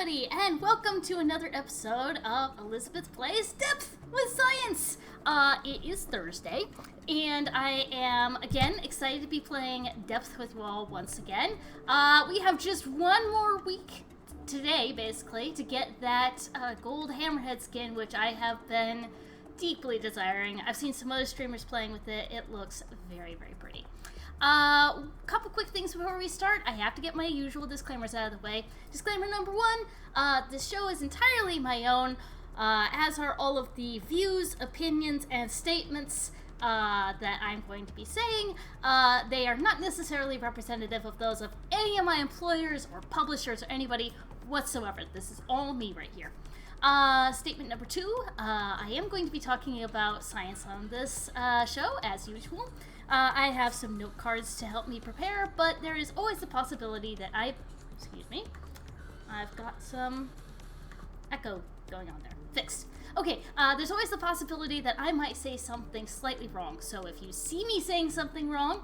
everybody, and welcome to another episode of Elizabeth Plays Depth with Science! It is Thursday, and I am, again, excited to be playing Depth with you all once again. We have just one more week today, basically, to get that gold hammerhead skin, which I have been deeply desiring. I've seen some other streamers playing with it. It looks very, very pretty. Couple quick things before we start. I have to get my usual disclaimers out of the way. Disclaimer number one, this show is entirely my own, as are all of the views, opinions, and statements that I'm going to be saying. They are not necessarily representative of those of any of my employers or publishers or anybody whatsoever. This is all me right here. Statement number two, I am going to be talking about science on this show, as usual. I have some note cards to help me prepare, but there is always the possibility that I've got some echo going on there. Fixed. Okay, there's always the possibility that I might say something slightly wrong, so if you see me saying something wrong,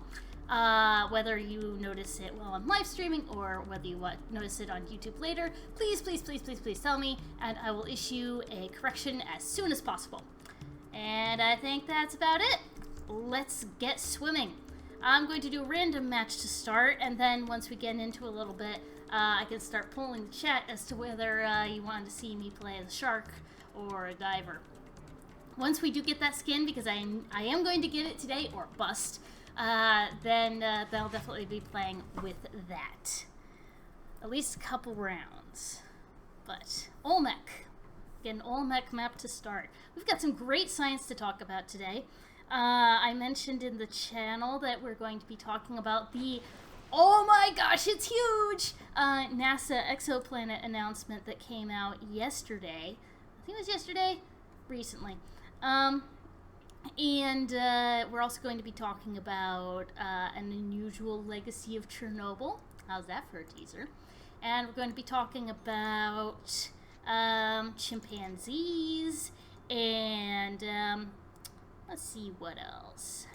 whether you notice it while I'm live streaming or whether you notice it on YouTube later, please tell me, and I will issue a correction as soon as possible. And I think that's about it. Let's get swimming. I'm going to do a random match to start, and then once we get into a little bit, I can start pulling the chat as to whether you wanted to see me play as a shark or a diver. Once we do get that skin, because I am going to get it today or bust, then I'll definitely be playing with that. At least a couple rounds. But Olmec. Get an Olmec map to start. We've got some great science to talk about today. I mentioned in the channel that we're going to be talking about the, oh my gosh, it's huge, NASA exoplanet announcement that came out yesterday. I think it was yesterday? Recently. And we're also going to be talking about an unusual legacy of Chernobyl. How's that for a teaser? And we're going to be talking about chimpanzees and let's see what else.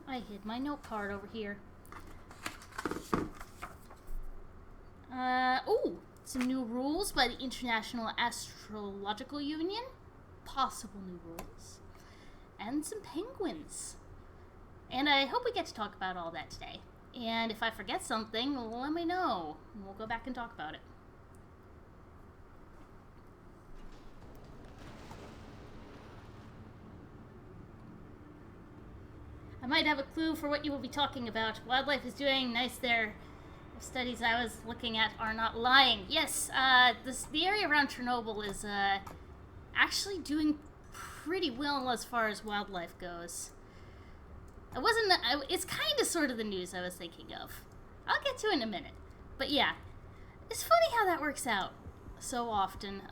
I hid my note card over here. Some new rules by the International Astrological Union. Possible new rules. And some penguins. And I hope we get to talk about all that today. And if I forget something, let me know. We'll go back and talk about it. I might have a clue for what you will be talking about. Wildlife is doing nice there. The studies I was looking at are not lying. Yes, the area around Chernobyl is actually doing pretty well as far as wildlife goes. It's kind of sort of the news I was thinking of. I'll get to it in a minute. But yeah, it's funny how that works out so often.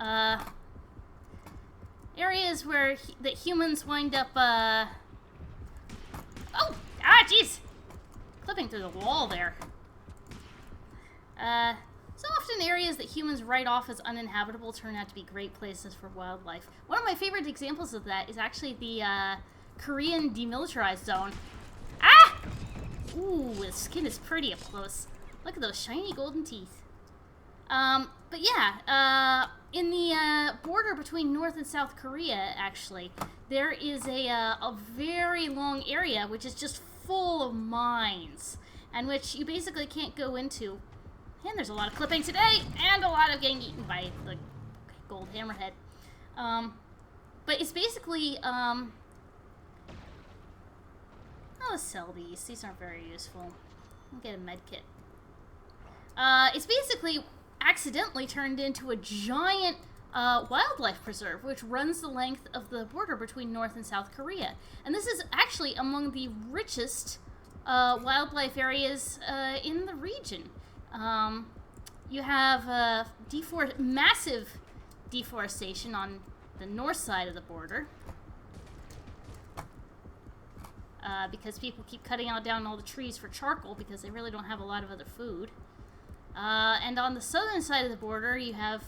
Areas where that humans wind up, jeez! Clipping through the wall there. So often areas that humans write off as uninhabitable turn out to be great places for wildlife. One of my favorite examples of that is actually the Korean demilitarized zone. Ah! Ooh, his skin is pretty up close. Look at those shiny golden teeth. But yeah, in the border between North and South Korea, actually, there is a very long area which is just full of mines, and which you basically can't go into. And there's a lot of clipping today, and a lot of getting eaten by the gold hammerhead. But it's basically, I'll sell these. These aren't very useful. I'll get a med kit. It's basically accidentally turned into a giant wildlife preserve, which runs the length of the border between North and South Korea. And this is actually among the richest wildlife areas in the region. You have massive deforestation on the north side of the border because people keep cutting down all the trees for charcoal because they really don't have a lot of other food. And on the southern side of the border, you have,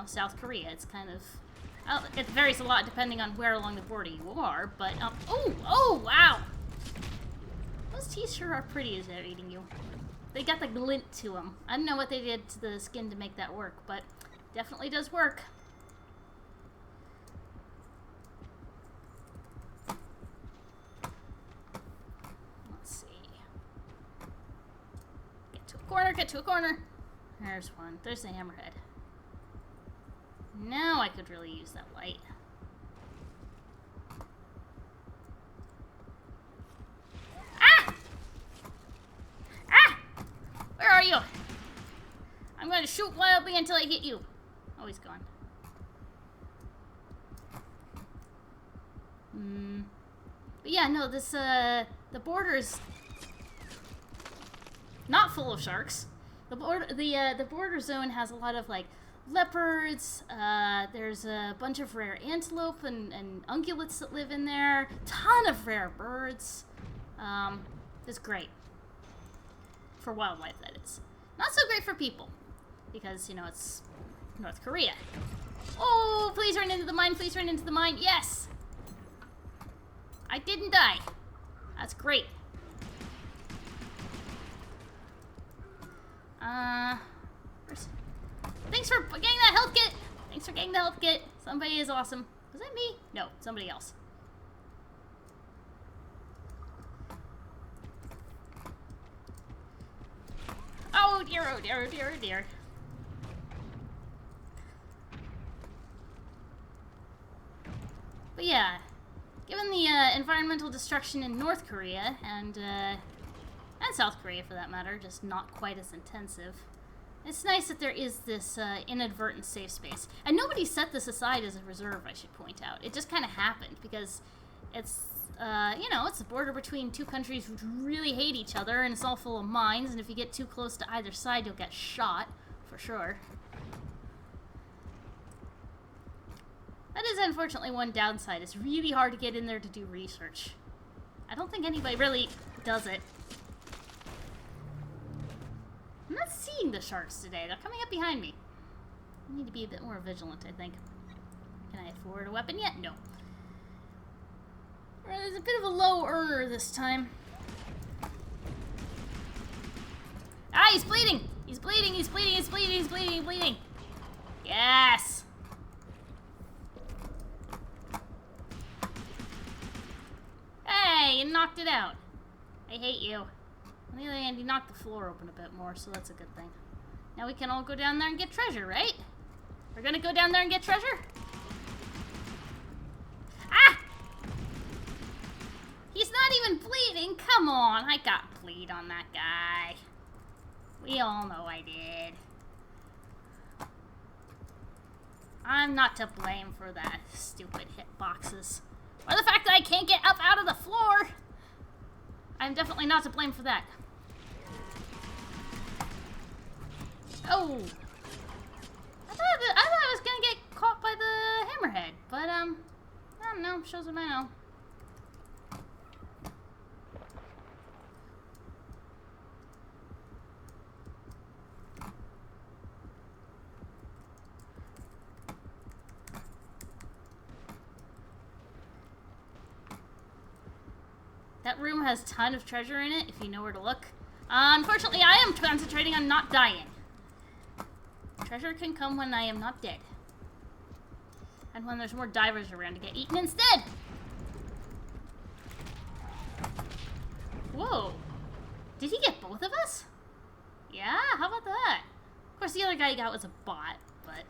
South Korea. It's kind of, it varies a lot depending on where along the border you are, but, oh, wow! Those teeth sure are pretty as they're eating you. they got the glint to them. I don't know what they did to the skin to make that work, but definitely does work. Let's see. Get to a corner, get to a corner. There's one. There's the hammerhead. Now I could really use that light. Ah! Ah! Where are you? I'm going to shoot wildly until I hit you. Oh, he's gone. But yeah, no, this, the border's not full of sharks. The border zone has a lot of, like, leopards, there's a bunch of rare antelope and ungulates that live in there. Ton of rare birds. It's great. For wildlife, that is. Not so great for people. Because, you know, it's North Korea. Oh, please run into the mine, please run into the mine. Yes! I didn't die. That's great. Thanks for getting that health kit! Thanks for getting the health kit. Somebody is awesome. Was that me? No, somebody else. Oh dear, oh dear, oh dear, oh dear. But yeah, given the environmental destruction in North Korea and South Korea for that matter, just not quite as intensive, it's nice that there is this inadvertent safe space. And nobody set this aside as a reserve, I should point out. It just kind of happened because it's, you know, it's the border between two countries who really hate each other, and it's all full of mines, and if you get too close to either side, you'll get shot, for sure. That is unfortunately one downside. It's really hard to get in there to do research. I don't think anybody really does it. I'm not seeing the sharks today. They're coming up behind me. I need to be a bit more vigilant, I think. Can I afford a weapon yet? No. There's a bit of a low earner this time. Ah, he's bleeding! He's bleeding, he's bleeding, he's bleeding, he's bleeding, he's bleeding! Yes! Hey, you knocked it out. I hate you. On the other hand, you knocked the floor open a bit more, so that's a good thing. Now we can all go down there and get treasure, right? We're gonna go down there and get treasure? Ah! He's not even bleeding! Come on, I got bleed on that guy. We all know I did. I'm not to blame for that stupid hitboxes. Or the fact that I can't get up out of the floor! I'm definitely not to blame for that. Oh! I thought I was gonna get caught by the hammerhead, but, I don't know, shows what I know. That room has a ton of treasure in it, if you know where to look. Unfortunately, I am concentrating on not dying. Treasure can come when I am not dead. And when there's more divers around to get eaten instead. Whoa. Did he get both of us? Yeah, how about that? Of course, the other guy he got was a bot, but...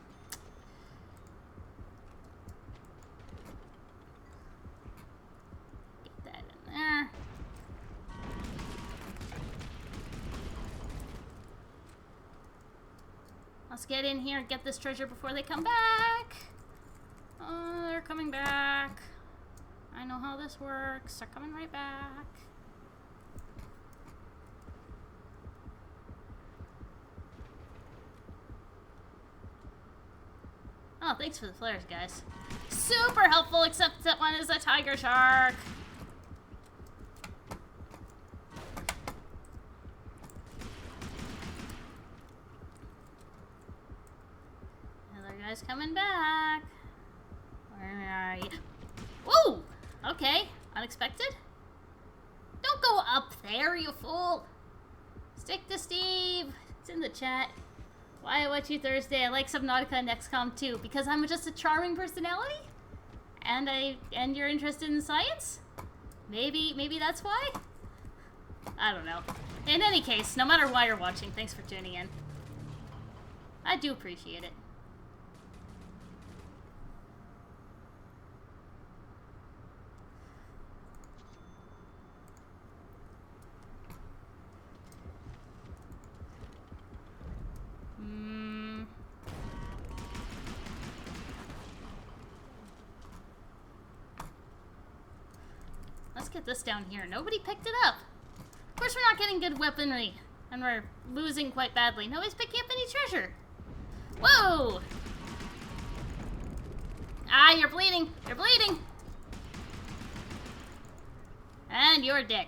Get that in there. Let's get in here and get this treasure before they come back. Oh, they're coming back. I know how this works. They're coming right back. Oh, thanks for the flares, guys. Super helpful, except that one is a tiger shark. Guys coming back. Where are you? Whoa! Okay. Unexpected? Don't go up there, you fool! Stick to Steve. It's in the chat. Why I watch you Thursday? I like Subnautica and XCOM too because I'm just a charming personality, and you're interested in science. Maybe that's why. I don't know. In any case, no matter why you're watching, thanks for tuning in. I do appreciate it. Let's get this down here. Nobody picked it up. Of course we're not getting good weaponry. And we're losing quite badly. Nobody's picking up any treasure. Whoa! Ah, you're bleeding. You're bleeding. And you're dead.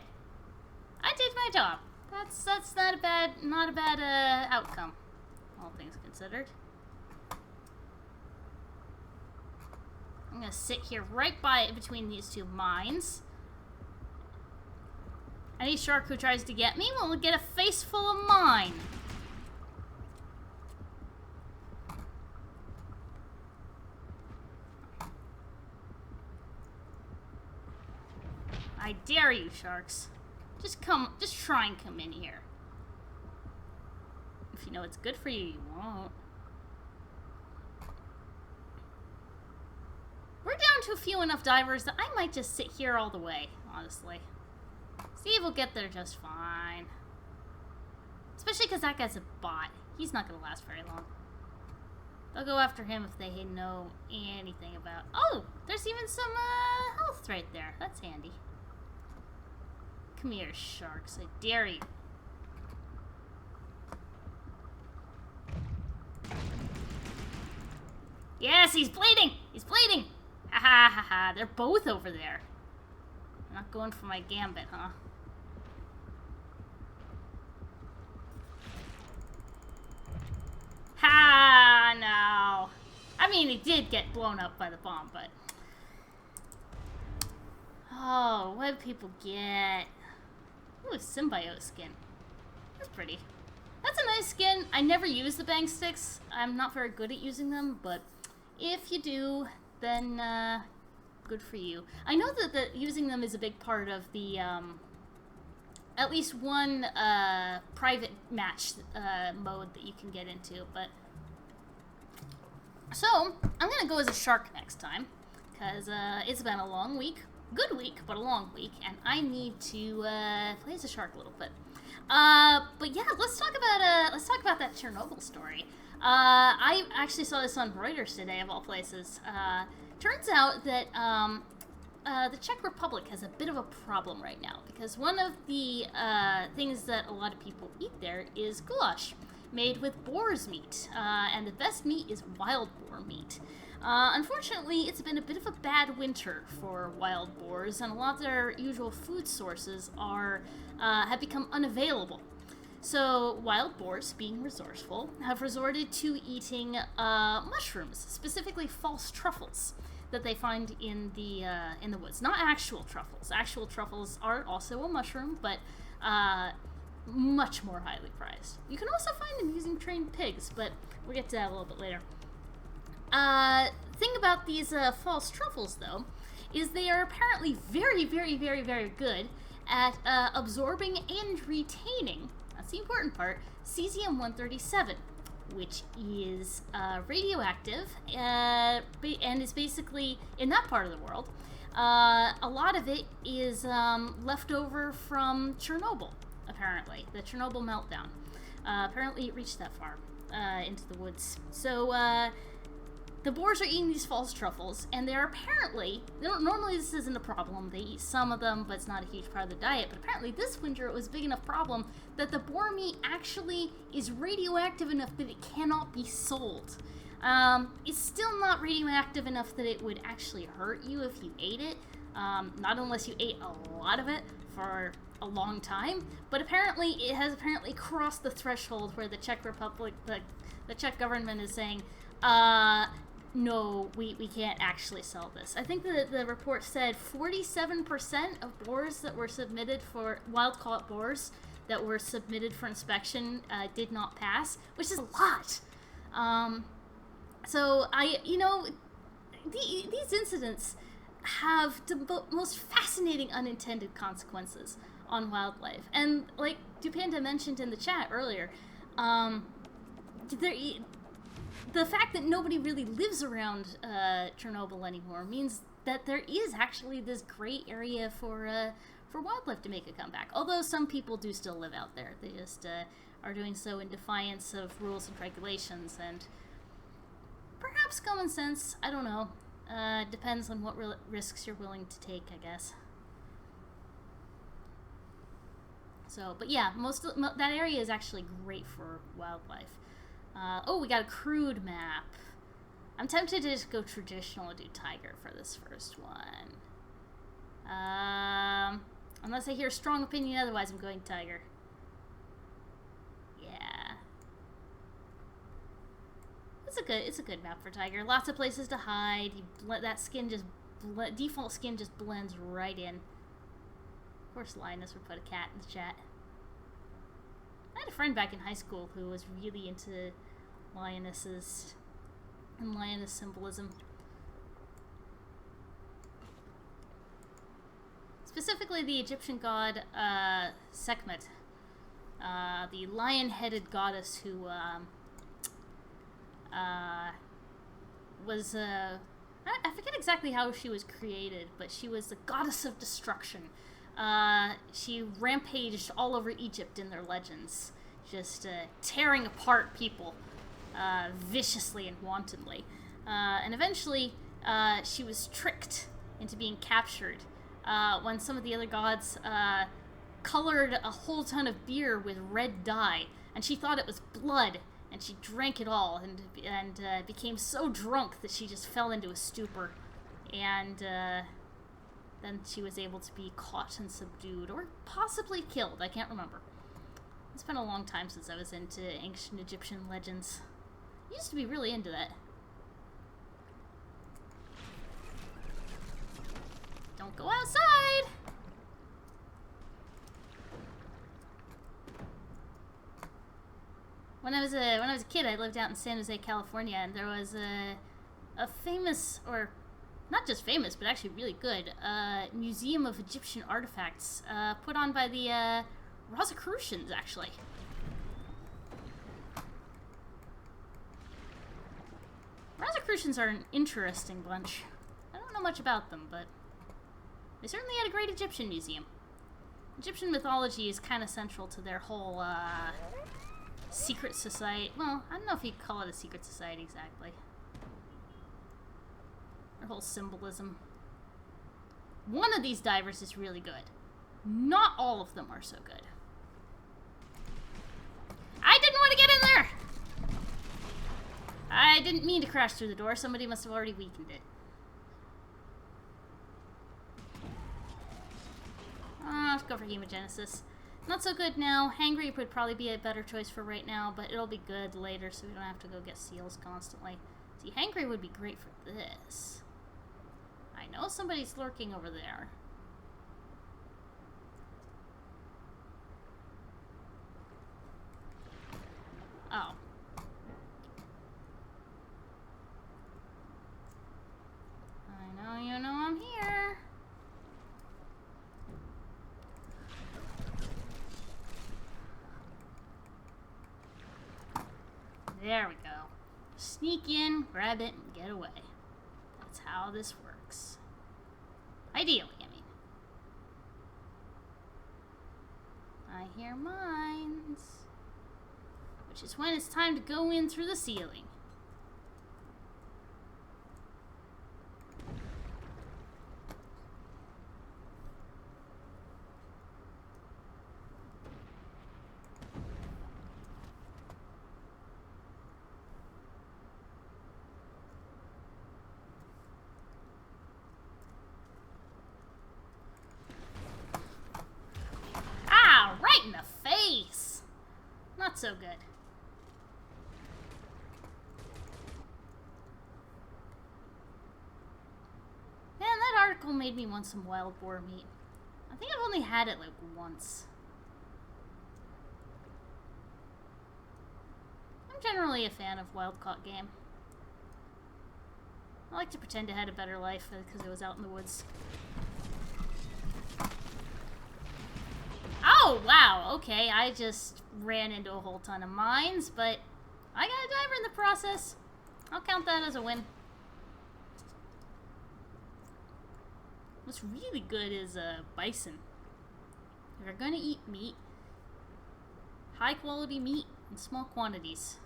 I did my job. That's not a bad outcome, all things considered. I'm gonna sit here right between these two mines. Any shark who tries to get me will get a face full of mine. I dare you, sharks. Just try and come in here. If you know it's good for you, you won't. We're down to a few enough divers that I might just sit here all the way, honestly. Steve will get there just fine. Especially because that guy's a bot. He's not going to last very long. They'll go after him if they know anything about... Oh! There's even some health right there. That's handy. Come here, sharks. I dare you. Yes, he's bleeding! He's bleeding! Ha ha ha ha. They're both over there. I'm not going for my gambit, huh? Ha, no. I mean, he did get blown up by the bomb, but... Oh, what do people get? Ooh, a symbiote skin. That's pretty. That's a nice skin. I never use the bang sticks. I'm not very good at using them, but if you do, then good for you. I know that using them is a big part of the... at least one private match mode that you can get into, but... So, I'm gonna go as a shark next time, because it's been a long week. Good week, but a long week, and I need to play as a shark a little bit. But yeah, let's talk about that Chernobyl story. I actually saw this on Reuters today, of all places. Turns out that the Czech Republic has a bit of a problem right now, because one of the things that a lot of people eat there is goulash, made with boar's meat, and the best meat is wild boar meat. Unfortunately, it's been a bit of a bad winter for wild boars, and a lot of their usual food sources have become unavailable. So wild boars, being resourceful, have resorted to eating mushrooms, specifically false truffles that they find in the woods. Not actual truffles. Actual truffles are also a mushroom, but much more highly prized. You can also find them using trained pigs, but we'll get to that a little bit later. Thing about these false truffles, though, is they are apparently very, very, very, very good at absorbing and retaining, that's the important part, cesium-137, which is radioactive and is basically, in that part of the world, a lot of it is left over from Chernobyl, apparently, the Chernobyl meltdown. Apparently it reached that far into the woods. So, the boars are eating these false truffles, and they're apparently, normally this isn't a problem, they eat some of them, but it's not a huge part of the diet, but apparently this winter it was a big enough problem that the boar meat actually is radioactive enough that it cannot be sold. It's still not radioactive enough that it would actually hurt you if you ate it, not unless you ate a lot of it for a long time, but apparently it has crossed the threshold where the Czech Republic, the Czech government is saying, no, we can't actually sell this. I think the report said 47% of boars that were submitted for wild-caught boars that were submitted for inspection did not pass, which is a lot. So these incidents have the most fascinating unintended consequences on wildlife. And like Dupanda mentioned in the chat earlier, the fact that nobody really lives around Chernobyl anymore means that there is actually this gray area for wildlife to make a comeback. Although some people do still live out there. They just are doing so in defiance of rules and regulations and perhaps common sense. I don't know. Depends on what risks you're willing to take, I guess. So, but yeah, that area is actually great for wildlife. Oh, we got a crude map. I'm tempted to just go traditional and do tiger for this first one. Unless I hear a strong opinion otherwise, I'm going tiger. Yeah. It's a good map for tiger. Lots of places to hide. That skin just default skin just blends right in. Of course, Linus would put a cat in the chat. I had a friend back in high school who was really into lionesses and lioness symbolism. Specifically the Egyptian god Sekhmet, the lion-headed goddess who was I forget exactly how she was created, but she was the goddess of destruction. She rampaged all over Egypt in their legends, just tearing apart people viciously and wantonly. And eventually, she was tricked into being captured when some of the other gods colored a whole ton of beer with red dye, and she thought it was blood, and she drank it all, and became so drunk that she just fell into a stupor, and then she was able to be caught and subdued, or possibly killed. I can't remember. It's been a long time since I was into ancient Egyptian legends. I used to be really into that. Don't go outside! When I was a kid, I lived out in San Jose, California, and there was a famous, or not just famous, but actually really good, museum of Egyptian artifacts put on by the Rosicrucians, actually. Rosicrucians are an interesting bunch. I don't know much about them, but they certainly had a great Egyptian museum. Egyptian mythology is kind of central to their whole secret society. Well, I don't know if you'd call it a secret society exactly. Their whole symbolism. One of these divers is really good. Not all of them are so good. I didn't want to get in there! I didn't mean to crash through the door. Somebody must have already weakened it. Let's go for hemogenesis. Not so good now. Hangry would probably be a better choice for right now, but it'll be good later so we don't have to go get seals constantly. See, Hangry would be great for this. I know somebody's lurking over there. Oh. I know you know I'm here. There we go. Sneak in, grab it, and get away. That's how this works. Ideally, I mean. I hear mines. Which is when it's time to go in through the ceiling. Not so good. Man, that article made me want some wild boar meat. I think I've only had it like once. I'm generally a fan of wild caught game. I like to pretend I had a better life because I was out in the woods. Oh, wow, okay, I just ran into a whole ton of mines, but I got a diver in the process. I'll count that as a win. What's really good is bison. If you're gonna eat meat, high quality meat in small quantities.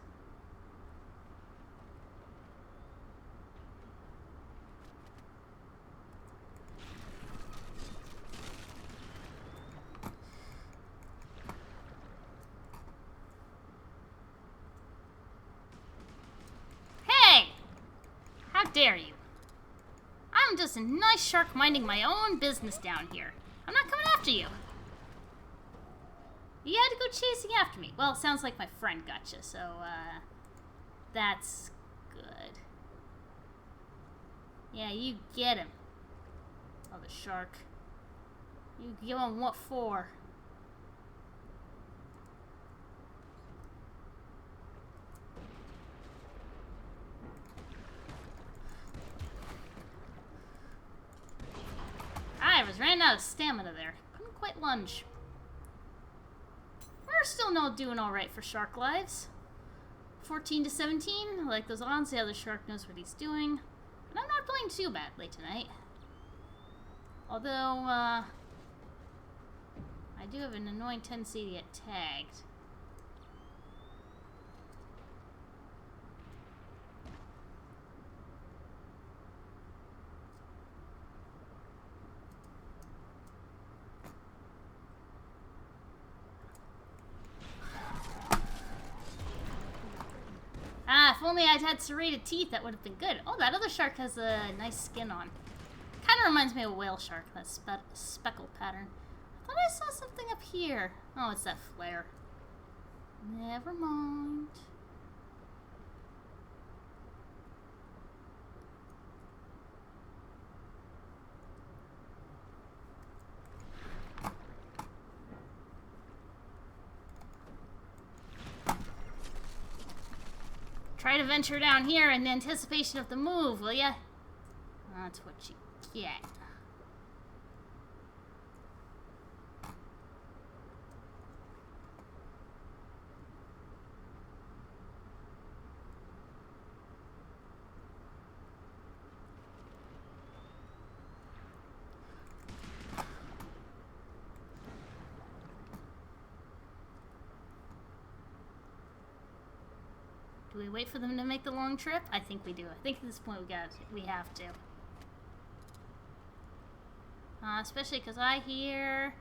Hey! How dare you? I'm just a nice shark minding my own business down here. I'm not coming after you. You had to go chasing after me. Well, it sounds like my friend got you, so, that's good. Yeah, you get him. Oh, the shark. You give him what for? I was running out of stamina there. Couldn't quite lunge. We're still not doing alright for shark lives. 14 to 17. I like those odds. The other shark knows what he's doing. And I'm not playing too badly tonight. Although, I do have an annoying tendency to get tagged. Ah, if only I'd had serrated teeth, that would have been good. Oh, that other shark has a nice skin on. Kind of reminds me of a whale shark, that speckle pattern. I thought I saw something up here. Oh, it's that flare. Never mind. Try to venture down here in anticipation of the move, will ya? That's what you get. Do we wait for them to make the long trip? I think we do. I think at this point we have to. Especially because I hear...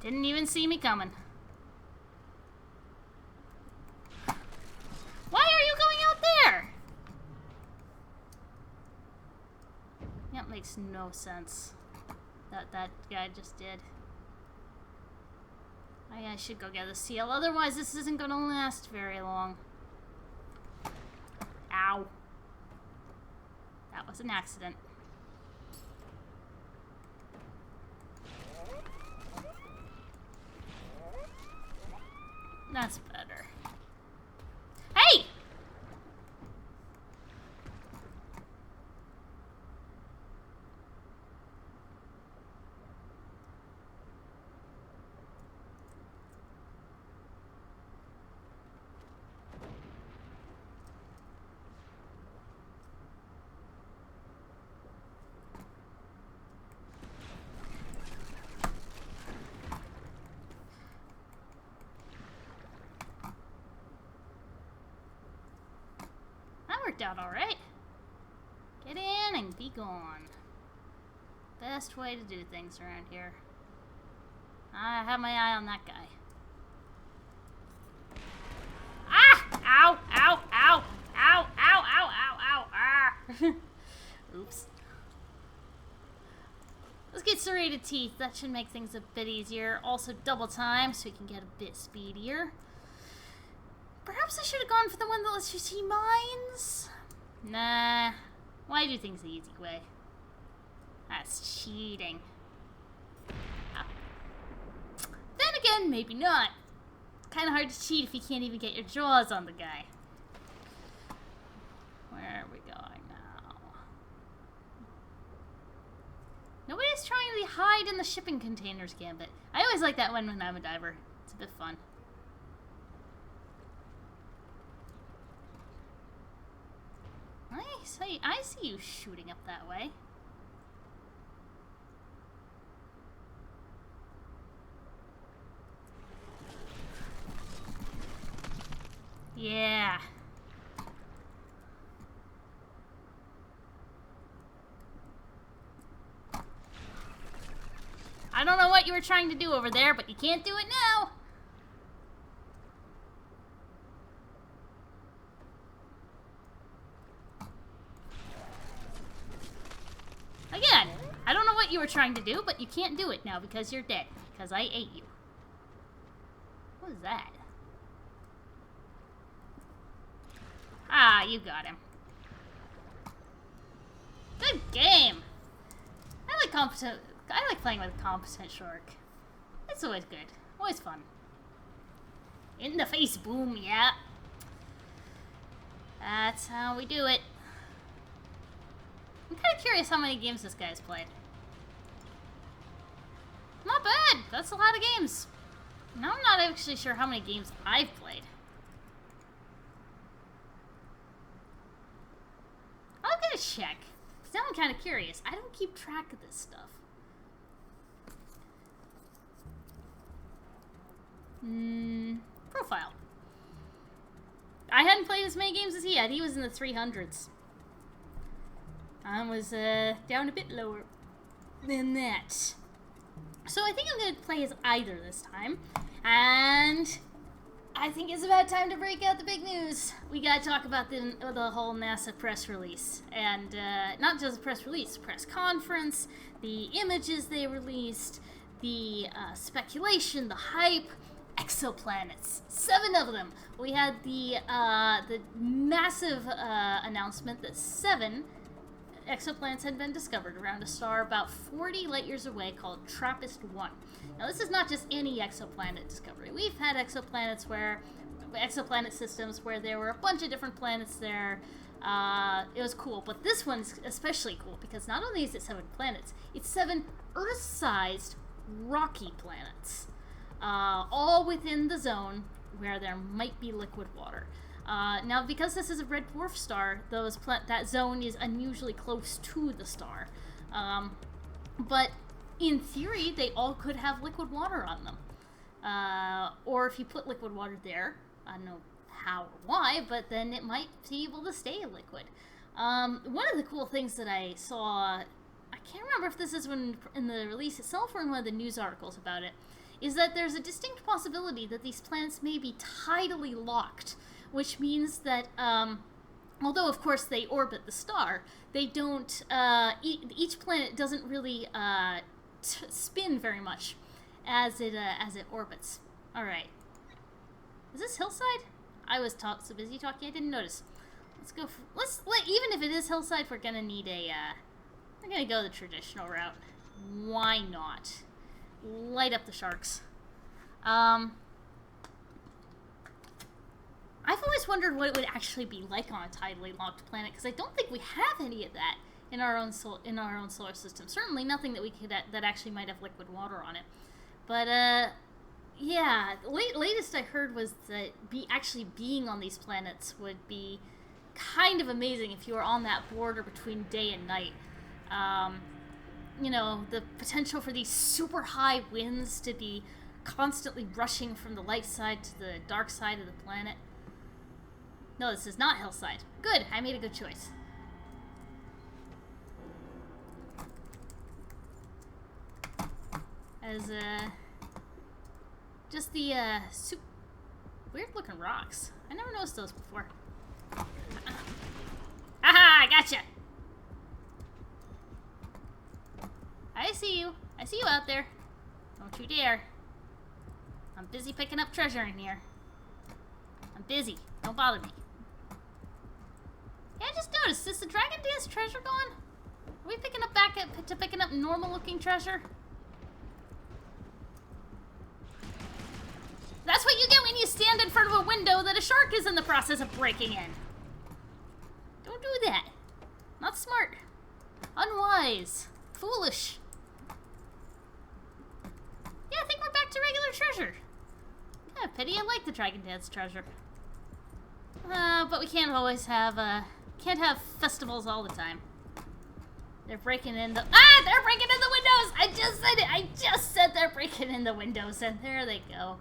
Didn't even see me coming. Why are you going out there? That makes no sense. That guy just did. I should go get a seal. Otherwise, this isn't going to last very long. Ow. That was an accident. That's better. Hey! Worked out alright. Get in and be gone. Best way to do things around here. I have my eye on that guy. Ah! Ow! Ow! Ow! Ow! Ow! Ow! Ow! Ow! Ah! Oops. Let's get serrated teeth. That should make things a bit easier. Also double time so we can get a bit speedier. Perhaps I should have gone for the one that lets you see mines? Nah. Why do things the easy way? That's cheating. Ah. Then again, maybe not. Kind of hard to cheat if you can't even get your jaws on the guy. Where are we going now? Nobody's trying to hide in the shipping containers, Gambit. I always like that one when I'm a diver. It's a bit fun. I see you shooting up that way. Yeah. I don't know what you were trying to do over there, but you can't do it now. Again, I don't know what you were trying to do, but you can't do it now because you're dead. Because I ate you. What is that? Ah, you got him. Good game. I like playing with a competent shark. It's always good. Always fun. In the face, boom, yeah. That's how we do it. I'm kind of curious how many games this guy's played. Not bad. That's a lot of games. Now I'm not actually sure how many games I've played. I'll get a check. Because now I'm kind of curious. I don't keep track of this stuff. Profile. I hadn't played as many games as he had. He was in the 300s. I was down a bit lower than that. So I think I'm going to play as either this time. And I think it's about time to break out the big news. We got to talk about the whole NASA press release. And not just a press release, press conference, the images they released, the speculation, the hype, exoplanets. 7 of them. We had the massive announcement that 7 exoplanets had been discovered around a star about 40 light years away called TRAPPIST-1. Now, this is not just any exoplanet discovery. We've had exoplanet systems where there were a bunch of different planets there. It was cool, but this one's especially cool because not only is it 7 planets, it's 7 Earth-sized rocky planets, all within the zone where there might be liquid water. Now, because this is a red dwarf star, that zone is unusually close to the star. But in theory, they all could have liquid water on them. Or if you put liquid water there, I don't know how or why, but then it might be able to stay liquid. One of the cool things that I saw, I can't remember if this is in the release itself or in one of the news articles about it, is that there's a distinct possibility that these planets may be tidally locked, which means that, although of course they orbit the star, they don't, each planet doesn't really spin very much as it orbits. Alright. Is this hillside? I was so busy talking I didn't notice. Let's go, even if it is hillside, we're gonna need we're gonna go the traditional route. Why not? Light up the sharks. I've always wondered what it would actually be like on a tidally locked planet, because I don't think we have any of that in our own solar system. Certainly nothing that we could that actually might have liquid water on it. But yeah, latest I heard was that actually being on these planets would be kind of amazing if you were on that border between day and night. You know, the potential for these super high winds to be constantly rushing from the light side to the dark side of the planet. No, this is not hillside. Good, I made a good choice. As just the weird looking rocks. I never noticed those before. Aha! I gotcha! I see you. I see you out there. Don't you dare. I'm busy picking up treasure in here. I'm busy. Don't bother me. Yeah, I just noticed. Is the Dragon Dance treasure gone? Are we picking up back to picking up normal looking treasure? That's what you get when you stand in front of a window that a shark is in the process of breaking in. Don't do that. Not smart. Unwise. Foolish. Yeah, I think we're back to regular treasure. Yeah, pity I like the Dragon Dance treasure. But we can't always have, can't have festivals all the time. They're breaking in the... Ah! They're breaking in the windows! I just said it! I just said they're breaking in the windows, and there they go.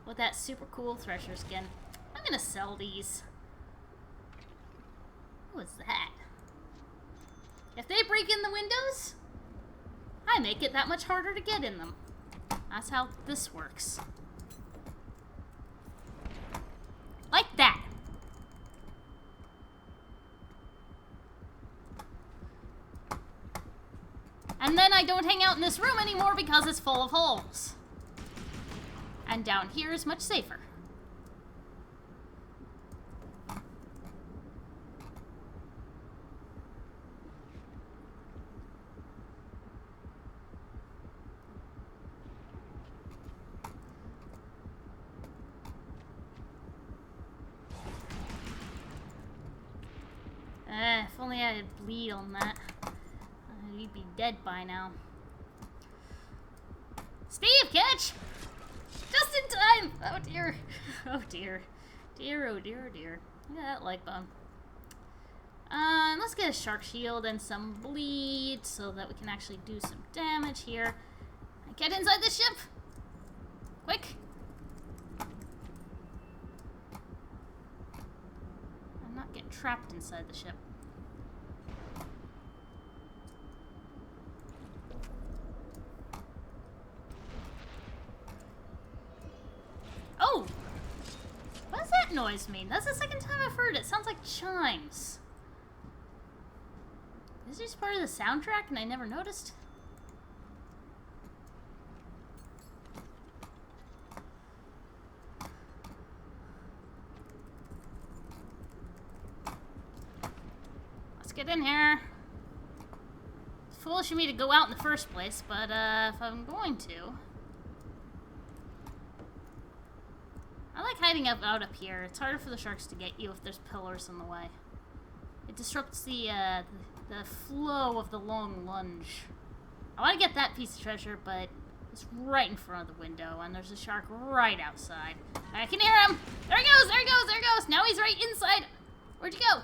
With that super cool Thresher skin. I'm gonna sell these. What's that? If they break in the windows, I make it that much harder to get in them. That's how this works. Like that. And then I don't hang out in this room anymore because it's full of holes. And down here is much safer. If only I had bleed on that. You'd be dead by now. Steve, catch! Just in time! Oh dear. Oh dear. Dear, oh dear, oh dear. Look at that leg bone. Let's get a shark shield and some bleed so that we can actually do some damage here. Get inside the ship! Quick! I'm not getting trapped inside the ship. Oh! What does that noise mean? That's the second time I've heard it. It sounds like chimes. Is this part of the soundtrack and I never noticed? Let's get in here. It's foolish of me to go out in the first place, but if I'm going to... I like hiding out up here. It's harder for the sharks to get you if there's pillars in the way. It disrupts the flow of the long lunge. I want to get that piece of treasure, but it's right in front of the window, and there's a shark right outside. I can hear him! There he goes! There he goes! There he goes! Now he's right inside! Where'd you go?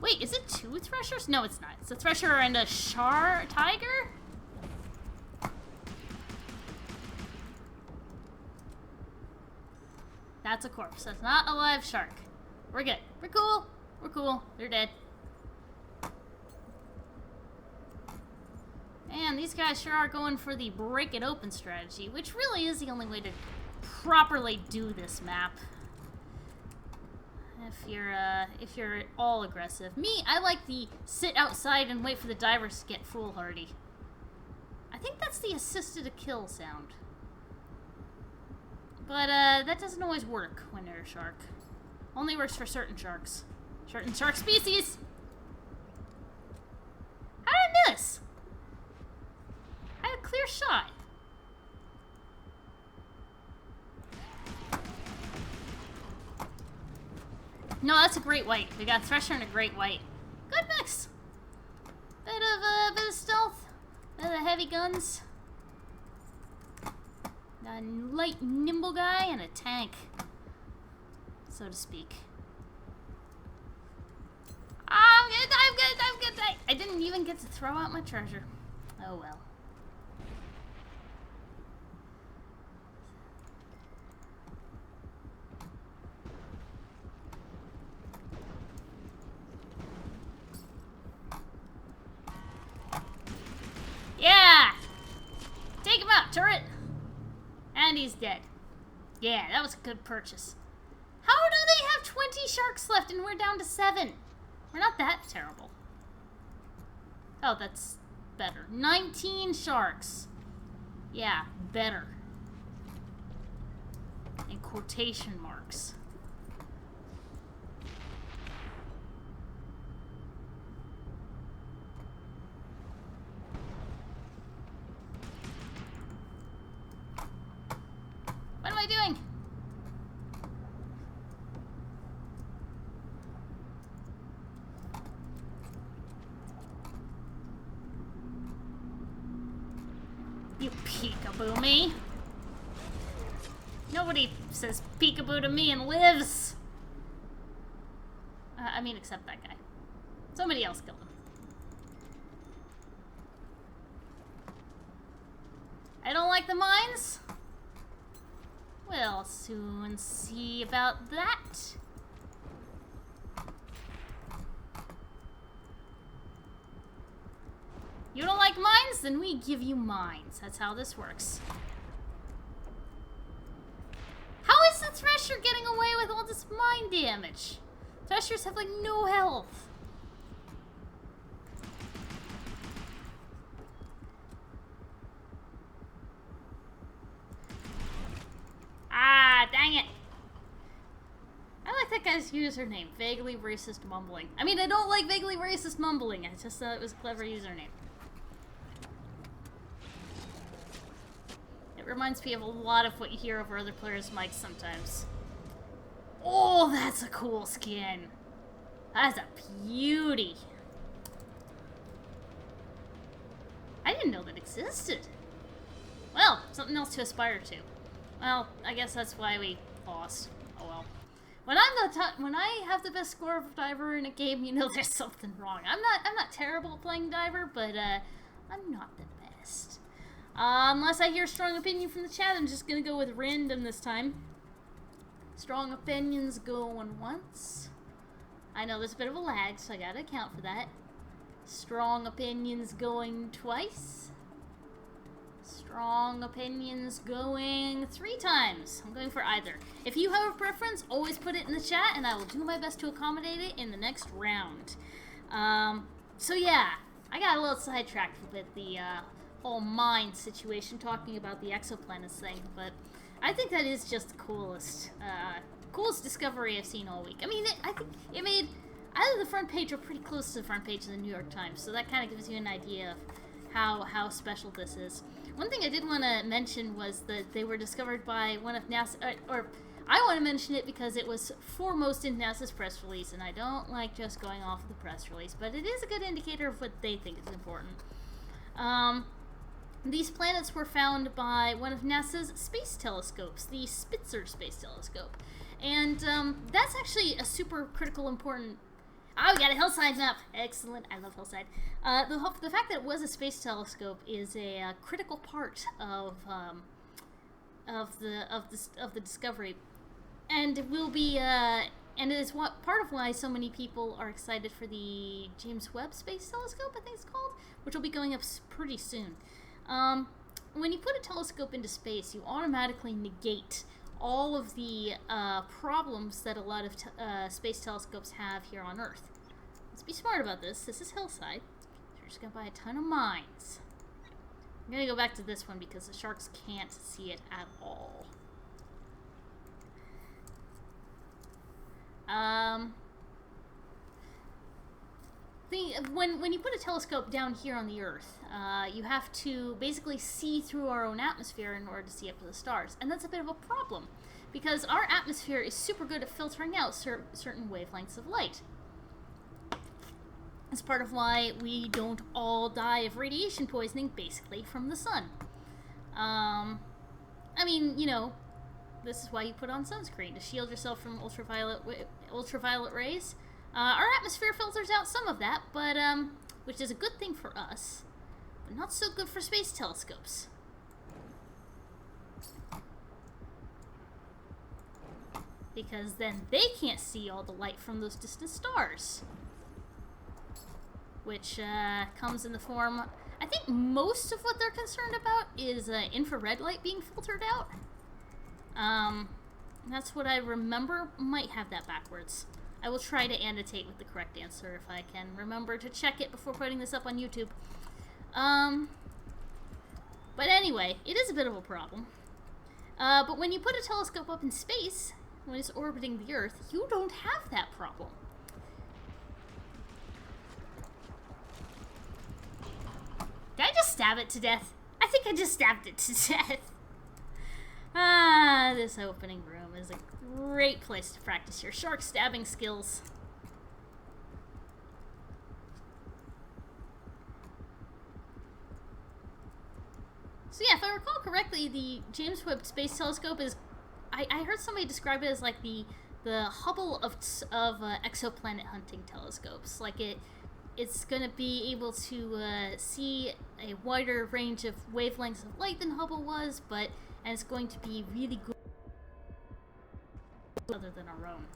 Wait, is it two Threshers? No, it's not. It's a Thresher and a tiger? That's a corpse. That's not a live shark. We're good. We're cool. We're cool. They're dead. And these guys sure are going for the break it open strategy, which really is the only way to properly do this map. If you're at all aggressive. Me, I like the sit outside and wait for the divers to get foolhardy. I think that's the assisted kill sound. But that doesn't always work when you're a shark. Only works for certain sharks. Certain shark species! How did I miss? I had a clear shot. No, that's a great white. We got a Thresher and a great white. Good mix. Bit of stealth. Bit of heavy guns. A light, nimble guy and a tank, so to speak. I'm good. I didn't even get to throw out my treasure. Oh well. he's dead. Yeah, that was a good purchase. How do they have 20 sharks left and we're down to 7? We're not that terrible. Oh, that's better. 19 sharks. Yeah, better. In quotation marks. What am I doing? You peekaboo me. Nobody says peekaboo to me and lives. I mean, except that guy. Somebody else killed him. I don't like the mines? We'll soon see about that. You don't like mines? Then we give you mines. That's how this works. How is the Thresher getting away with all this mine damage? Threshers have like no health. Ah, dang it. I like that guy's username, vaguely racist mumbling. I mean, I don't like vaguely racist mumbling. I just thought it was a clever username. It reminds me of a lot of what you hear over other players' mics sometimes. Oh, that's a cool skin. That's a beauty. I didn't know that existed. Well, something else to aspire to. Well, I guess that's why we lost. Oh well. When I have the best score of diver in a game, you know there's something wrong. I'm not terrible at playing diver, but I'm not the best. Unless I hear strong opinion from the chat, I'm just gonna go with random this time. Strong opinions going once. I know there's a bit of a lag, so I gotta account for that. Strong opinions going twice. Strong opinions going 3 times. I'm going for either. If you have a preference, always put it in the chat, and I will do my best to accommodate it in the next round. So yeah, I got a little sidetracked with the whole mine situation, talking about the exoplanets thing, but I think that is just the coolest discovery I've seen all week. I mean, I think it made either the front page or pretty close to the front page of the New York Times, so that kind of gives you an idea of how special this is. One thing I did want to mention was that they were discovered by one of NASA, or I want to mention it because it was foremost in NASA's press release, and I don't like just going off of the press release, but it is a good indicator of what they think is important. These planets were found by one of NASA's space telescopes, the Spitzer Space Telescope. And that's actually a super critical important... Oh, we got a hillside map! Excellent, I love hillside. The fact that it was a space telescope is a critical part of the discovery. And it will be... and it is part of why so many people are excited for the James Webb Space Telescope, I think it's called, which will be going up pretty soon. When you put a telescope into space, you automatically negate all of the problems that a lot of space telescopes have here on Earth. Let's be smart about this. This is hillside. So we're just going to buy a ton of mines. I'm going to go back to this one because the sharks can't see it at all. When you put a telescope down here on the Earth, you have to basically see through our own atmosphere in order to see up to the stars. And that's a bit of a problem, because our atmosphere is super good at filtering out certain wavelengths of light. That's part of why we don't all die of radiation poisoning, basically, from the sun. I mean, you know, this is why you put on sunscreen, to shield yourself from ultraviolet rays. Our atmosphere filters out some of that, but which is a good thing for us, but not so good for space telescopes. Because then they can't see all the light from those distant stars. Which comes in the form... I think most of what they're concerned about is infrared light being filtered out. That's what I remember. Might have that backwards. I will try to annotate with the correct answer if I can remember to check it before putting this up on YouTube. But anyway, it is a bit of a problem. But when you put a telescope up in space, when it's orbiting the Earth, you don't have that problem. Did I just stab it to death? I think I just stabbed it to death. This opening room is a great place to practice your shark stabbing skills. So yeah, if I recall correctly, the James Webb Space Telescope is... I heard somebody describe it as like the Hubble of exoplanet hunting telescopes. Like it's going to be able to see a wider range of wavelengths of light than Hubble was, and it's going to be really good other than our own.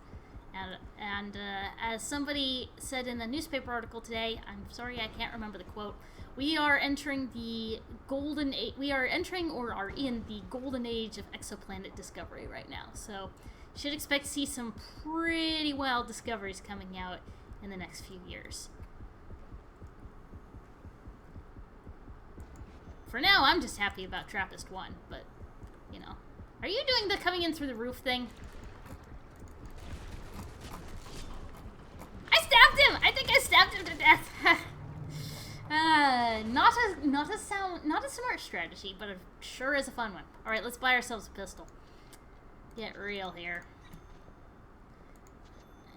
And as somebody said in a newspaper article today, I'm sorry I can't remember the quote, we are entering the golden age, we are entering or are in the golden age of exoplanet discovery right now. So should expect to see some pretty wild discoveries coming out in the next few years. For now, I'm just happy about TRAPPIST 1, but, you know. Are you doing the coming in through the roof thing? I stabbed him! I think I stabbed him to death. Not a smart strategy, but it sure is a fun one. Alright, let's buy ourselves a pistol. Get real here.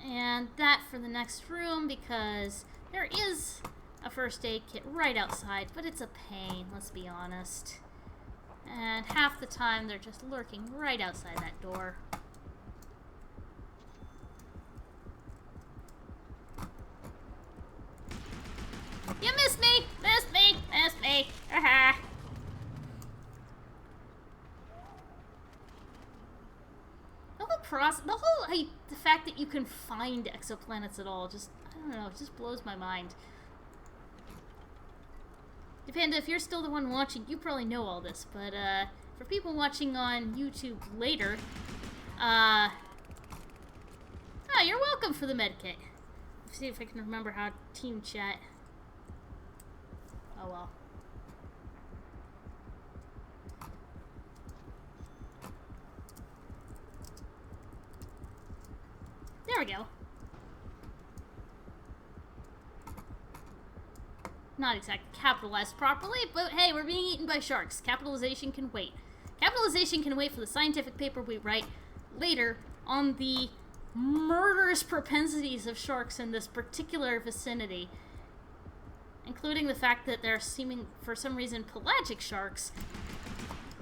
And that for the next room, because there is a first aid kit right outside, but it's a pain, let's be honest. And half the time they're just lurking right outside that door. You missed me! Missed me! Missed me! Haha! The fact that you can find exoplanets at all, just, I don't know, it just blows my mind. Panda, if you're still the one watching, you probably know all this, but for people watching on YouTube later, you're welcome for the medkit. Let's see if I can remember how to team chat. Oh well. There we go. Not exactly capitalized properly, but hey, we're being eaten by sharks. Capitalization can wait. Capitalization can wait for the scientific paper we write later on the murderous propensities of sharks in this particular vicinity, including the fact that they're seeming, for some reason, pelagic sharks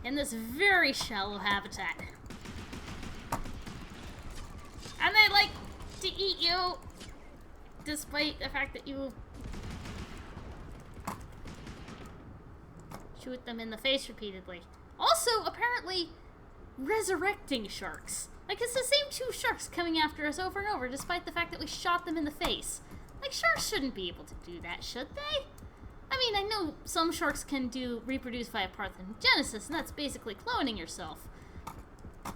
in this very shallow habitat. And they like to eat you, despite the fact that you shoot them in the face repeatedly. Also, apparently, resurrecting sharks. Like, it's the same two sharks coming after us over and over, despite the fact that we shot them in the face. Like, sharks shouldn't be able to do that, should they? I mean, I know some sharks can reproduce via parthenogenesis, and that's basically cloning yourself.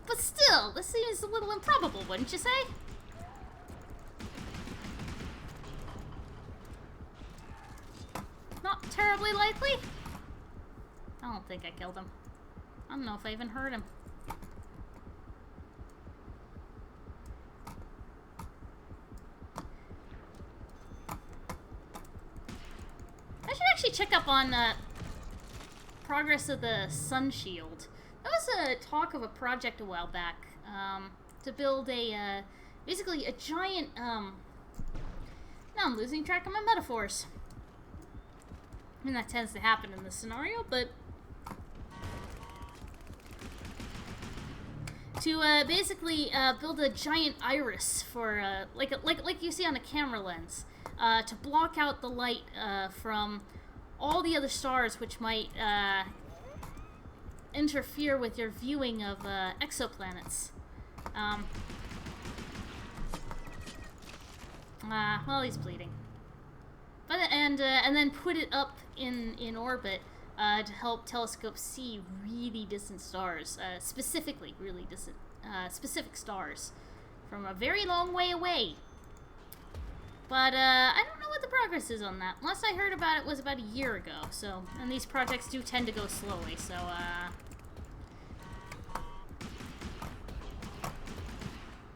But still, this seems a little improbable, wouldn't you say? Not terribly likely? I don't think I killed him. I don't know if I even hurt him. I should actually check up on progress of the sun shield. That was a talk of a project a while back to build a basically a giant now I'm losing track of my metaphors. I mean, that tends to happen in this scenario, but to basically build a giant iris for like you see on a camera lens, to block out the light from all the other stars which might interfere with your viewing of exoplanets. Well, he's bleeding. But and then put it up in orbit to help telescopes see really distant stars, specifically really distant, specific stars from a very long way away. But I don't know what the progress is on that. Last I heard about it was about a year ago. So, and these projects do tend to go slowly. So,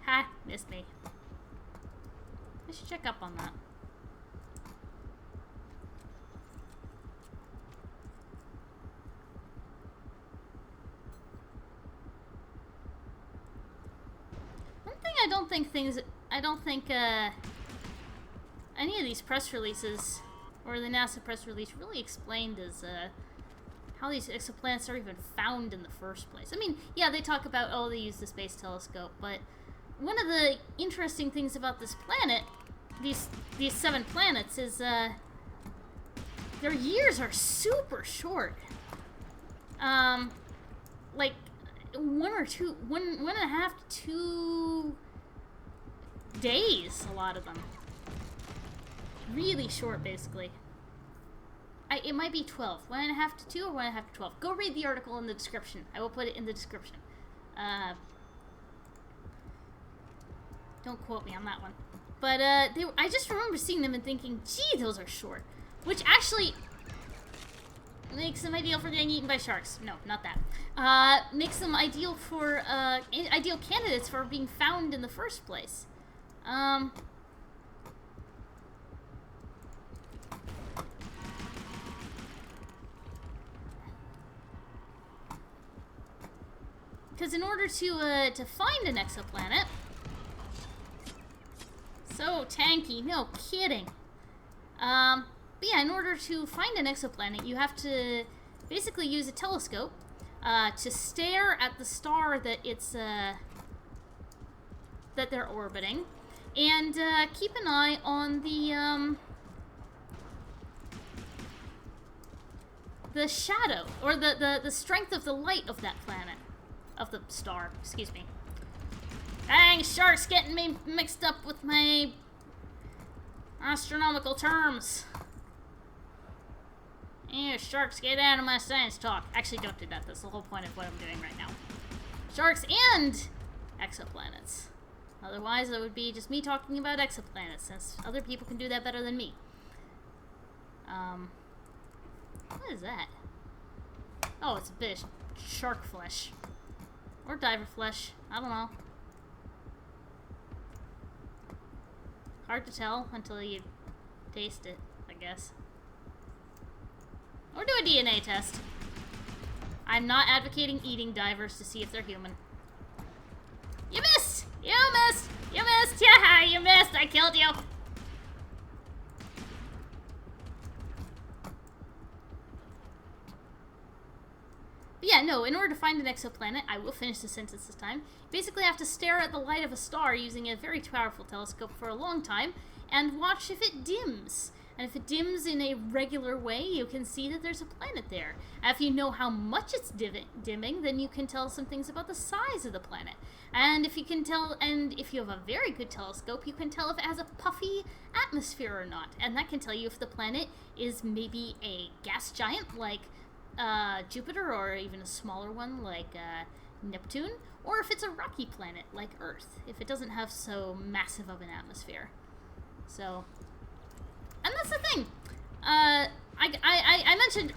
ha, missed me. I should check up on that. One thing I don't think any of these press releases, or the NASA press release, really explained is how these exoplanets are even found in the first place. I mean, yeah, they talk about, oh, they use the Space Telescope, but one of the interesting things about this planet, these 7 planets, is their years are super short. Like 1.5 to 2 days, a lot of them. Really short, basically. It might be 12. 1.5 to 2 or 1.5 to 12. Go read the article in the description. I will put it in the description. Don't quote me on that one. But I just remember seeing them and thinking, gee, those are short. Which actually makes them ideal for getting eaten by sharks. No, not that. Makes them ideal for, ideal candidates for being found in the first place. Because in order to find an exoplanet, so tanky, no kidding. But yeah, in order to find an exoplanet, you have to basically use a telescope to stare at the star that it's that they're orbiting, and keep an eye on the shadow, or the strength of the light of that planet. Of the star, excuse me. Dang, sharks getting me mixed up with my astronomical terms. Ew, sharks, get out of my science talk. Actually, don't do that. That's the whole point of what I'm doing right now. Sharks and exoplanets. Otherwise, it would be just me talking about exoplanets, since other people can do that better than me. What is that? Oh, it's a bit of shark flesh. Or diver flesh. I don't know. Hard to tell until you taste it, I guess. Or do a DNA test. I'm not advocating eating divers to see if they're human. You missed! You missed! You missed! Yeah, you missed! I killed you! But yeah, no, in order to find an exoplanet, I will finish the sentence this time, you basically have to stare at the light of a star using a very powerful telescope for a long time, and watch if it dims. And if it dims in a regular way, you can see that there's a planet there. And if you know how much it's dimming, then you can tell some things about the size of the planet. And if you can tell, and if you have a very good telescope, you can tell if it has a puffy atmosphere or not. And that can tell you if the planet is maybe a gas giant like Jupiter, or even a smaller one like Neptune, or if it's a rocky planet like Earth, if it doesn't have so massive of an atmosphere. So, and that's the thing. I mentioned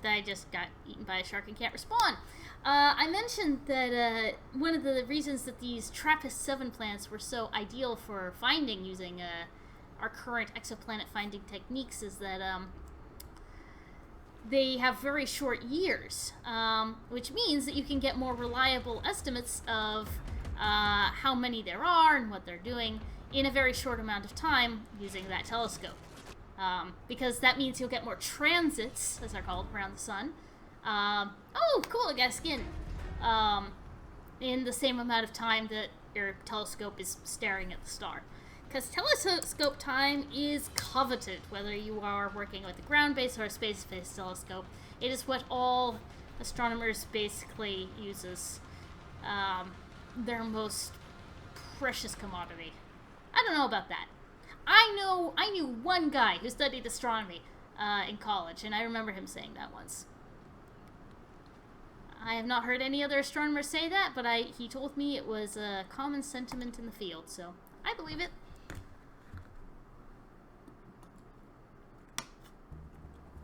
that I just got eaten by a shark and can't respawn. I mentioned that one of the reasons that these TRAPPIST-7 planets were so ideal for finding using our current exoplanet finding techniques is that they have very short years, which means that you can get more reliable estimates of how many there are and what they're doing in a very short amount of time using that telescope. Because that means you'll get more transits, as they're called, around the sun. Oh, cool, I got skin. In the same amount of time that your telescope is staring at the star. Because telescope time is coveted, whether you are working with a ground-based or a space-based telescope. It is what all astronomers basically use as their most precious commodity. I don't know about that. I knew one guy who studied astronomy in college, and I remember him saying that once. I have not heard any other astronomers say that, but he told me it was a common sentiment in the field, so I believe it.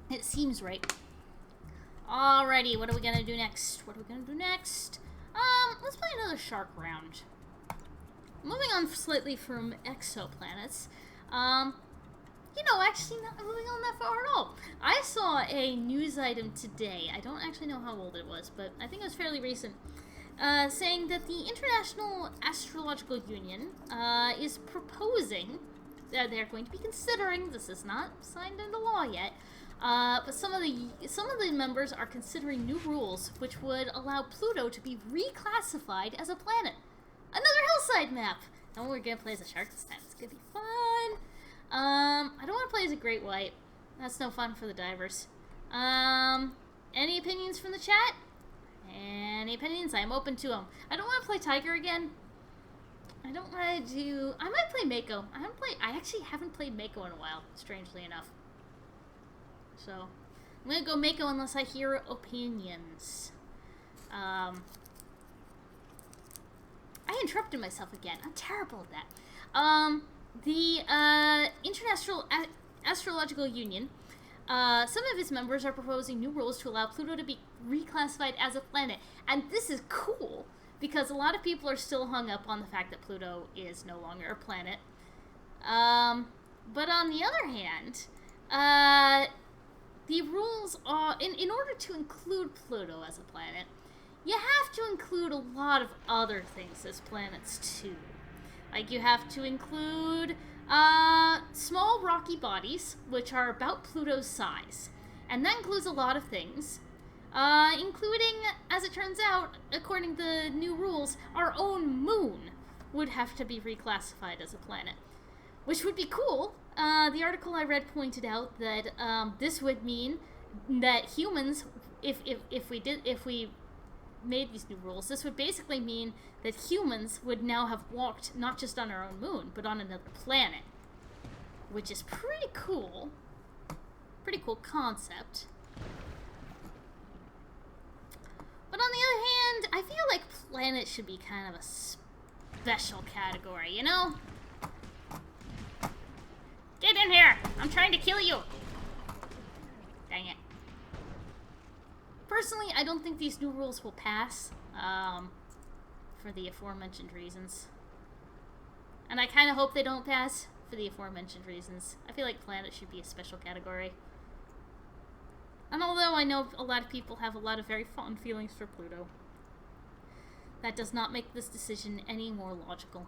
It seems right. Alrighty, what are we gonna do next? Let's play another shark round. Moving on slightly from exoplanets. Actually not moving on that far at all. I saw a news item today. I don't actually know how old it was, but I think it was fairly recent. Saying that the International Astrological Union is proposing that they're going to be considering, this is not signed into law yet, but some of the members are considering new rules which would allow Pluto to be reclassified as a planet. Another hillside map! And we're gonna play as a shark this time. It's gonna be fun! I don't want to play as a great white. That's no fun for the divers. Any opinions from the chat? Any opinions? I'm open to them. I don't want to play tiger again. I don't want to do... I might play Mako. I actually haven't played Mako in a while, strangely enough. So, I'm gonna go Mako unless I hear opinions. I interrupted myself again. I'm terrible at that. The International Astrological Union, some of its members are proposing new rules to allow Pluto to be reclassified as a planet. And this is cool, because a lot of people are still hung up on the fact that Pluto is no longer a planet. But on the other hand, the rules are, in order to include Pluto as a planet, you have to include a lot of other things as planets too. Like, you have to include small rocky bodies, which are about Pluto's size. And that includes a lot of things, including, as it turns out, according to the new rules, our own moon would have to be reclassified as a planet. Which would be cool. The article I read pointed out that this would mean that humans, if we made these new rules, this would basically mean that humans would now have walked not just on our own moon, but on another planet. Which is pretty cool. Pretty cool concept. But on the other hand, I feel like planet should be kind of a special category, you know? Get in here! I'm trying to kill you! Dang it. Personally, I don't think these new rules will pass, for the aforementioned reasons. And I kind of hope they don't pass for the aforementioned reasons. I feel like planet should be a special category. And although I know a lot of people have a lot of very fond feelings for Pluto, that does not make this decision any more logical.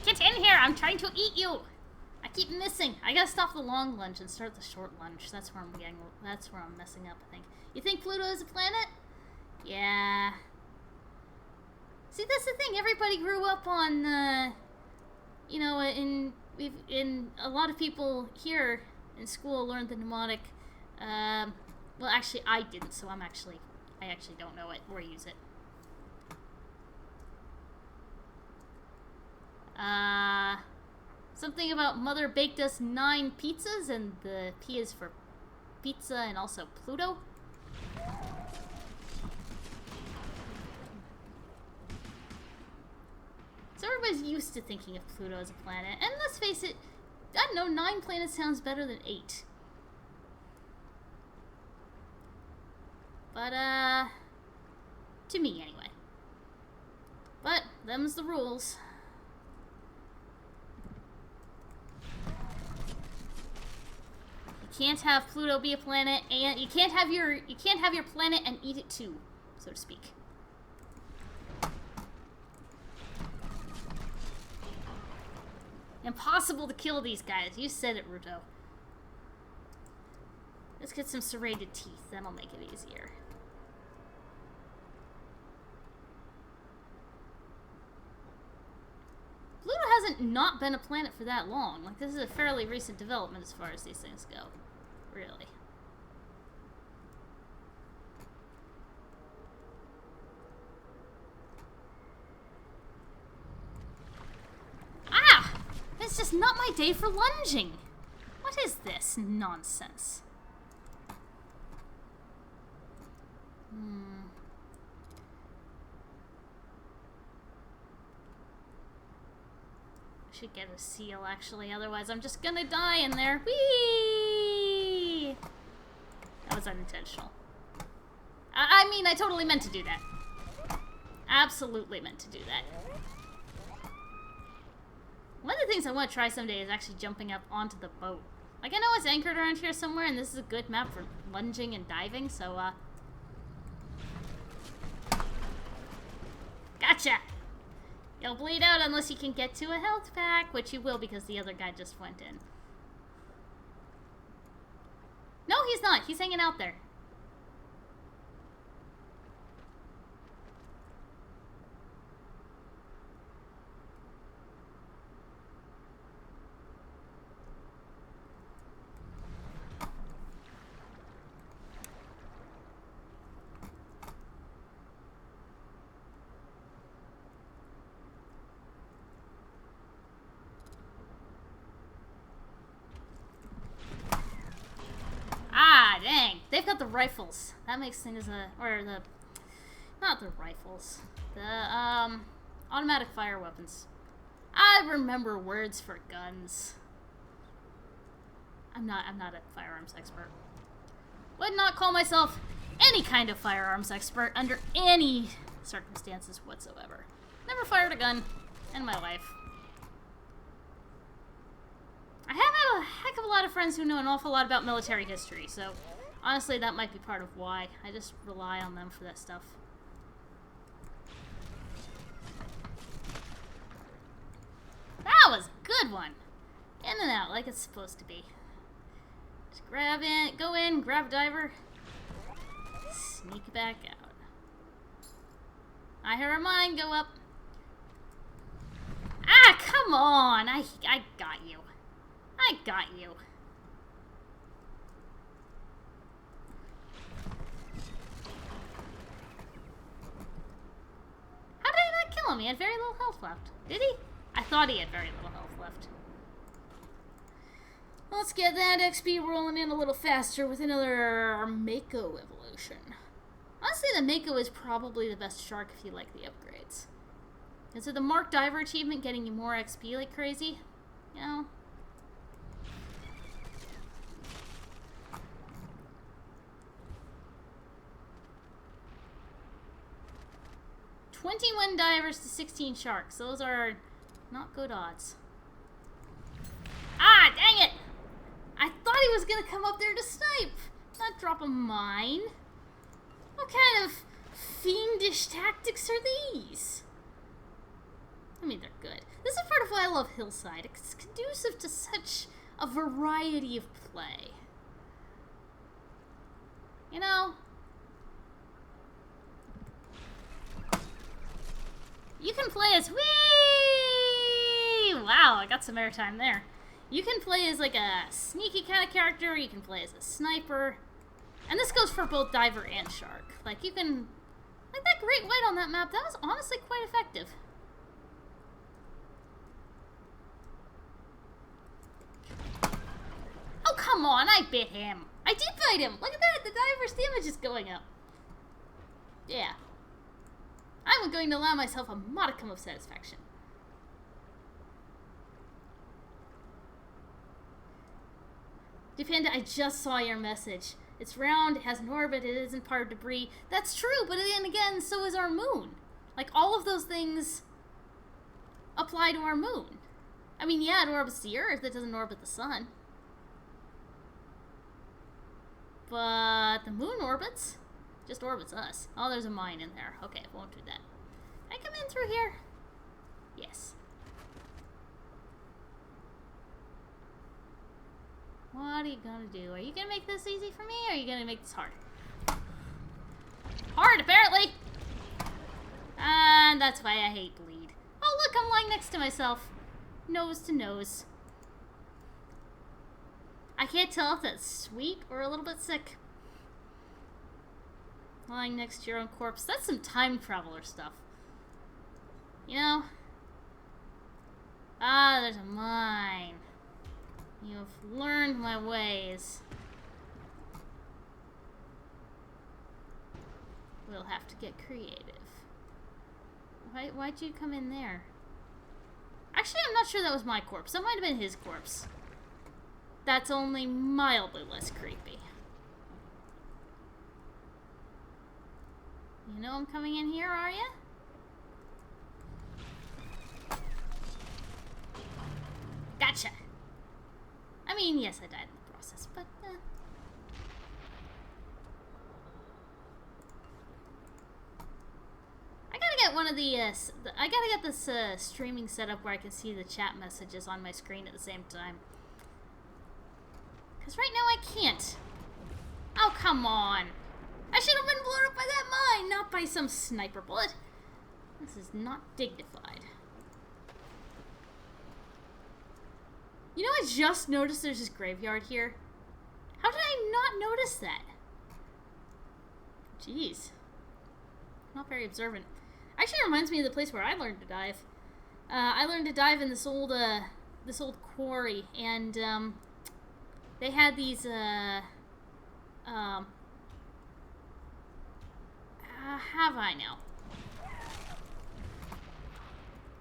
Get in here! I'm trying to eat you! I keep missing. I gotta stop the long lunge and start the short lunge. That's where I'm messing up, I think. You think Pluto is a planet? Yeah. See, that's the thing. Everybody grew up on, you know, in a lot of people here in school learned the mnemonic. Well, actually, I didn't, so I actually don't know it or use it. Something about Mother baked us 9 pizzas, and the P is for pizza and also Pluto. So everybody's used to thinking of Pluto as a planet, and let's face it, I don't know, 9 planets sounds better than 8. But, to me anyway. But, them's the rules. You can't have Pluto be a planet, and you can't have your planet and eat it too, so to speak. Impossible to kill these guys. You said it, Ruto. Let's get some serrated teeth. That'll make it easier. Pluto hasn't not been a planet for that long. Like, this is a fairly recent development as far as these things go. Really. It's just not my day for lunging. What is this nonsense? I should get a seal, actually. Otherwise, I'm just gonna die in there. Whee! That was unintentional. I mean, I totally meant to do that. Absolutely meant to do that. One of the things I want to try someday is actually jumping up onto the boat. Like, I know it's anchored around here somewhere, and this is a good map for lunging and diving, so, Gotcha! You'll bleed out unless you can get to a health pack, which you will because the other guy just went in. No, he's not. He's hanging out there. Dang, they've got the rifles. That makes things, not the rifles. The, automatic fire weapons. I remember words for guns. I'm not a firearms expert. Would not call myself any kind of firearms expert under any circumstances whatsoever. Never fired a gun in my life. I have had a heck of a lot of friends who know an awful lot about military history, so honestly that might be part of why. I just rely on them for that stuff. That was a good one! In and out like it's supposed to be. Just grab in, go in, grab diver, sneak back out. I hear a mine go up. Ah, come on! I got you. I got you. How did he not kill him? He had very little health left. Did he? I thought he had very little health left. Let's get that XP rolling in a little faster with another Mako evolution. Honestly, the Mako is probably the best shark if you like the upgrades. Is it the Mark Diver achievement getting you more XP like crazy? You know? 21 divers to 16 sharks. Those are not good odds. Ah, dang it! I thought he was gonna come up there to snipe, not drop a mine. What kind of fiendish tactics are these? I mean, they're good. This is part of why I love Hillside. It's conducive to such a variety of play. You know? You can play as... Whee! Wow, I got some airtime there. You can play as like a sneaky kind of character, you can play as a sniper. And this goes for both diver and shark. Like, you can... Like, that great white on that map, that was honestly quite effective. Oh, come on, I bit him. I did bite him. Look at that, the diver's damage is going up. Yeah. I'm going to allow myself a modicum of satisfaction. Depanda, I just saw your message. It's round, it has an orbit, it isn't part of debris. That's true, but then again, so is our moon. Like, all of those things apply to our moon. I mean, yeah, it orbits the Earth, it doesn't orbit the sun. But the moon orbits. Just orbits us. Oh, there's a mine in there. Okay, won't do that. Can I come in through here? Yes. What are you gonna do? Are you gonna make this easy for me, or are you gonna make this hard? Hard, apparently! And that's why I hate bleed. Oh, look, I'm lying next to myself. Nose to nose. I can't tell if that's sweet or a little bit sick. Lying next to your own corpse. That's some time traveler stuff. You know? Ah, there's a mine. You have learned my ways. We'll have to get creative. Why'd you come in there? Actually, I'm not sure that was my corpse. That might have been his corpse. That's only mildly less creepy. You know I'm coming in here, are you? Gotcha! I mean, yes, I died in the process, but, I gotta get one of the, I gotta get this, streaming set up where I can see the chat messages on my screen at the same time. Because right now I can't. Oh, come on! I should have been blown up by that mine, not by some sniper bullet. This is not dignified. You know, I just noticed there's this graveyard here. How did I not notice that? Jeez. Not very observant. Actually, it reminds me of the place where I learned to dive. I learned to dive in this old quarry, and, they had these, have I now?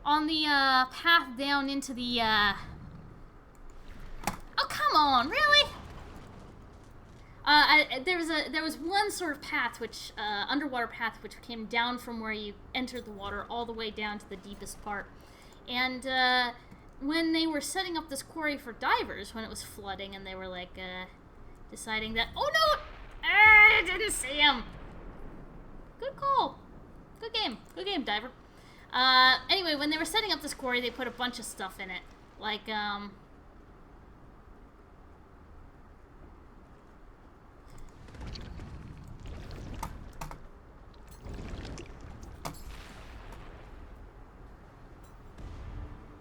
On the, path down into the, Oh, come on, really? There was one sort of path, which, underwater path, which came down from where you entered the water all the way down to the deepest part. And, when they were setting up this quarry for divers, when it was flooding, and they were, like, deciding that, oh no! I didn't see him! Good call. Good game, diver. Anyway, when they were setting up this quarry, they put a bunch of stuff in it. Like,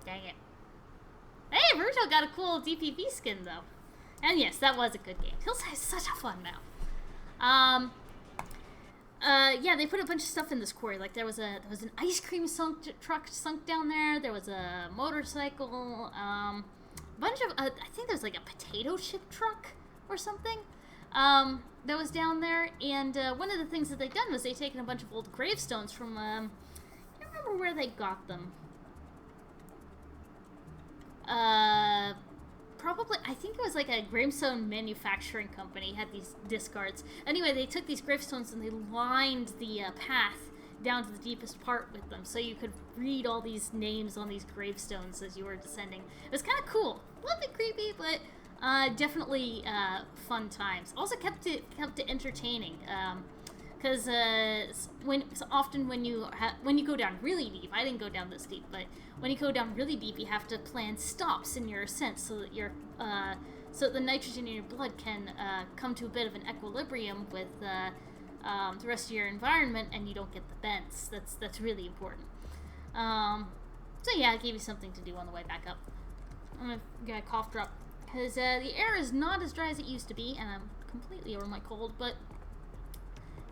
Dang it. Hey, Ruto got a cool DPP skin, though. And yes, that was a good game. Hillside's such a fun map. Yeah, they put a bunch of stuff in this quarry. Like, there was an ice cream truck sunk down there. There was a motorcycle, bunch of, I think there was like a potato chip truck or something, that was down there. And, one of the things that they'd done was they'd taken a bunch of old gravestones from, I can't remember where they got them. Probably, I think it was like a gravestone manufacturing company had these discards. Anyway, they took these gravestones and they lined the path down to the deepest part with them, so you could read all these names on these gravestones as you were descending. It was kind of cool. A little bit creepy, but definitely fun times. Also kept it entertaining. Because often when you go down really deep, I didn't go down this deep, but when you go down really deep, you have to plan stops in your ascent so that so that the nitrogen in your blood can come to a bit of an equilibrium with the rest of your environment, and you don't get the bends. That's really important. So yeah, it gave you something to do on the way back up. I'm gonna get a cough drop because the air is not as dry as it used to be, and I'm completely over my cold, but.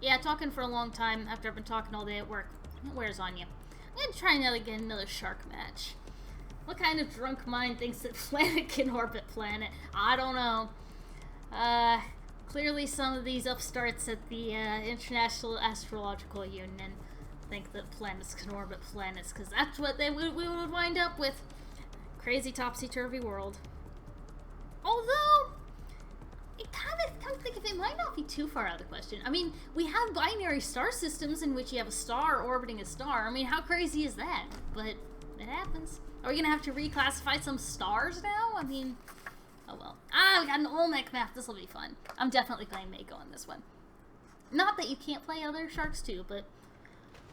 Yeah, talking for a long time after I've been talking all day at work. It wears on you. I'm gonna try another shark match. What kind of drunk mind thinks that planet can orbit planet? I don't know. Clearly some of these upstarts at the International Astrological Union think that planets can orbit planets, because that's what we would wind up with. Crazy topsy-turvy world. Although, come to think of it, might not be too far out of the question. I mean, we have binary star systems in which you have a star orbiting a star. I mean, how crazy is that? But it happens. Are we gonna have to reclassify some stars now? I mean, oh well. We got an Olmec map. This will be fun. I'm definitely playing Mako on this one. Not that you can't play other sharks too, but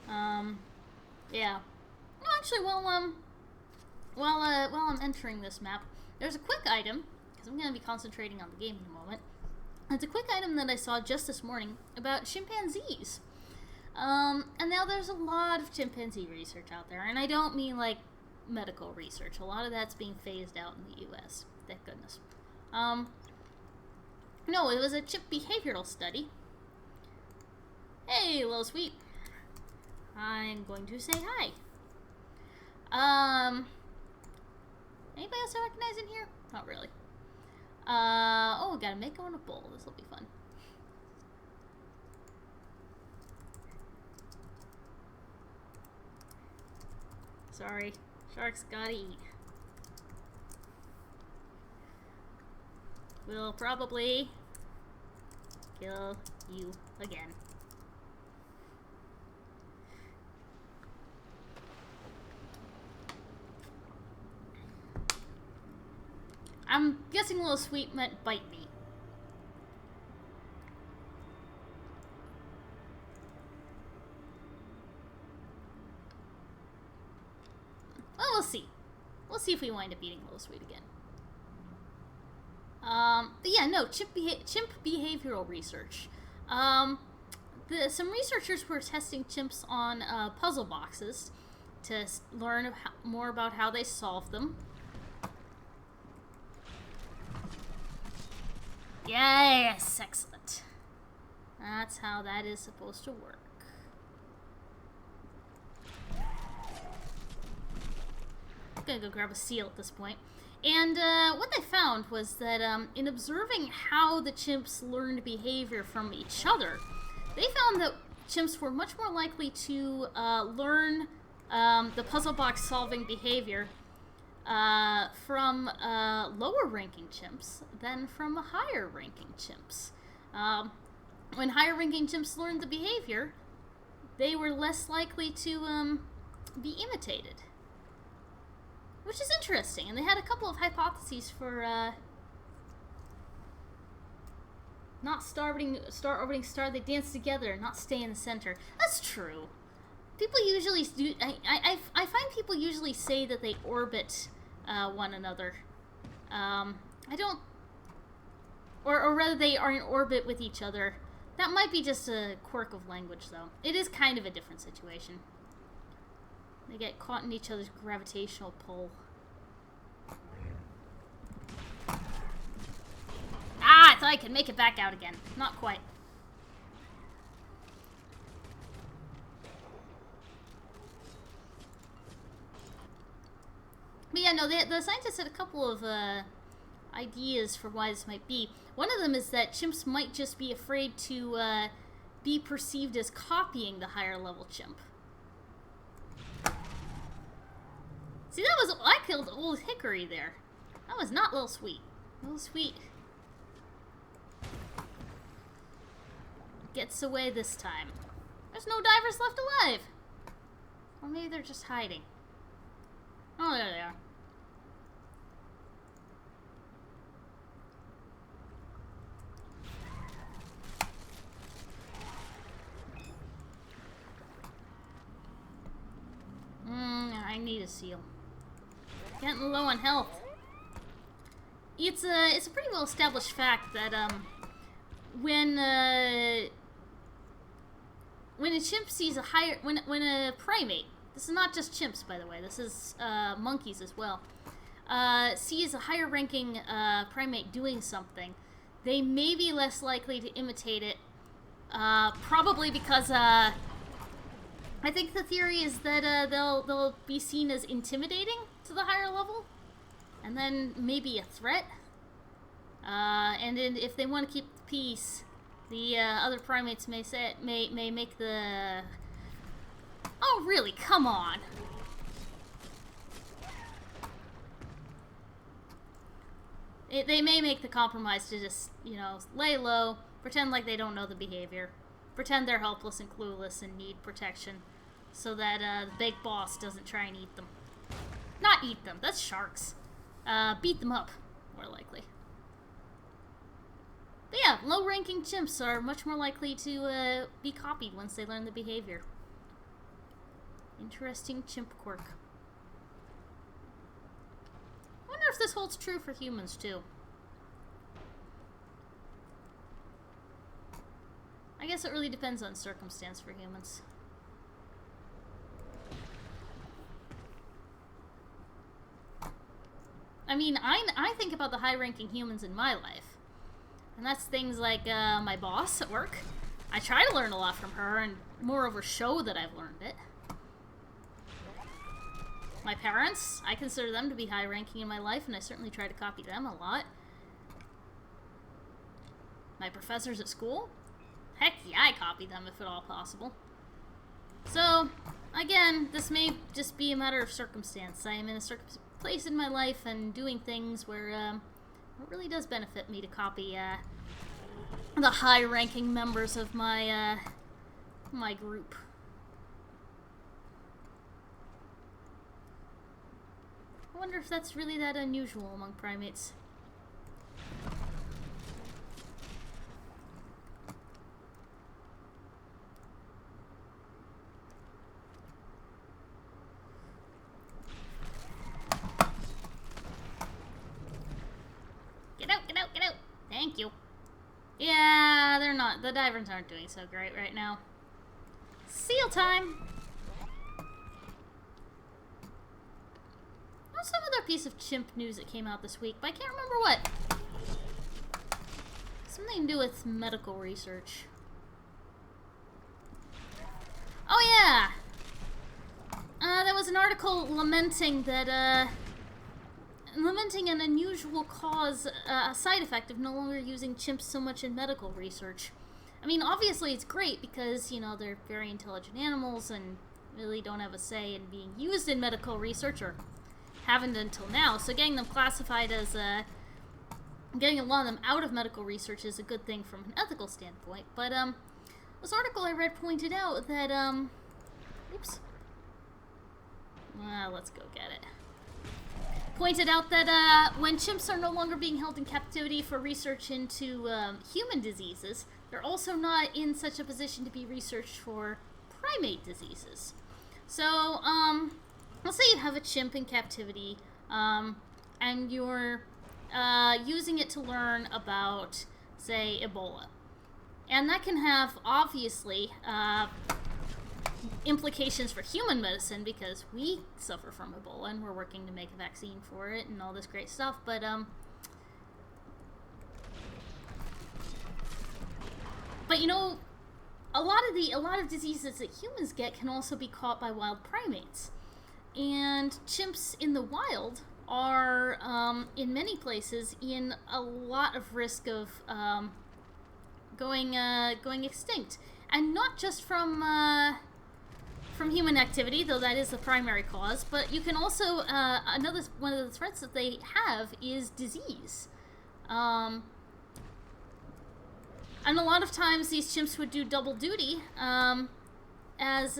yeah. Well, actually, while I'm entering this map, there's a quick item. I'm going to be concentrating on the game in a moment. It's a quick item that I saw just this morning about chimpanzees. And now there's a lot of chimpanzee research out there, and I don't mean like medical research. A lot of that's being phased out in the US. Thank goodness. No, it was a chimp behavioral study. Hey, little sweet. I'm going to say hi. Anybody else I recognize in here? Not really. Oh, we gotta make on a bowl. This will be fun. Sorry. Sharks gotta eat. We'll probably kill you again. I'm guessing Little Sweet meant bite me. Well, we'll see. We'll see if we wind up eating Little Sweet again. But yeah, no, chimp behavioral research. Some researchers were testing chimps on puzzle boxes to learn more about how they solve them. Yes, excellent. That's how that is supposed to work. I'm gonna go grab a seal at this point. And what they found was that in observing how the chimps learned behavior from each other, they found that chimps were much more likely to learn the puzzle box solving behavior from lower ranking chimps than from higher ranking chimps. When higher ranking chimps learned the behavior, they were less likely to be imitated. Which is interesting, and they had a couple of hypotheses for not orbiting star. They dance together, not stay in the center. That's true. People usually do. I find people usually say that they orbit one another. I don't, or rather, they are in orbit with each other. That might be just a quirk of language, though. It is kind of a different situation. They get caught in each other's gravitational pull. Ah, I thought I could make it back out again. Not quite. But yeah, no, the scientists had a couple of ideas for why this might be. One of them is that chimps might just be afraid to be perceived as copying the higher level chimp. See, that was... I killed Old Hickory there. That was not Little Sweet. Little Sweet gets away this time. There's no divers left alive. Or maybe they're just hiding. Oh, there they are. I need a seal. Getting low on health. It's a pretty well established fact that when a chimp sees a higher when a primate, this is not just chimps by the way, this is monkeys as well, sees a higher ranking primate doing something, they may be less likely to imitate it, probably because I think the theory is that they'll be seen as intimidating to the higher level, and then maybe a threat. And then if they want to keep the peace, the other primates may make the... Oh, really? Come on. They may make the compromise to just, you know, lay low, pretend like they don't know the behavior, pretend they're helpless and clueless and need protection, so that the big boss doesn't try and eat them. Not eat them, that's sharks. Beat them up, more likely. But yeah, low-ranking chimps are much more likely to be copied once they learn the behavior. Interesting chimp quirk. I wonder if this holds true for humans, too. I guess it really depends on circumstance for humans. I mean, I think about the high-ranking humans in my life. And that's things like my boss at work. I try to learn a lot from her and moreover show that I've learned it. My parents, I consider them to be high-ranking in my life, and I certainly try to copy them a lot. My professors at school? Heck yeah, I copy them if at all possible. So, again, this may just be a matter of circumstance. I am in a place in my life and doing things where it really does benefit me to copy the high-ranking members of my my group. I wonder if that's really that unusual among primates. Get out, get out, get out! Thank you. Yeah, they're not. The divers aren't doing so great right now. Seal time! There's some other piece of chimp news that came out this week, but I can't remember what. Something to do with medical research. Oh yeah! There was an article lamenting that, lamenting an unusual cause, a side effect of no longer using chimps so much in medical research. I mean, obviously it's great because, you know, they're very intelligent animals and really don't have a say in being used in medical research, or haven't until now. So getting them classified as, getting a lot of them out of medical research is a good thing from an ethical standpoint. But, this article I read pointed out that, oops. Let's go get it. Pointed out that when chimps are no longer being held in captivity for research into human diseases, they're also not in such a position to be researched for primate diseases. So, let's say you have a chimp in captivity, and you're using it to learn about, say, Ebola. And that can have, obviously, implications for human medicine because we suffer from Ebola and we're working to make a vaccine for it and all this great stuff, but you know, a lot of diseases that humans get can also be caught by wild primates. And chimps in the wild are in many places in a lot of risk of going extinct, and not just from human activity, though that is the primary cause, but you can also, one of the threats that they have is disease. And a lot of times these chimps would do double duty, as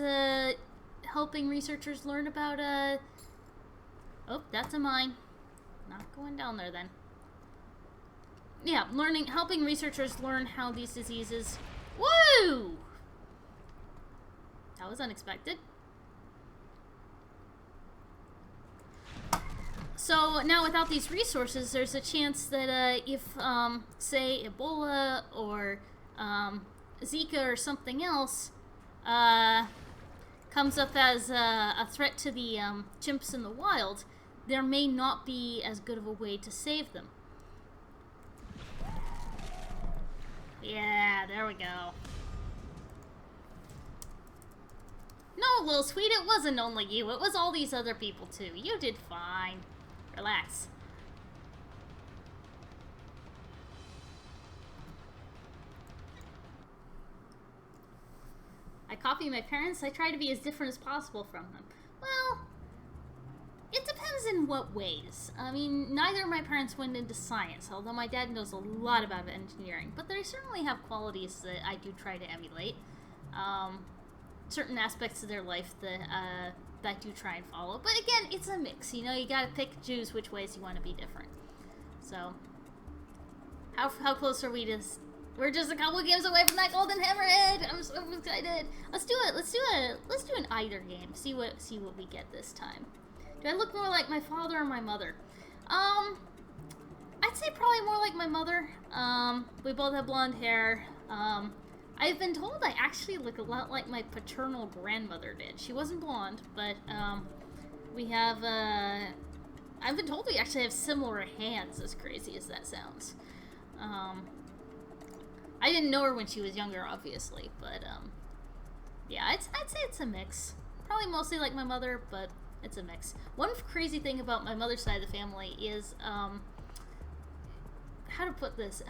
helping researchers learn about, oh, that's a mine. Not going down there then. Yeah, helping researchers learn how these diseases, woo! That was unexpected. So now without these resources, there's a chance that if, say, Ebola or Zika or something else comes up as a threat to the chimps in the wild, there may not be as good of a way to save them. Yeah, there we go. No, little sweet, it wasn't only you. It was all these other people, too. You did fine. Relax. I copy my parents. I try to be as different as possible from them. Well, it depends in what ways. I mean, neither of my parents went into science, although my dad knows a lot about engineering. But they certainly have qualities that I do try to emulate. Certain aspects of their life that I do try and follow. But again, it's a mix. You know, you gotta choose which ways you want to be different. So, how close are we to... We're just a couple games away from that golden hammerhead. I'm so excited. Let's do it. Let's do an either game. See what we get this time. Do I look more like my father or my mother? I'd say probably more like my mother. We both have blonde hair. I've been told I actually look a lot like my paternal grandmother did. She wasn't blonde, but we have I've been told we actually have similar hands, as crazy as that sounds. I didn't know her when she was younger, obviously, but yeah, I'd say it's a mix. Probably mostly like my mother, but It's a mix. One crazy thing about my mother's side of the family is, how to put this?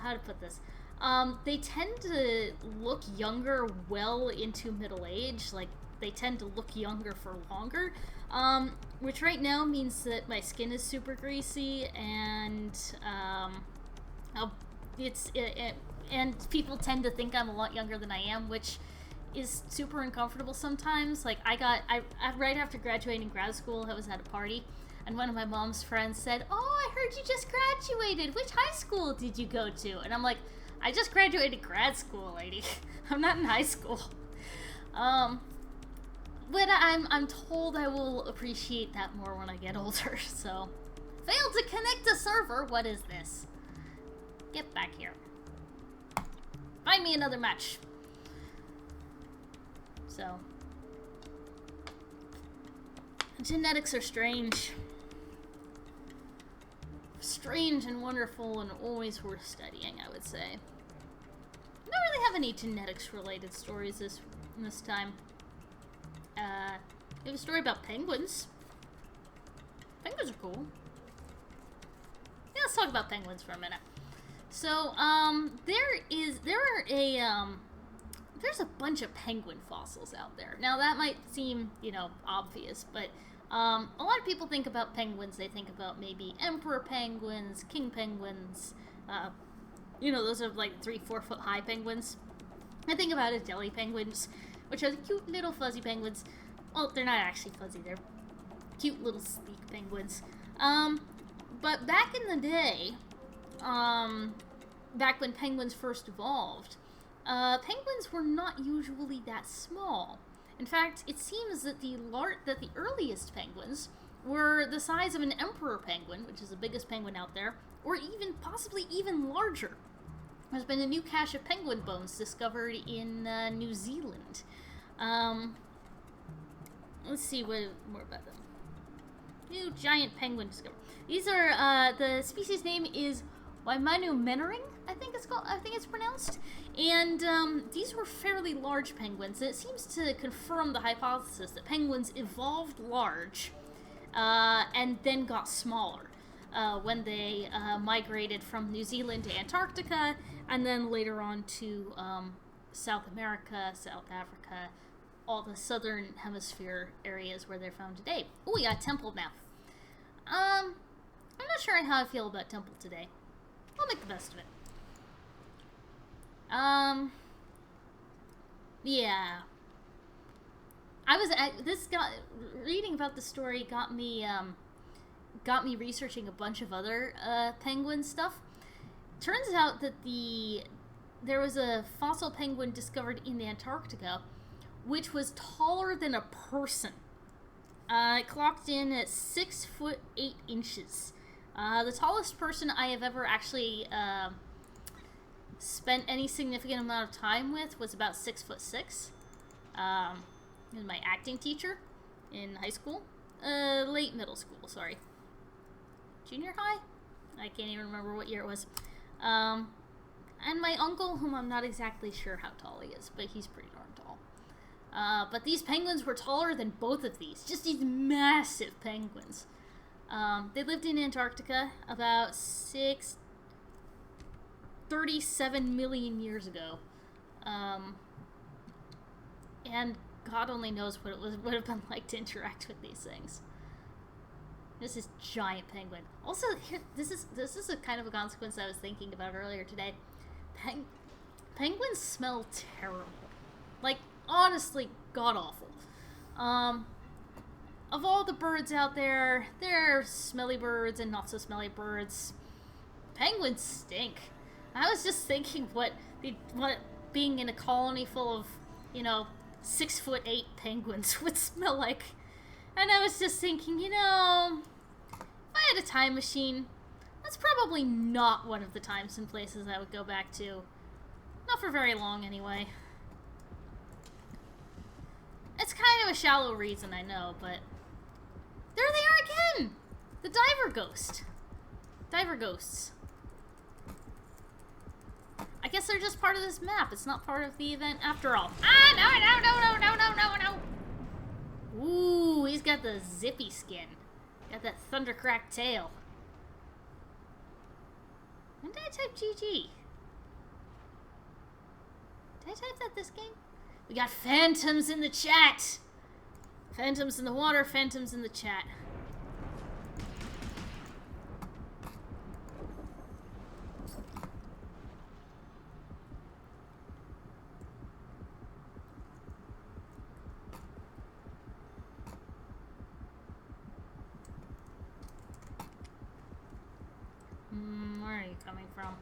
They tend to look younger well into middle age. Like, they tend to look younger for longer. Which right now means that my skin is super greasy and, and people tend to think I'm a lot younger than I am, which is super uncomfortable sometimes. Like, right after graduating grad school, I was at a party, and one of my mom's friends said, "Oh, I heard you just graduated. Which high school did you go to?" And I'm like, "I just graduated grad school, lady. I'm not in high school." But I'm told I will appreciate that more when I get older, so. Failed to connect the server. What is this? Get back here. Find me another match. So. Genetics are strange. Strange and wonderful and always worth studying, I would say. I don't really have any genetics related stories this time. We have a story about penguins. Penguins are cool. Yeah, let's talk about penguins for a minute. So, there's a bunch of penguin fossils out there. Now, that might seem, obvious, but a lot of people think about penguins. They think about maybe emperor penguins, king penguins. Those are like 3-4 foot high penguins. I think about Adelie penguins, which are the cute little fuzzy penguins. Well, they're not actually fuzzy. They're cute little sleek penguins. But back in the day, back when penguins first evolved, penguins were not usually that small. In fact, it seems that the earliest penguins were the size of an emperor penguin, which is the biggest penguin out there, or possibly even larger. There's been a new cache of penguin bones discovered in New Zealand. Let's see what more about them. New giant penguin discovered. These are the species name is Waimanu menering, I think it's pronounced. And these were fairly large penguins. And it seems to confirm the hypothesis that penguins evolved large and then got smaller when they migrated from New Zealand to Antarctica, and then later on to South America, South Africa, all the southern hemisphere areas where they're found today. Oh, we got Temple now. I'm not sure how I feel about Temple today. I'll make the best of it. Yeah. Reading about the story got me researching a bunch of other penguin stuff. Turns out that there was a fossil penguin discovered in Antarctica which was taller than a person. It clocked in at 6 foot 8 inches. The tallest person I have ever actually spent any significant amount of time with was about 6 foot 6. He was my acting teacher in high school. Late middle school, sorry. Junior high? I can't even remember what year it was. And my uncle, whom I'm not exactly sure how tall he is, but he's pretty darn tall. But these penguins were taller than both of these. Just these massive penguins. They lived in Antarctica about 37 million years ago. And God only knows what it would have been like to interact with these things. This is giant penguin. Also, this is a kind of a consequence I was thinking about earlier today. Penguins smell terrible. Like, honestly, god-awful. Of all the birds out there, there are smelly birds and not so smelly birds. Penguins stink. I was just thinking what being in a colony full of, 6 foot 8 penguins would smell like. And I was just thinking, if I had a time machine, that's probably not one of the times and places I would go back to. Not for very long, anyway. It's kind of a shallow reason, I know, but... There they are again! The diver ghost. Diver ghosts. I guess they're just part of this map. It's not part of the event after all. Ah, no. Ooh, he's got the zippy skin. Got that thundercrack tail. When did I type GG? Did I type that this game? We got phantoms in the chat! Phantoms in the water, phantoms in the chat. Where are you coming from?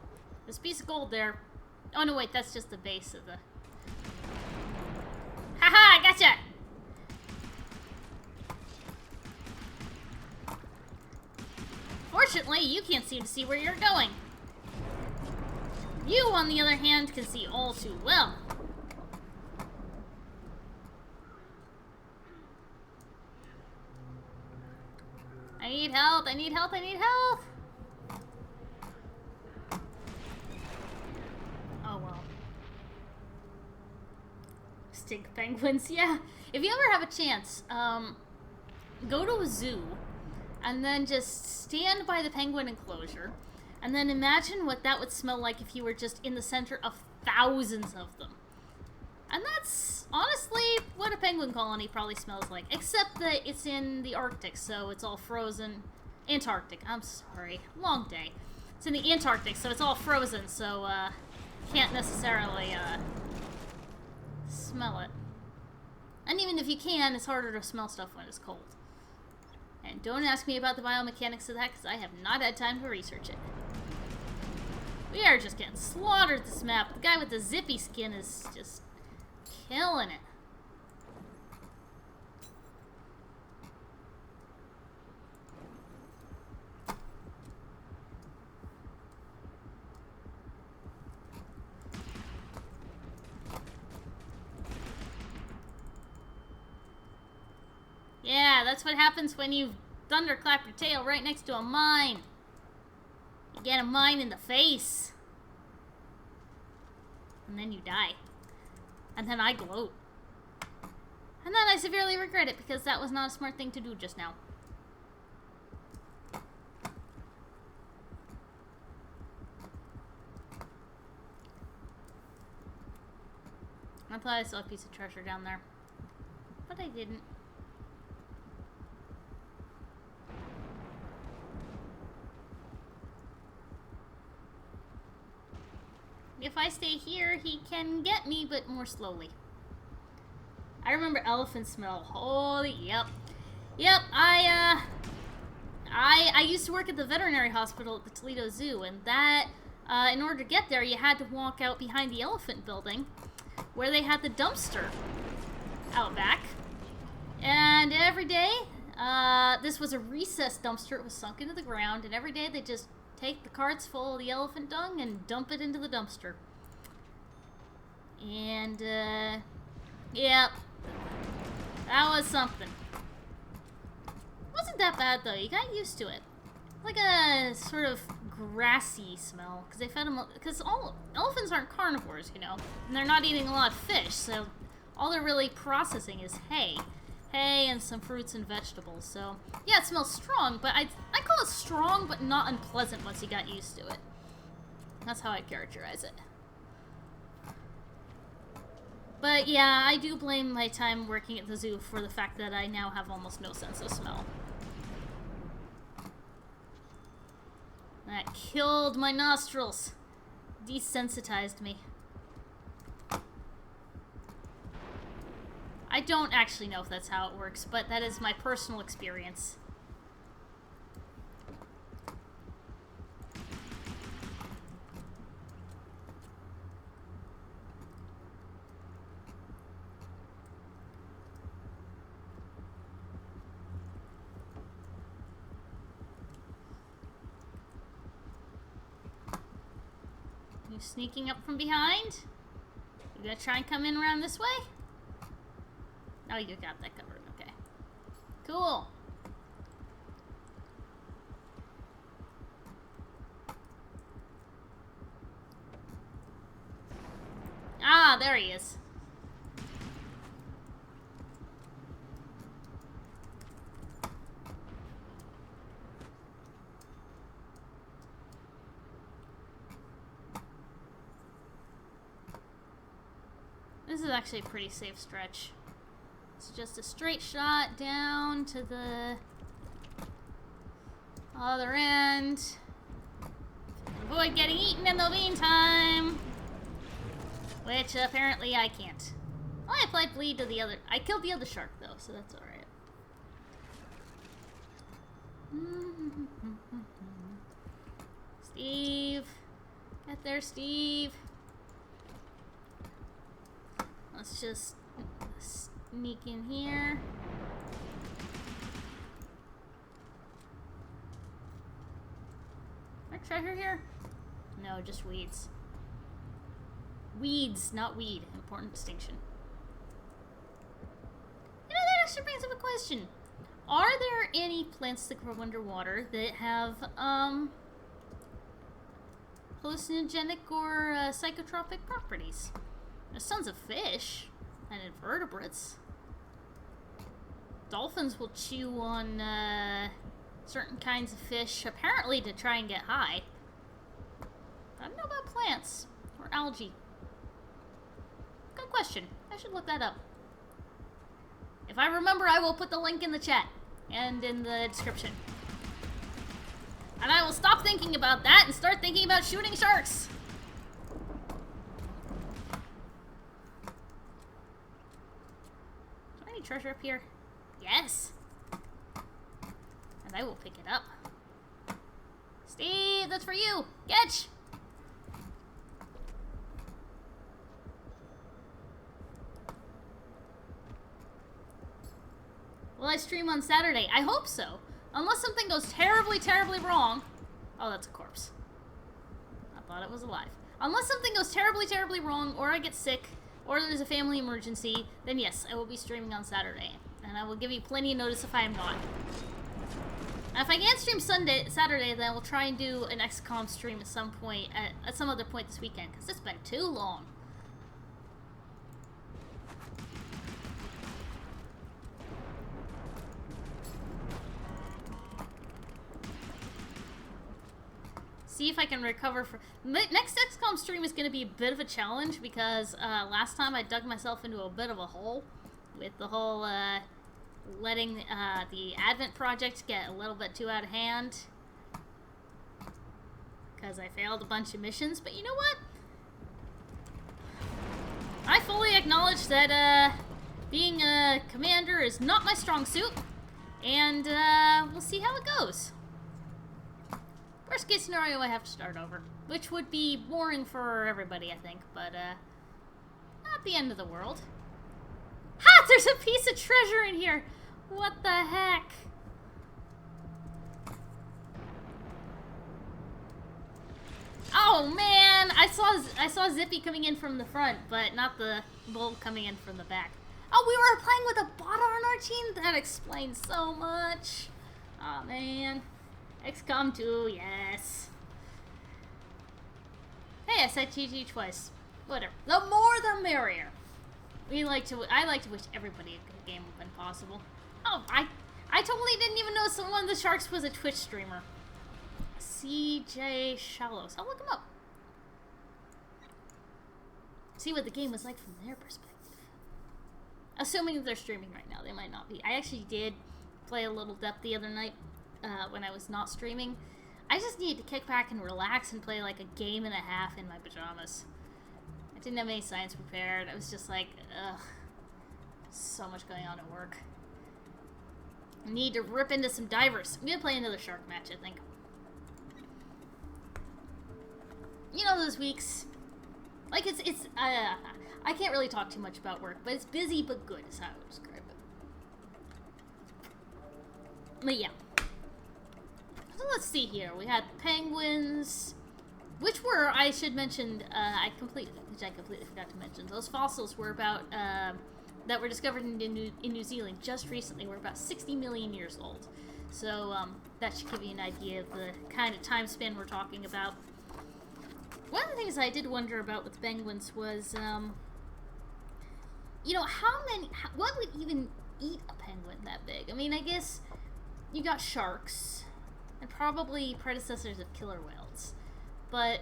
This piece of gold there. Oh no, wait, that's just the base of the... Haha, I gotcha! Fortunately, you can't seem to see where you're going. You, on the other hand, can see all too well. I need help, I need help, I need help! Oh well. Stink penguins, yeah. If you ever have a chance, go to a zoo and then just stand by the penguin enclosure and then imagine what that would smell like if you were just in the center of thousands of them. And that's honestly what a penguin colony probably smells like, except that it's in the Arctic, so it's all frozen. Antarctic, I'm sorry, long day. It's in the Antarctic, so it's all frozen, so can't necessarily smell it. And even if you can, it's harder to smell stuff when it's cold. And don't ask me about the biomechanics of that, because I have not had time to research it. We are just getting slaughtered this map. The guy with the zippy skin is just killing it. Yeah, that's what happens when you thunderclap your tail right next to a mine. You get a mine in the face. And then you die. And then I gloat. And then I severely regret it because that was not a smart thing to do just now. I thought I saw a piece of treasure down there. But I didn't. If I stay here, he can get me, but more slowly. I remember elephant smell. Holy, yep. Yep, I used to work at the veterinary hospital at the Toledo Zoo, and that, in order to get there, you had to walk out behind the elephant building, where they had the dumpster out back. And every day, this was a recessed dumpster. It was sunk into the ground, and every day they just take the carts full of the elephant dung and dump it into the dumpster. And, yep. That was something. Wasn't that bad, though. You got used to it. Like a sort of grassy smell. Because they fed them... Because elephants aren't carnivores, you know. And they're not eating a lot of fish, so all they're really processing is hay. Hay and some fruits and vegetables. So, yeah, it smells strong, but I call it strong, but not unpleasant once you got used to it. That's how I'd characterize it. But yeah, I do blame my time working at the zoo for the fact that I now have almost no sense of smell. That killed my nostrils. Desensitized me. I don't actually know if that's how it works, but that is my personal experience. You sneaking up from behind? You gonna try and come in around this way? Oh, you got that covered. Okay. Cool. Ah, there he is. is actually a pretty safe stretch. It's just a straight shot down to the other end. Avoid getting eaten in the meantime. Which apparently I can't. Well, I applied bleed to the other. I killed the other shark though, so that's alright. Steve. Get there, Steve. Let's just sneak in here. Is there treasure here? No, just weeds. Weeds, not weed. Important distinction. You know, that actually brings up a question. Are there any plants that grow underwater that have, hallucinogenic or psychotropic properties? There's tons of fish and invertebrates. Dolphins will chew on certain kinds of fish, apparently to try and get high. I don't know about plants or algae. Good question. I should look that up. If I remember, I will put the link in the chat and in the description. And I will stop thinking about that and start thinking about shooting sharks. Is there any treasure up here? Yes. And I will pick it up. Steve, that's for you. Catch. Will I stream on Saturday? I hope so. Unless something goes terribly, terribly wrong. Oh, that's a corpse. I thought it was alive. Unless something goes terribly, terribly wrong, or I get sick, or there's a family emergency, then yes, I will be streaming on Saturday. And I will give you plenty of notice if I am not. Now, if I can't stream Saturday, then we'll try and do an XCOM stream at some point, at some other point this weekend, because it's been too long. See if I can recover for... Next XCOM stream is going to be a bit of a challenge because last time I dug myself into a bit of a hole with the whole letting the Advent project get a little bit too out of hand because I failed a bunch of missions. But you know what? I fully acknowledge that being a commander is not my strong suit, and we'll see how it goes. Worst case scenario, I have to start over, which would be boring for everybody, I think, but not the end of the world. Ha! There's a piece of treasure in here! What the heck? Oh man! I saw Zippy coming in from the front, but not the bull coming in from the back. Oh, we were playing with a bot on our team? That explains so much. Oh man. XCOM 2, yes. Hey, I said GG twice. Whatever. The more the merrier. I like to wish everybody a good game when possible. Oh, I totally didn't even know one of the sharks was a Twitch streamer. CJ Shallows. I'll look him up. See what the game was like from their perspective. Assuming that they're streaming right now, they might not be. I actually did play a little depth the other night. When I was not streaming. I just needed to kick back and relax and play like a game and a half in my pajamas. I didn't have any science prepared. I was just like, ugh. So much going on at work. I need to rip into some divers. I'm gonna play another shark match, I think. You know those weeks. Like I can't really talk too much about work, but it's busy but good is how I would describe it. But yeah. So let's see here. We had penguins, which were, I should mention, I completely forgot to mention. Those fossils were about, that were discovered in New Zealand just recently, were about 60 million years old. So that should give you an idea of the kind of time span we're talking about. One of the things I did wonder about with penguins was, you know, what would even eat a penguin that big? I mean, I guess you got sharks. And probably predecessors of killer whales. But,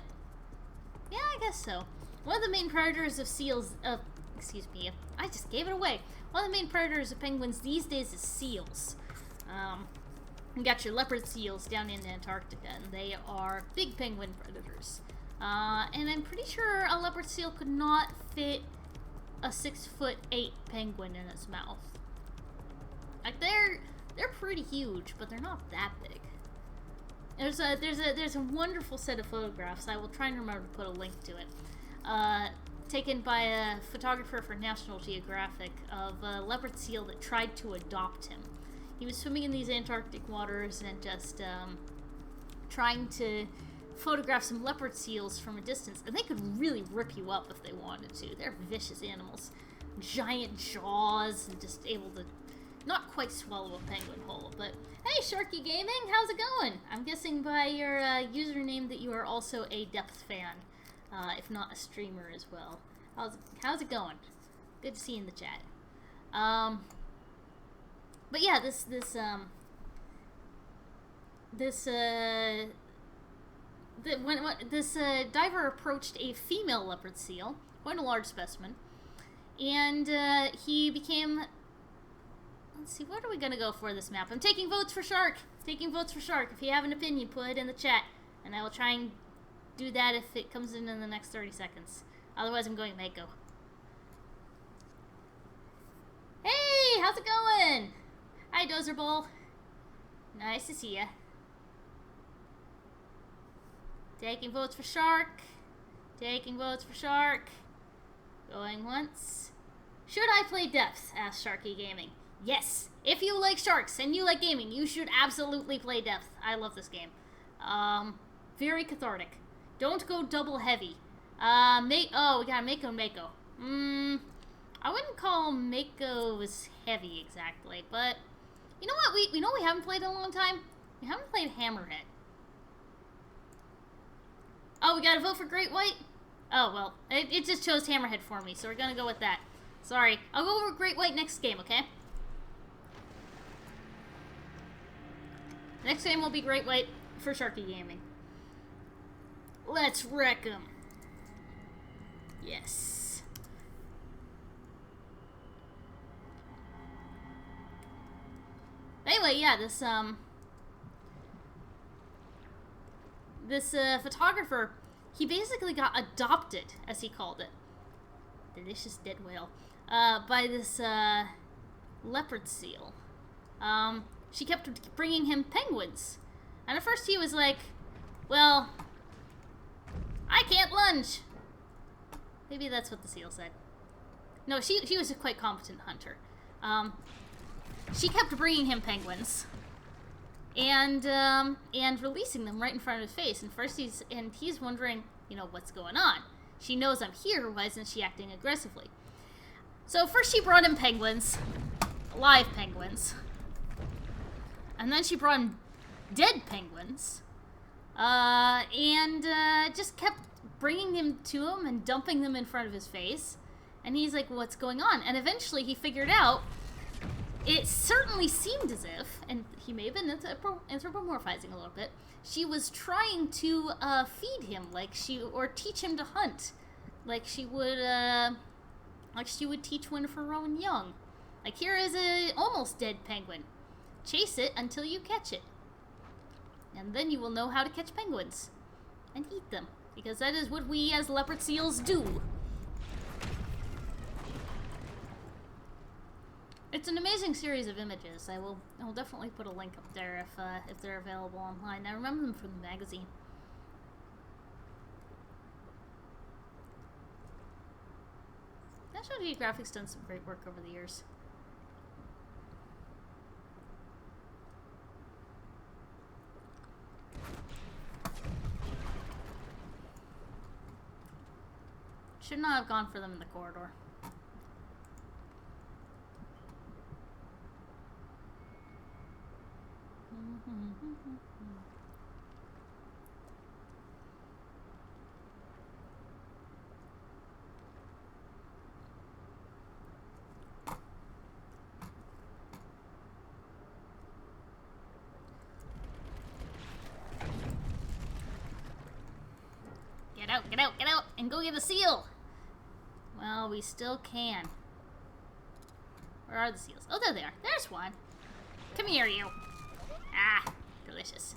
yeah, I guess so. One of the main predators of seals, excuse me, I just gave it away. One of the main predators of penguins these days is seals. You got your leopard seals down in Antarctica, and they are big penguin predators. And I'm pretty sure a leopard seal could not fit a 6'8" penguin in its mouth. Like they're pretty huge, but they're not that big. There's a wonderful set of photographs. I will try and remember to put a link to it. Taken by a photographer for National Geographic of a leopard seal that tried to adopt him. He was swimming in these Antarctic waters and just trying to photograph some leopard seals from a distance, and they could really rip you up if they wanted to. They're vicious animals. Giant jaws and just able to not quite swallow a penguin whole. But hey, Sharky Gaming, how's it going? I'm guessing by your username that you are also a depth fan, if not a streamer as well. How's it going? Good to see you in the chat. But yeah, this diver approached a female leopard seal, quite a large specimen, and he became. Let's see, what are we gonna go for this map? I'm taking votes for shark. Taking votes for shark. If you have an opinion, put it in the chat, and I will try and do that if it comes in the next 30 seconds. Otherwise, I'm going Mako. Hey, how's it going? Hi, Dozer Bowl. Nice to see ya. Taking votes for shark. Taking votes for shark. Going once. Should I play depth? Asked Sharky Gaming. Yes. If you like sharks and you like gaming, you should absolutely play depth. I love this game. Very cathartic. Don't go double heavy. We got Mako and Mako. I wouldn't call Mako's heavy exactly, but you know what? We know we haven't played in a long time. We haven't played Hammerhead. Oh, we gotta vote for Great White? Oh, well, it just chose Hammerhead for me, so we're gonna go with that. Sorry. I'll go over Great White next game, okay? Next game will be Great White for Sharky Gaming. Let's wreck 'em. Yes. Anyway, yeah, this photographer, he basically got adopted, as he called it. Delicious dead whale. By this leopard seal. She kept bringing him penguins. And at first he was like, well, I can't lunge. Maybe that's what the seal said. No, she was a quite competent hunter. She kept bringing him penguins. And releasing them right in front of his face. And first he's wondering, you know, what's going on. She knows I'm here, why isn't she acting aggressively? So first she brought him penguins. Live penguins. And then she brought him dead penguins. Just kept bringing them to him and dumping them in front of his face. And he's like, what's going on? And eventually he figured out, it certainly seemed as if, and he may have been anthropomorphizing a little bit, she was trying to feed him, or teach him to hunt, like she would teach one of her own young. Like, here is a almost dead penguin. Chase it until you catch it. And then you will know how to catch penguins. And eat them. Because that is what we as leopard seals do. It's an amazing series of images. I will definitely put a link up there if they're available online. I remember them from the magazine. National Geographic's done some great work over the years. Should not have gone for them in the corridor. Get out, and go get a seal! Well, we still can. Where are the seals? Oh, there they are. There's one. Come here, you. Ah, delicious.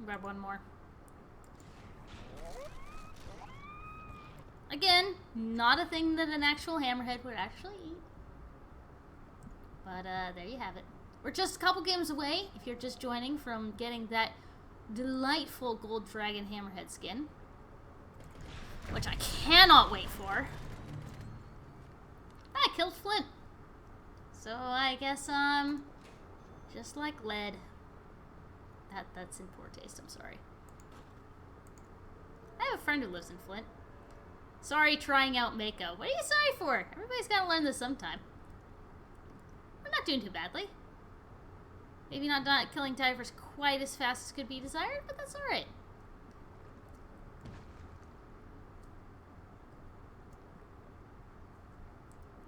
Grab one more. Again, not a thing that an actual hammerhead would actually eat. But there you have it. We're just a couple games away, if you're just joining, from getting that delightful gold dragon hammerhead skin. Which I cannot wait for. I killed Flint. So I guess just like lead. That's in poor taste, I'm sorry. I have a friend who lives in Flint. Sorry trying out Mako. What are you sorry for? Everybody's gotta learn this sometime. We're not doing too badly. Maybe not killing divers quite as fast as could be desired, but that's alright.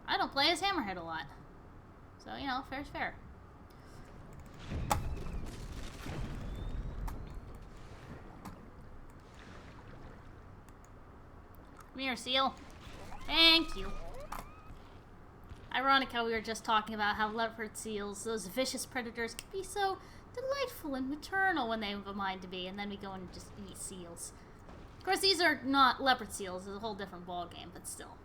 I don't play as Hammerhead a lot. So, you know, fair's fair. Come here, seal. Thank you. Ironic how we were just talking about how leopard seals, those vicious predators, can be so delightful and maternal when they have a mind to be, and then we go and just eat seals. Of course, these are not leopard seals. It's a whole different ball game, but still.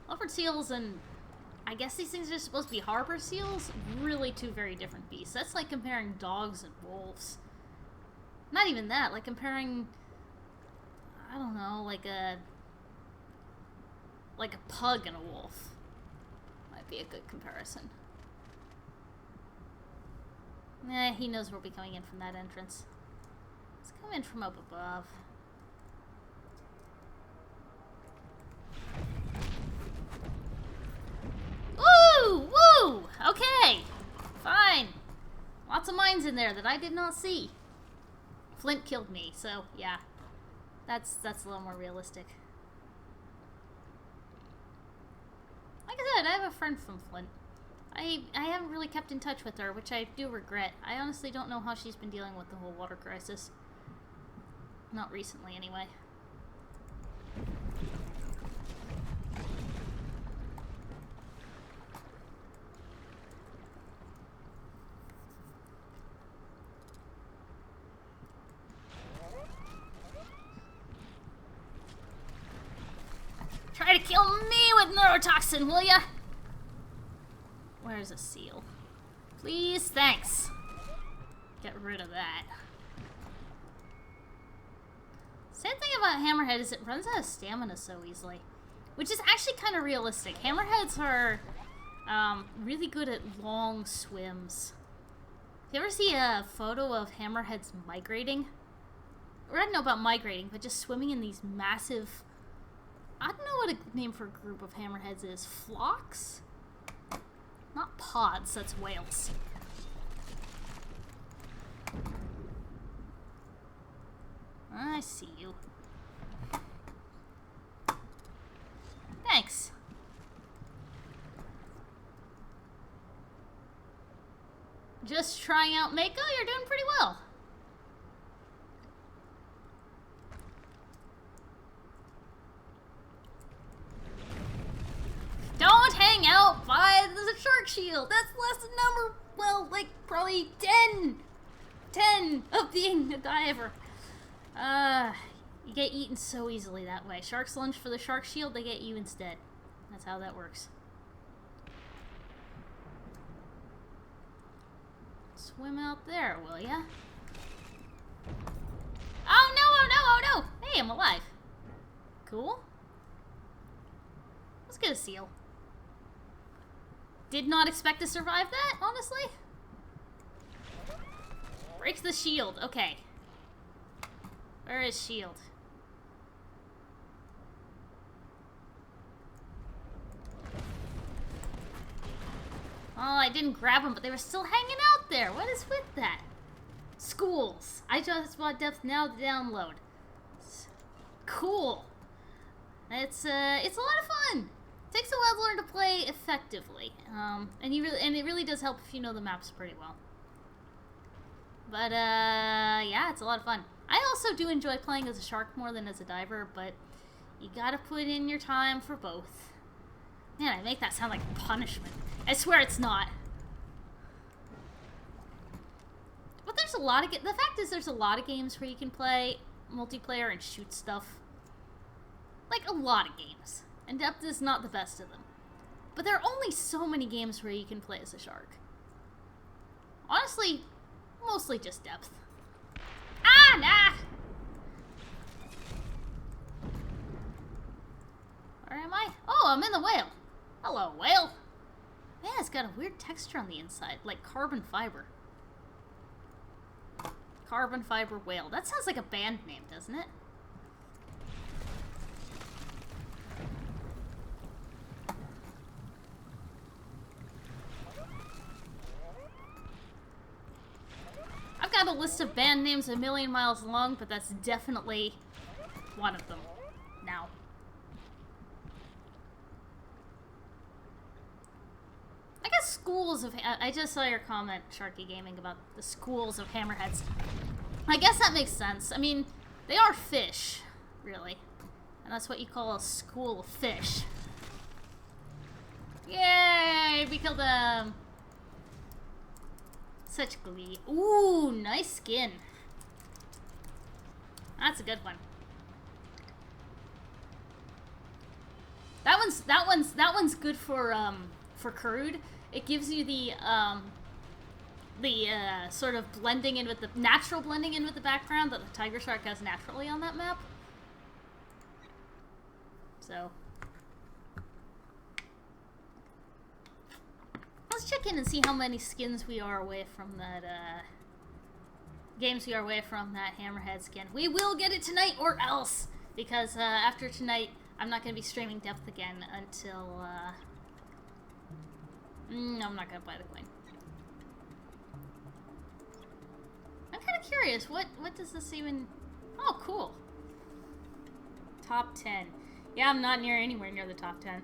Leopard seals and I guess these things are supposed to be harbor seals. Really two very different beasts. That's like comparing dogs and wolves. Not even that, like comparing, I don't know, like a pug and a wolf. Might be a good comparison. Eh, he knows we'll be coming in from that entrance. Let's come in from up above. Woo! Woo! Okay! Fine. Lots of mines in there that I did not see. Flint killed me, so yeah. That's a little more realistic. Like I said, I have a friend from Flint. I haven't really kept in touch with her, which I do regret. I honestly don't know how she's been dealing with the whole water crisis. Not recently, anyway. Try to kill me with neurotoxin, will ya? Where's a seal? Please, thanks. Get rid of that. Sad thing about Hammerhead is it runs out of stamina so easily. Which is actually kind of realistic. Hammerheads are really good at long swims. If you ever see a photo of hammerheads migrating? Or I don't know about migrating, but just swimming in these massive... I don't know what a name for a group of hammerheads is. Flocks? Not pods, that's whales. I see you. Thanks. Just trying out Mako? You're doing pretty well. Don't hang out by the shark shield. That's less than number, well, like probably 10 of being a diver. You get eaten so easily that way. Sharks lunge for the shark shield, they get you instead. That's how that works. Swim out there, will ya? Oh no, oh no, oh no! Hey, I'm alive. Cool. Let's get a seal. Did not expect to survive that, honestly. Breaks the shield. Okay. Where is shield? Oh, I didn't grab them, but they were still hanging out there. What is with that? Schools. I just want depth now to download. Cool. It's a lot of fun. Takes a while to learn to play effectively, and it really does help if you know the maps pretty well. But, yeah, it's a lot of fun. I also do enjoy playing as a shark more than as a diver, but you gotta put in your time for both. Man, I make that sound like punishment. I swear it's not. But there's a lot of... The fact is there's a lot of games where you can play multiplayer and shoot stuff. Like, a lot of games. And Depth is not the best of them. But there are only so many games where you can play as a shark. Honestly, mostly just Depth. Ah, nah! Where am I? Oh, I'm in the whale. Hello, whale. Man, it's got a weird texture on the inside, like carbon fiber. Carbon fiber whale. That sounds like a band name, doesn't it? I've got a list of band names a million miles long, but that's definitely one of them now. I guess schools of... I just saw your comment, Sharky Gaming, about the schools of hammerheads. I guess that makes sense. I mean, they are fish, really. And that's what you call a school of fish. Yay! We killed them! Such glee. Ooh, nice skin. That's a good one. That one's good for crude. It gives you the sort of blending in with the natural blending in with the background that the tiger shark has naturally on that map. So let's check in and see how many skins we are away from that games we are away from that hammerhead skin. We will get it tonight or else, because after tonight I'm not going to be streaming Depth again until no, I'm not going to buy the coin. I'm kind of curious, what does this even... Oh, cool. Top 10. Yeah, I'm not anywhere near the top 10. In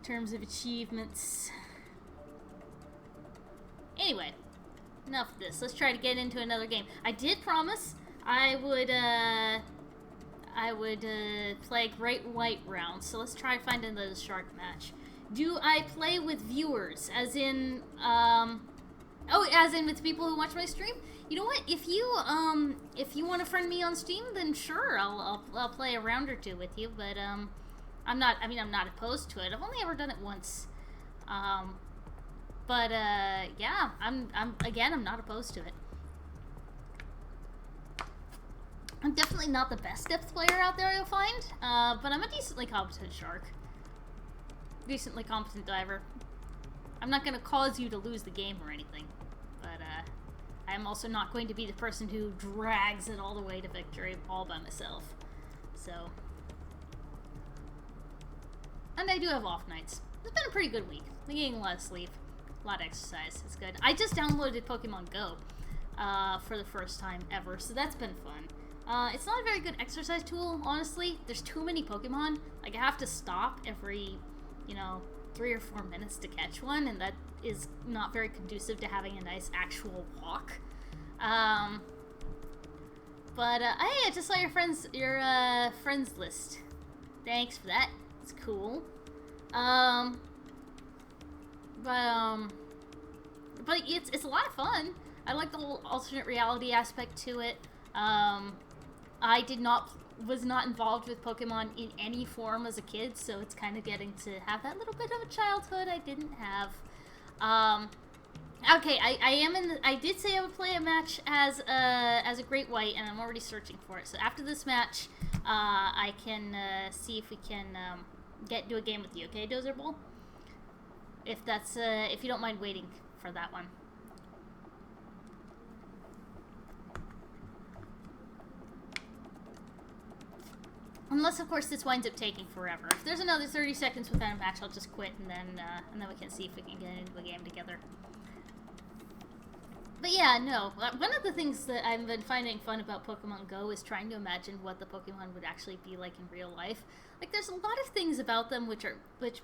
terms of achievements. Anyway, enough of this. Let's try to get into another game. I did promise I would play Great White round, so let's try to find another shark match. Do I play with viewers? As in, as in with people who watch my stream? You know what? If you want to friend me on Steam, then sure, I'll play a round or two with you. But I'm not opposed to it. I've only ever done it once. Yeah, I'm not opposed to it. I'm definitely not the best Depth player out there, you'll find, but I'm a decently competent shark. Decently competent diver. I'm not going to cause you to lose the game or anything, but I'm also not going to be the person who drags it all the way to victory all by myself. So, and I do have off nights. It's been a pretty good week. I'm getting a lot of sleep, a lot of exercise. It's good. I just downloaded Pokemon Go for the first time ever, so that's been fun. It's not a very good exercise tool, honestly. There's too many Pokemon. Like, I have to stop every, 3 or 4 minutes to catch one, and that is not very conducive to having a nice actual walk. Hey, I just saw your friends list. Thanks for that. It's cool. But it's a lot of fun. I like the whole alternate reality aspect to it. I was not involved with Pokemon in any form as a kid, so it's kind of getting to have that little bit of a childhood I didn't have. Okay, I did say I would play a match as a Great White, and I'm already searching for it. So after this match, I can see if we can do a game with you, okay, Dozer Bowl? If you don't mind waiting for that one. Unless, of course, this winds up taking forever. If there's another 30 seconds without a match, I'll just quit, and then we can see if we can get into the game together. But yeah, no. One of the things that I've been finding fun about Pokemon Go is trying to imagine what the Pokemon would actually be like in real life. Like, there's a lot of things about them which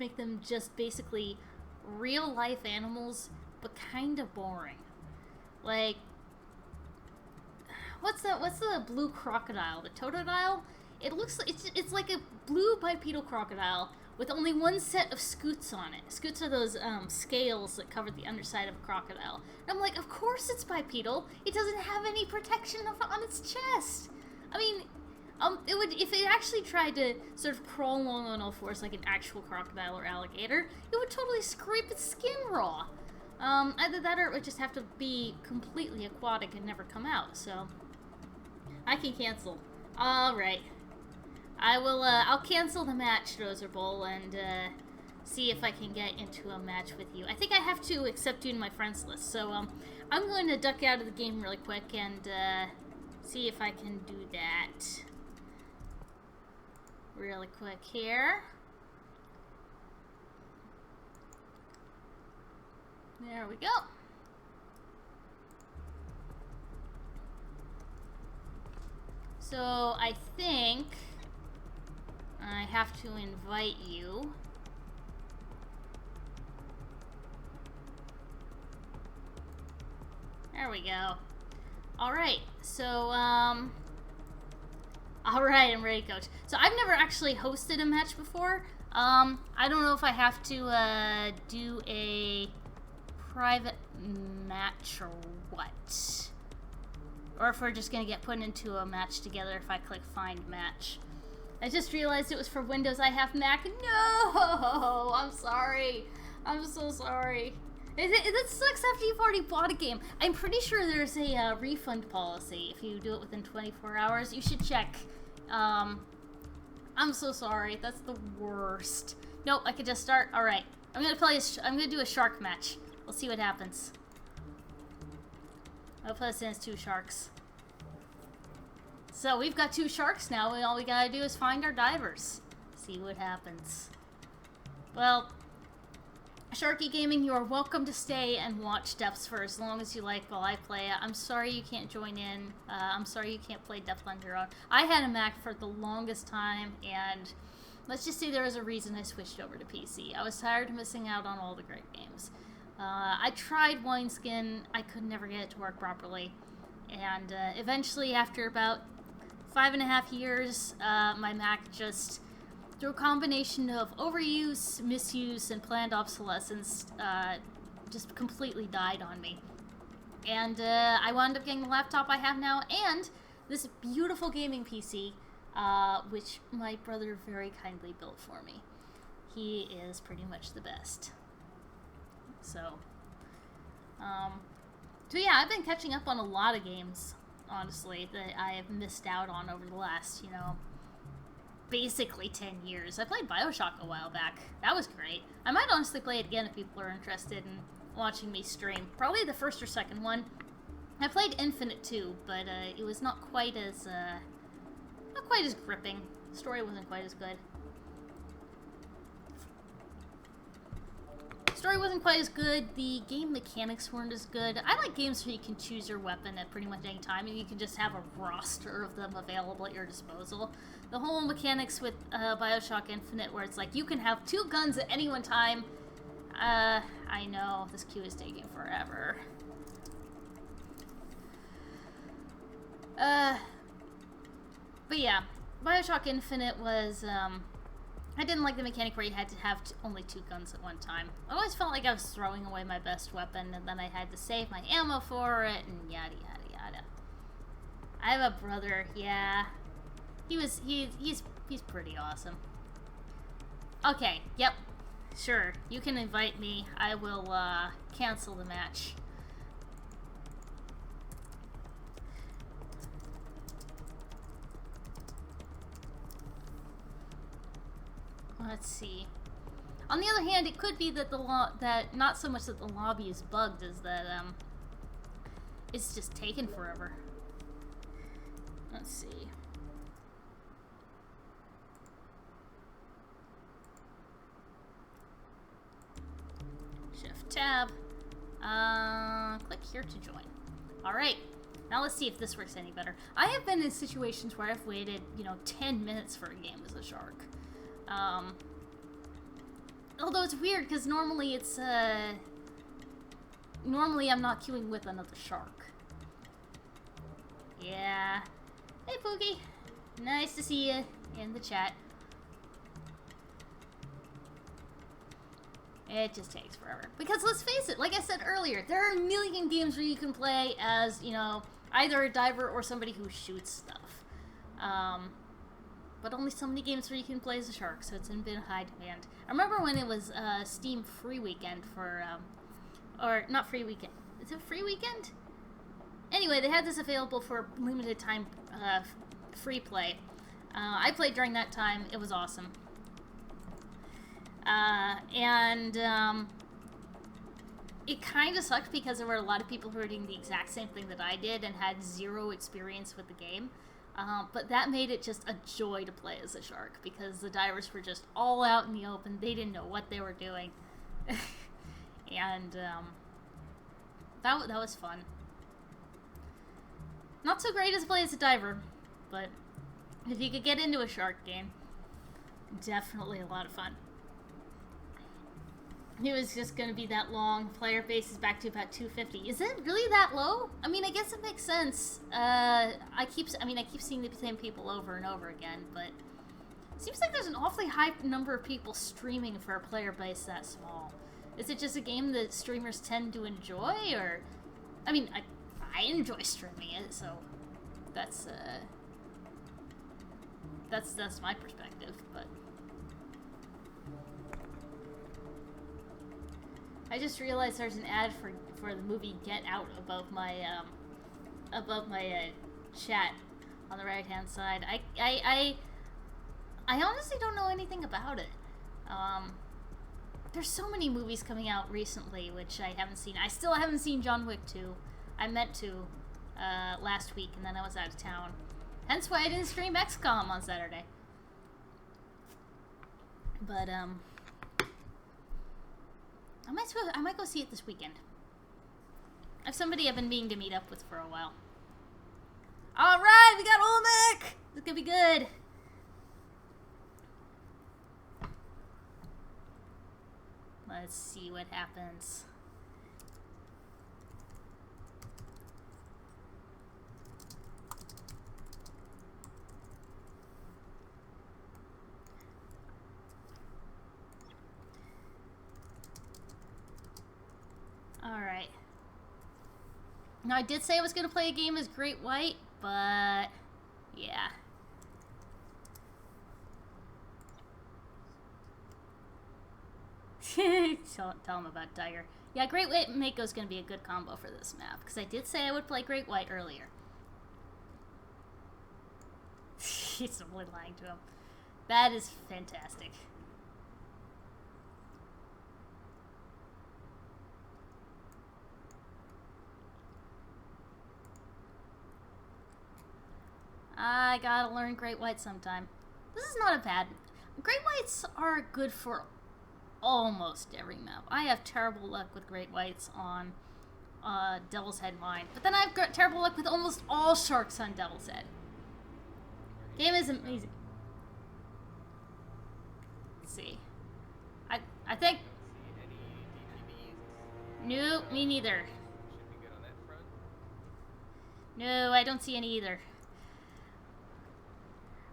make them just basically real-life animals, but kind of boring. Like, what's the blue crocodile? The totodile? It looks like it's like a blue bipedal crocodile with only one set of scutes on it. Scutes are those scales that cover the underside of a crocodile. And I'm like, of course it's bipedal. It doesn't have any protection on its chest. I mean, it would, if it actually tried to sort of crawl along on all fours like an actual crocodile or alligator, it would totally scrape its skin raw. Either that or it would just have to be completely aquatic and never come out, so I can cancel. Alright. I'll cancel the match, Dozer Bowl, and, see if I can get into a match with you. I think I have to accept you in my friends list, so, I'm going to duck out of the game really quick and, see if I can do that. Really quick here. There we go. So, I think I have to invite you. There we go. Alright, so, alright, I'm ready, Coach. So, I've never actually hosted a match before. I don't know if I have to, do a private match or what. Or if we're just gonna get put into a match together if I click find match. I just realized it was for Windows. I have Mac. No! I'm sorry. I'm so sorry. That sucks after you've already bought a game. I'm pretty sure there's a refund policy if you do it within 24 hours. You should check. I'm so sorry. That's the worst. Nope, I could just start. Alright. I'm gonna do a shark match. We'll see what happens. I'll put us in as 2 sharks. So we've got 2 sharks now, and all we gotta do is find our divers. See what happens. Well, Sharky Gaming, you are welcome to stay and watch Depths for as long as you like while I play it. I'm sorry you can't join in. I'm sorry you can't play Depths on your own. I had a Mac for the longest time, and let's just say there was a reason I switched over to PC. I was tired of missing out on all the great games. I tried Wineskin. I could never get it to work properly. And eventually, after about 5.5 years, my Mac just, through a combination of overuse, misuse, and planned obsolescence, just completely died on me. And I wound up getting the laptop I have now, and this beautiful gaming PC, which my brother very kindly built for me. He is pretty much the best. So yeah, I've been catching up on a lot of games, honestly, that I have missed out on over the last, you know, basically 10 years. I played BioShock a while back. That was great. I might honestly play it again if people are interested in watching me stream. Probably the first or second one. I played Infinite too, but it was not quite as gripping. The story wasn't quite as good. Story wasn't quite as good, the game mechanics weren't as good. I like games where you can choose your weapon at pretty much any time and you can just have a roster of them available at your disposal. The whole mechanics with BioShock Infinite where it's like you can have 2 guns at any one time. I know, this queue is taking forever. But yeah, BioShock Infinite was, I didn't like the mechanic where you had to have only 2 guns at one time. I always felt like I was throwing away my best weapon, and then I had to save my ammo for it, and yada yada yada. I have a brother, yeah. He's pretty awesome. Okay, yep, sure. You can invite me. I will cancel the match. Let's see. On the other hand, it could be that that not so much that the lobby is bugged as that it's just taken forever. Let's see. Shift tab. Click here to join. All right. Now let's see if this works any better. I have been in situations where I've waited, you know, 10 minutes for a game as a shark. Although it's weird because normally it's normally I'm not queuing with another shark. Yeah. Hey, Pookie. Nice to see you in the chat. It just takes forever. Because let's face it, like I said earlier, there are a million games where you can play as, you know, either a diver or somebody who shoots stuff. But only so many games where you can play as a shark, so it's been high demand. I remember when it was Steam free weekend for, or not free weekend. Is it free weekend? Anyway, they had this available for limited time free play. I played during that time. It was awesome. It kind of sucked because there were a lot of people who were doing the exact same thing that I did and had zero experience with the game. But that made it just a joy to play as a shark because the divers were just all out in the open. They didn't know what they were doing. And that was fun. Not so great as play as a diver, but if you could get into a shark game, definitely a lot of fun. It was just going to be that long. Player base is back to about 250. Is it really that low? I mean, I guess it makes sense. I keep seeing the same people over and over again, but it seems like there's an awfully high number of people streaming for a player base that small. Is it just a game that streamers tend to enjoy, or... I mean, I enjoy streaming it, so that's my perspective, but... I just realized there's an ad for the movie Get Out above my chat on the right hand side. I honestly don't know anything about it. There's so many movies coming out recently which I haven't seen. I still haven't seen John Wick 2. I meant to last week and then I was out of town. Hence why I didn't stream XCOM on Saturday. But I might go see it this weekend. I have somebody I've been meaning to meet up with for a while. Alright, we got Olmec! This is gonna be good. Let's see what happens. Alright. Now, I did say I was going to play a game as Great White, but... yeah. Tell him about Tiger. Yeah, Great White and Mako's going to be a good combo for this map, because I did say I would play Great White earlier. He's totally lying to him. That is fantastic. I gotta learn Great White sometime. This is not a bad... Great Whites are good for almost every map. I have terrible luck with Great Whites on Devil's Head Mine. But then I've got terrible luck with almost all sharks on Devil's Head. Game is amazing. Let's see. I think... Nope, me neither. No, I don't see any either.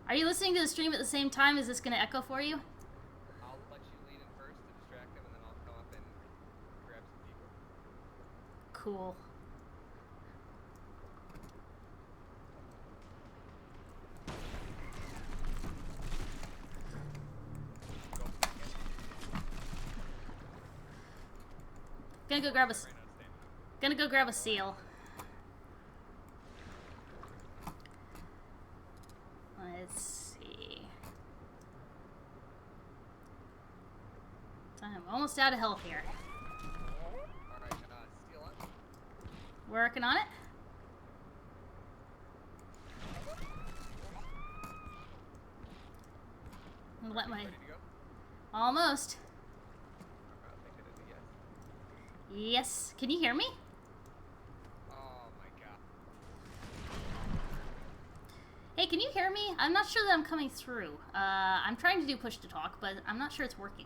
Are you listening to the stream at the same time? Is this going to echo for you? I'll let you lead in first to distract them, and then I'll come up and grab some people. Cool. Gonna go grab a seal. Let's see. I'm almost out of health here. Alright, seal up. Working on it. I'm gonna let my... Ready to go? Almost. Okay, I'll take it as a yes. Yes. Can you hear me? Oh my god. Hey, can you hear me? I'm not sure that I'm coming through. I'm trying to do push to talk, but I'm not sure it's working.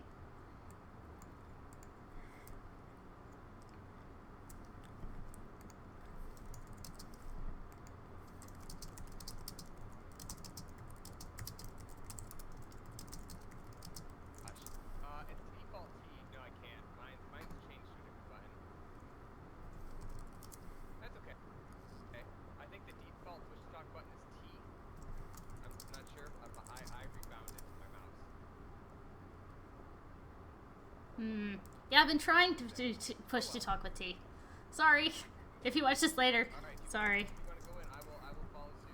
Yeah, I've been trying to push to talk with T. Sorry. If you watch this later. Alright, Sorry. if you want to go in, I will follow suit.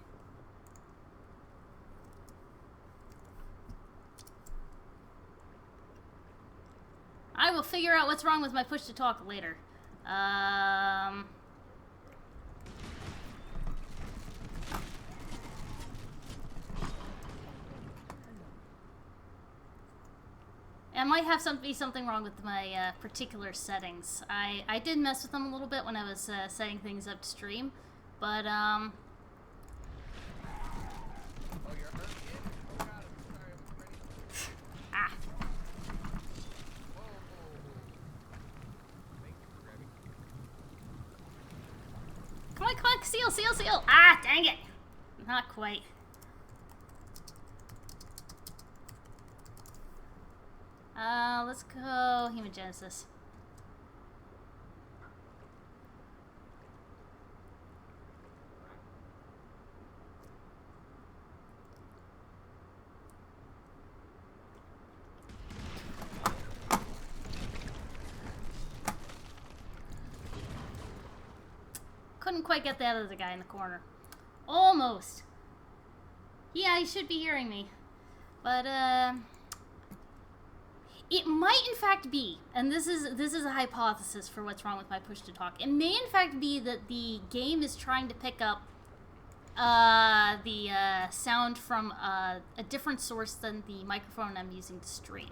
I will figure out what's wrong with my push to talk later. It might have be something wrong with my particular settings. I did mess with them a little bit when I was setting things up to stream, but Oh, you're hurt again? Oh god, I'm sorry, I wasn't ready. ah. Whoa, whoa, whoa. Thank you for grabbing. Come on, seal, seal, seal! Ah, dang it! Not quite. Let's go hemogenesis. Couldn't quite get that other guy in the corner. Almost. Yeah, he should be hearing me. But, it might in fact be, and this is a hypothesis for what's wrong with my push to talk. It may in fact be that the game is trying to pick up the sound from a different source than the microphone I'm using to stream.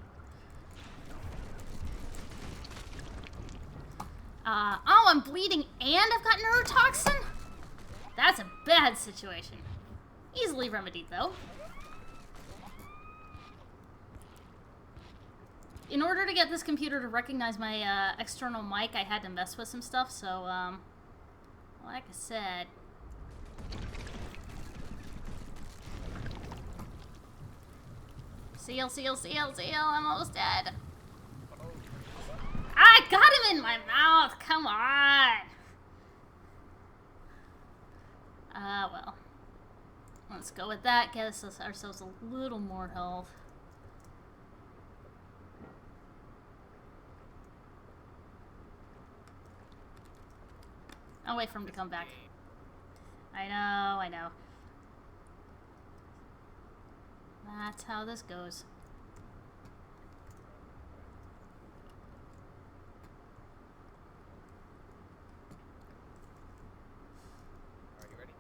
Oh, I'm bleeding and I've got neurotoxin? That's a bad situation. Easily remedied, though. In order to get this computer to recognize my external mic, I had to mess with some stuff, so, like I said... Seal, seal, seal, seal, I'm almost dead. I got him in my mouth, come on! Well. Let's go with that, get us ourselves a little more health. I'll wait for him to come back. I know, I know. That's how this goes. Are you ready?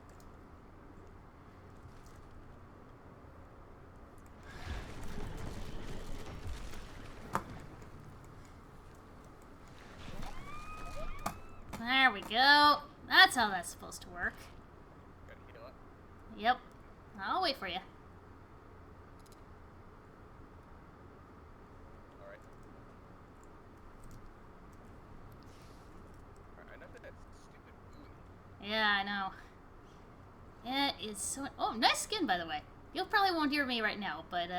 There we go. That's how that's supposed to work. Gotta heal up. Yep. I'll wait for you. Alright. Alright, enough of that stupid buoy. Yeah, I know. It is so... Oh, nice skin, by the way. You probably won't hear me right now, but,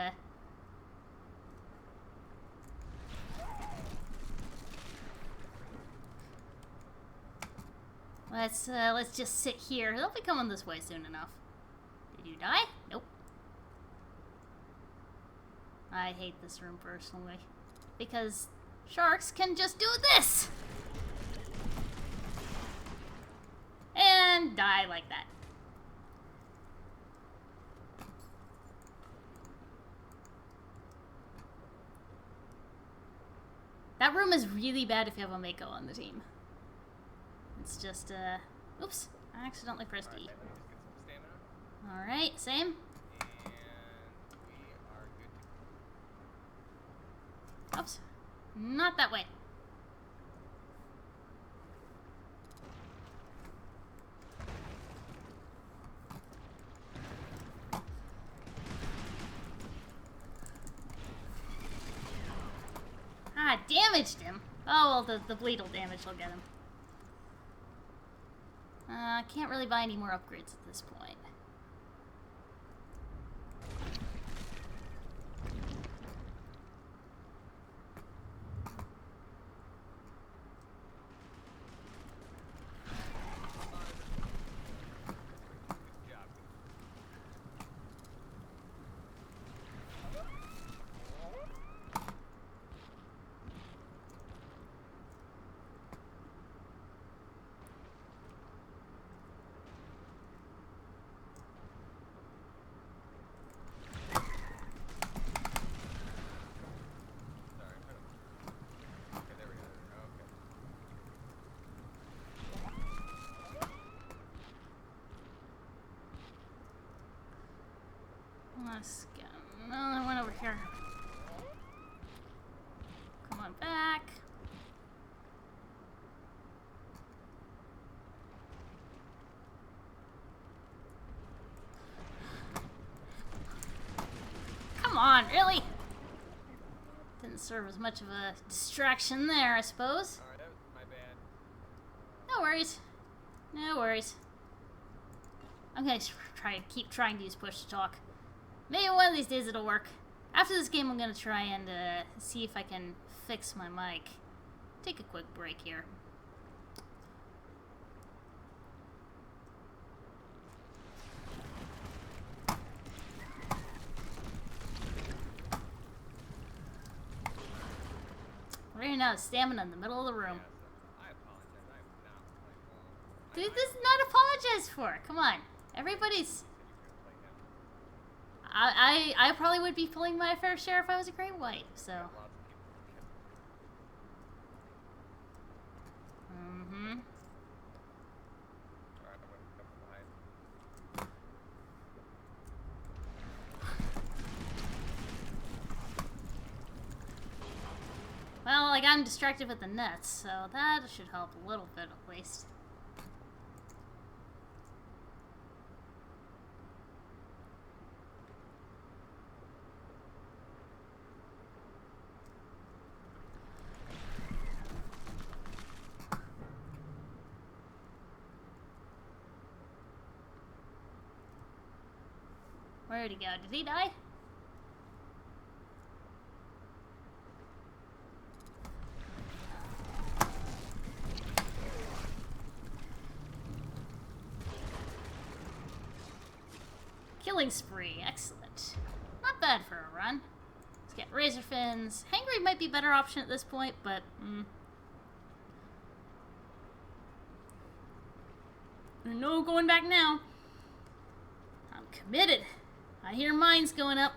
let's just sit here. They'll be coming this way soon enough. Did you die? Nope. I hate this room personally. Because sharks can just do this! And die like that. That room is really bad if you have a Mako on the team. It's just, oops, I accidentally pressed E. Alright, let me just get some stamina. Alright, same. And we are good to Oops. Not that way. Ah, damaged him. Oh, well, the bleed will damage will get him. Can't really buy any more upgrades at this point. Good job. Let's get another one over here. Come on back. Come on, really? Didn't serve as much of a distraction there, I suppose. Alright, that was my bad. No worries. No worries. I'm gonna keep trying to use push to talk. Maybe one of these days it'll work. After this game, I'm gonna try and see if I can fix my mic. Take a quick break here. Running out of stamina in the middle of the room. I apologize. I am not playing well. Dude, this is not apologize for. Come on. Everybody's... I probably would be pulling my fair share if I was a great white, so... Mm-hmm. Alright, I'm gonna come from behind. Well, like, I'm distracted with the nuts, so that should help a little bit at least. Where'd he go? Did he die? Killing spree, excellent. Not bad for a run. Let's get razor fins. Hangry might be a better option at this point, but no going back now. I'm committed. I hear mines going up.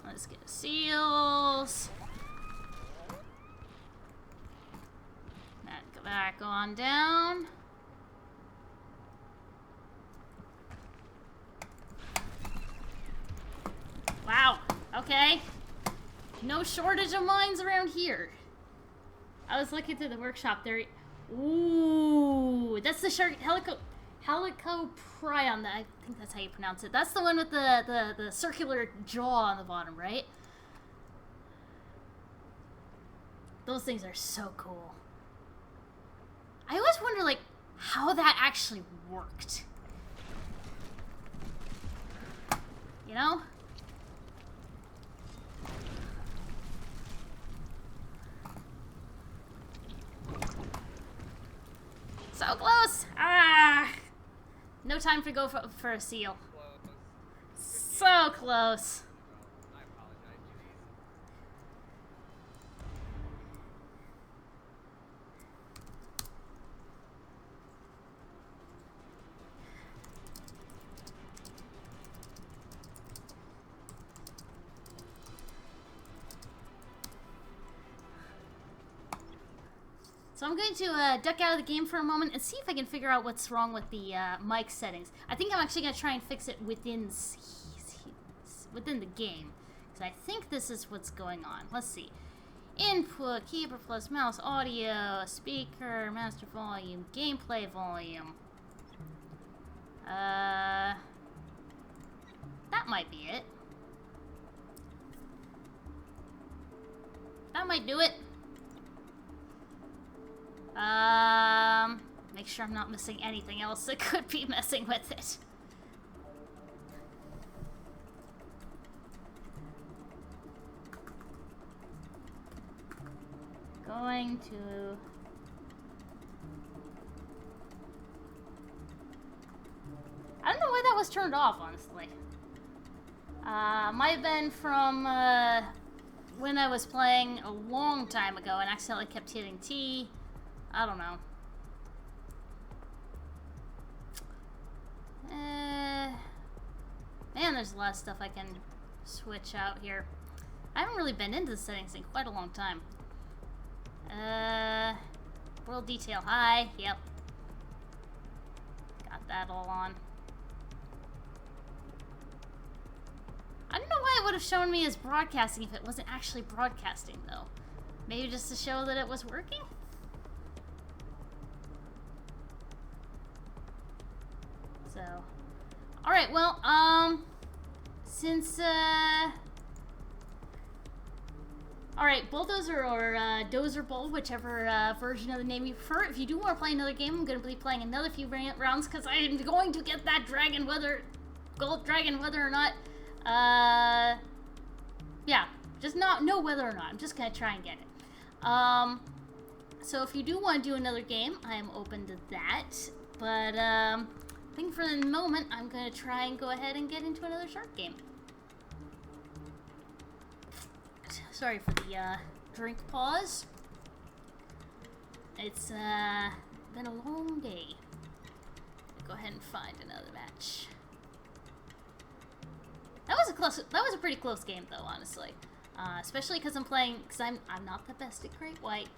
Let's get seals. That go back on down. Wow. Okay. No shortage of mines around here. I was looking through the workshop there. Ooh, that's the shark helicoprion. I think that's how you pronounce it. That's the one with the circular jaw on the bottom, right? Those things are so cool. I always wonder, like, how that actually worked. You know? So close! Ah! No time to go for a seal. So close. I apologize, Judy. So I'm going to duck out of the game for a moment and see if I can figure out what's wrong with the mic settings. I think I'm actually going to try and fix it within the game. Because I think this is what's going on. Let's see. Input, keyboard plus mouse, audio, speaker, master volume, gameplay volume. That might be it. That might do it. Make sure I'm not missing anything else that could be messing with it. Going to... I don't know why that was turned off, honestly. Might have been from, when I was playing a long time ago and accidentally kept hitting T. I don't know. Man, there's a lot of stuff I can switch out here. I haven't really been into the settings in quite a long time. World detail high. Yep. Got that all on. I don't know why it would have shown me as broadcasting if it wasn't actually broadcasting, though. Maybe just to show that it was working? So. Alright, well, since, Alright, Bulldozer or Dozer Bull, whichever version of the name you prefer. If you do want to play another game, I'm going to be playing another few rounds because I am going to get that dragon, gold dragon, whether or not, yeah, just not know whether or not. I'm just going to try and get it. So if you do want to do another game, I am open to that. But, I think for the moment, I'm going to try and go ahead and get into another shark game. Sorry for the drink pause. It's been a long day. Go ahead and find another match. That was a pretty close game, though, honestly. Especially because I'm not the best at Great White.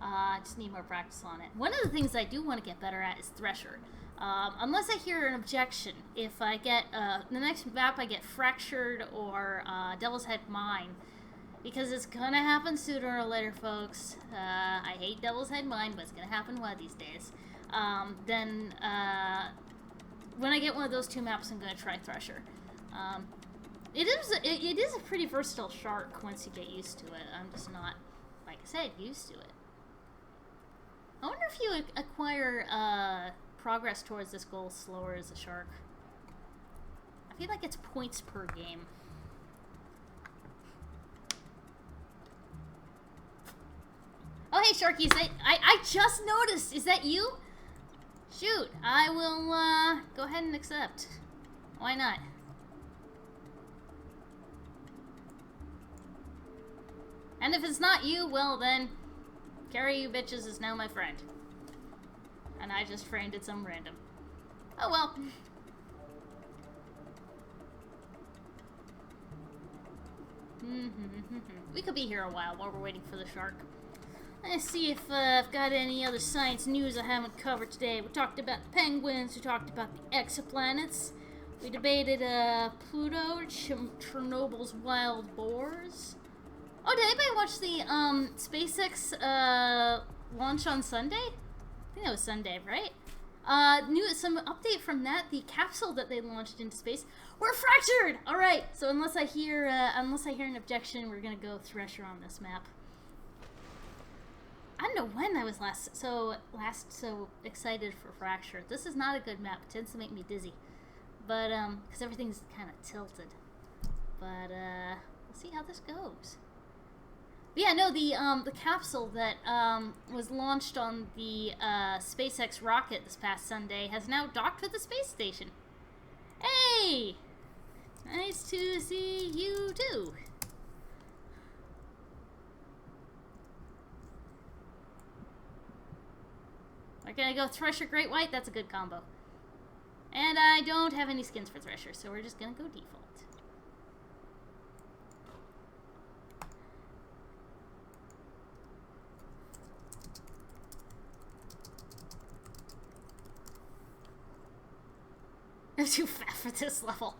I just need more practice on it. One of the things I do want to get better at is Thresher. Unless I hear an objection, if I get the next map I get Fractured or Devil's Head Mine. Because it's gonna happen sooner or later, folks. I hate Devil's Head Mine, but it's gonna happen one of these days. Then, when I get one of those two maps, I'm gonna try Thresher. It is a pretty versatile shark once you get used to it. I'm just not, like I said, used to it. I wonder if you acquire progress towards this goal slower as a shark. I feel like it's points per game. Oh, hey, Sharkies, I just noticed. Is that you? Shoot, I will, go ahead and accept. Why not? And if it's not you, well then, Carrie, you bitches is now my friend. And I just framed it some random. Oh well. We could be here a while we're waiting for the shark. Let's see if I've got any other science news I haven't covered today. We talked about the penguins, we talked about the exoplanets, we debated Pluto, Chernobyl's wild boars. Oh, did anybody watch the SpaceX launch on Sunday? I think that was Sunday, right? Some update from that. The capsule that they launched into space were fractured. All right, so unless I hear an objection, we're gonna go Thresher on this map. I don't know when I was last so excited for Fracture. This is not a good map. It tends to make me dizzy, but because everything's kind of tilted. But we'll see how this goes. But yeah, no, the capsule that was launched on the SpaceX rocket this past Sunday has now docked with the space station. Hey, nice to see you too. We're gonna go Thresher Great White, that's a good combo. And I don't have any skins for Thresher, so we're just gonna go default. I'm too fat for this level.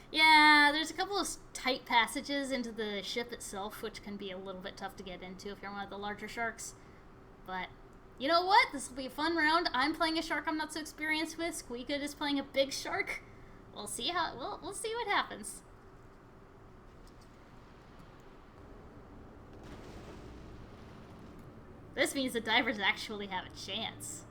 Yeah, there's a couple of tight passages into the ship itself, which can be a little bit tough to get into if you're one of the larger sharks. But, you know what? This will be a fun round. I'm playing a shark I'm not so experienced with. Squeaka is playing a big shark. We'll see we'll see what happens. This means the divers actually have a chance.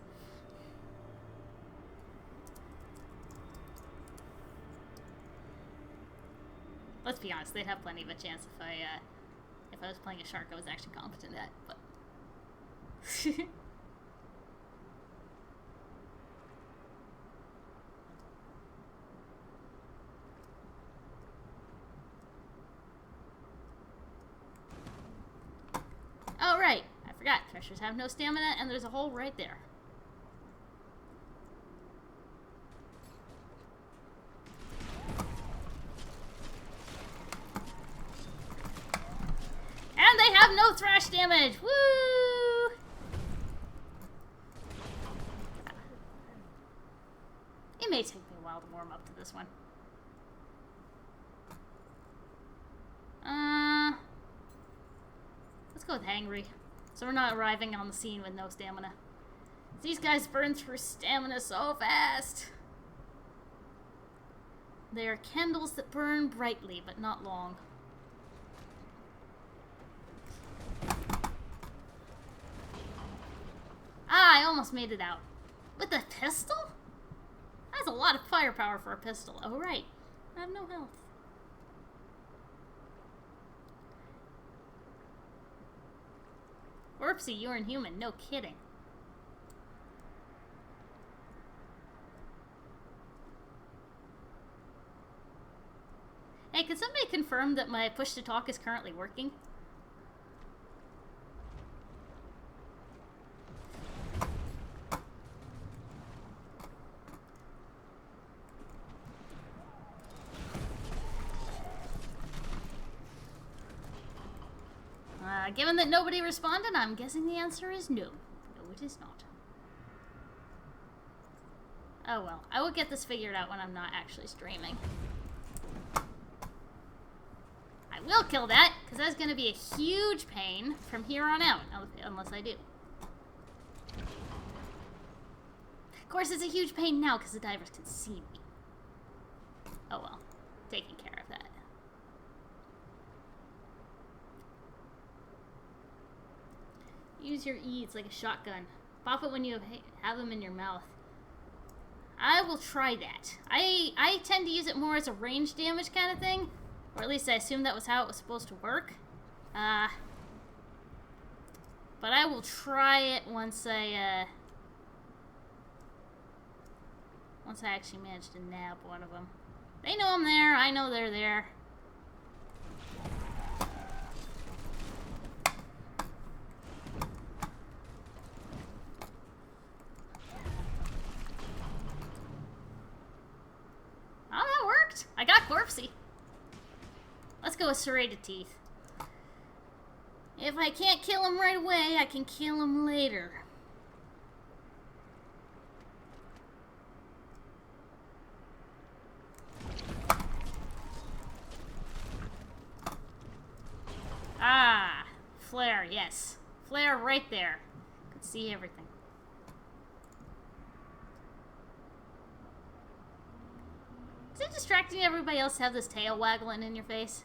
Let's be honest, they'd have plenty of a chance if I was playing a shark I was actually competent at, but... Oh, right. I forgot. Threshers have no stamina, and there's a hole right there. have no thrash damage! Woo! It may take me a while to warm up to this one. Let's go with hangry. So we're not arriving on the scene with no stamina. These guys burn through stamina so fast. They are candles that burn brightly, but not long. Ah, I almost made it out. With a pistol? That's a lot of firepower for a pistol. Oh, right. I have no health. Whoopsie, you're inhuman. No kidding. Hey, can somebody confirm that my push to talk is currently working? Given that nobody responded, I'm guessing the answer is no. No, it is not. Oh well, I will get this figured out when I'm not actually streaming. I will kill that, because that's going to be a huge pain from here on out, unless I do. Of course, it's a huge pain now, because the divers can see me. Oh well, taking care of that. Use your E, it's like a shotgun. Pop it when you have them in your mouth. I will try that. I tend to use it more as a range damage kind of thing. Or at least I assumed that was how it was supposed to work. But I will try it once I actually manage to nab one of them. They know I'm there, I know they're there. Oh, that worked! I got Corpsey. Let's go with serrated teeth. If I can't kill him right away, I can kill him later. Ah, flare, yes. Flare right there. Could see everything. Is it distracting everybody else to have this tail waggling in your face?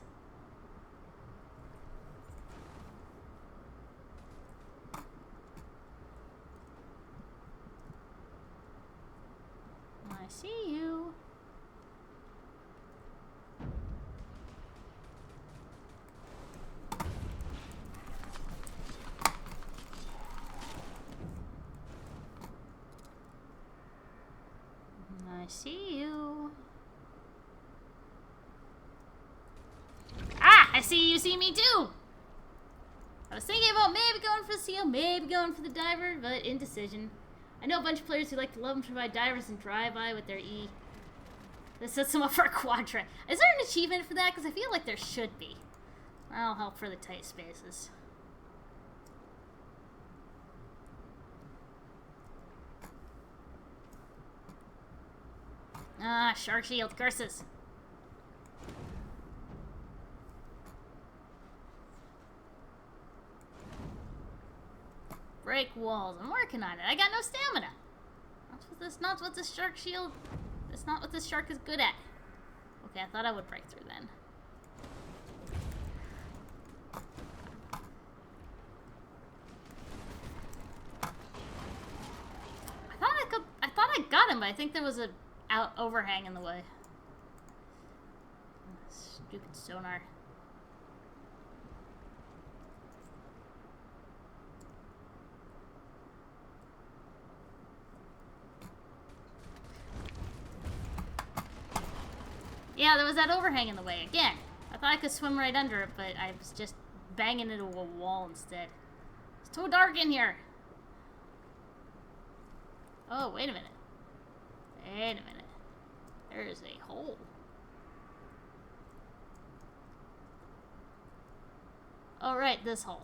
I see you. I see you. Ah! I see you see me too! I was thinking about maybe going for the seal, maybe going for the diver, but indecision. I know a bunch of players who like to love and provide divers and drive-by with their E. This sets them up for a quadra. Is there an achievement for that? Because I feel like there should be. That'll help for the tight spaces. Ah, shark shield, curses. Break walls. I'm working on it. I got no stamina. Not what this shark shield. That's not what this shark is good at. Okay, I thought I would break through then. I thought I got him, but I think there was a overhang in the way. Stupid sonar. Yeah, there was that overhang in the way again. I thought I could swim right under it, but I was just banging into a wall instead. It's too dark in here. Oh, wait a minute. Wait a minute. There's a hole. Oh, right, this hole.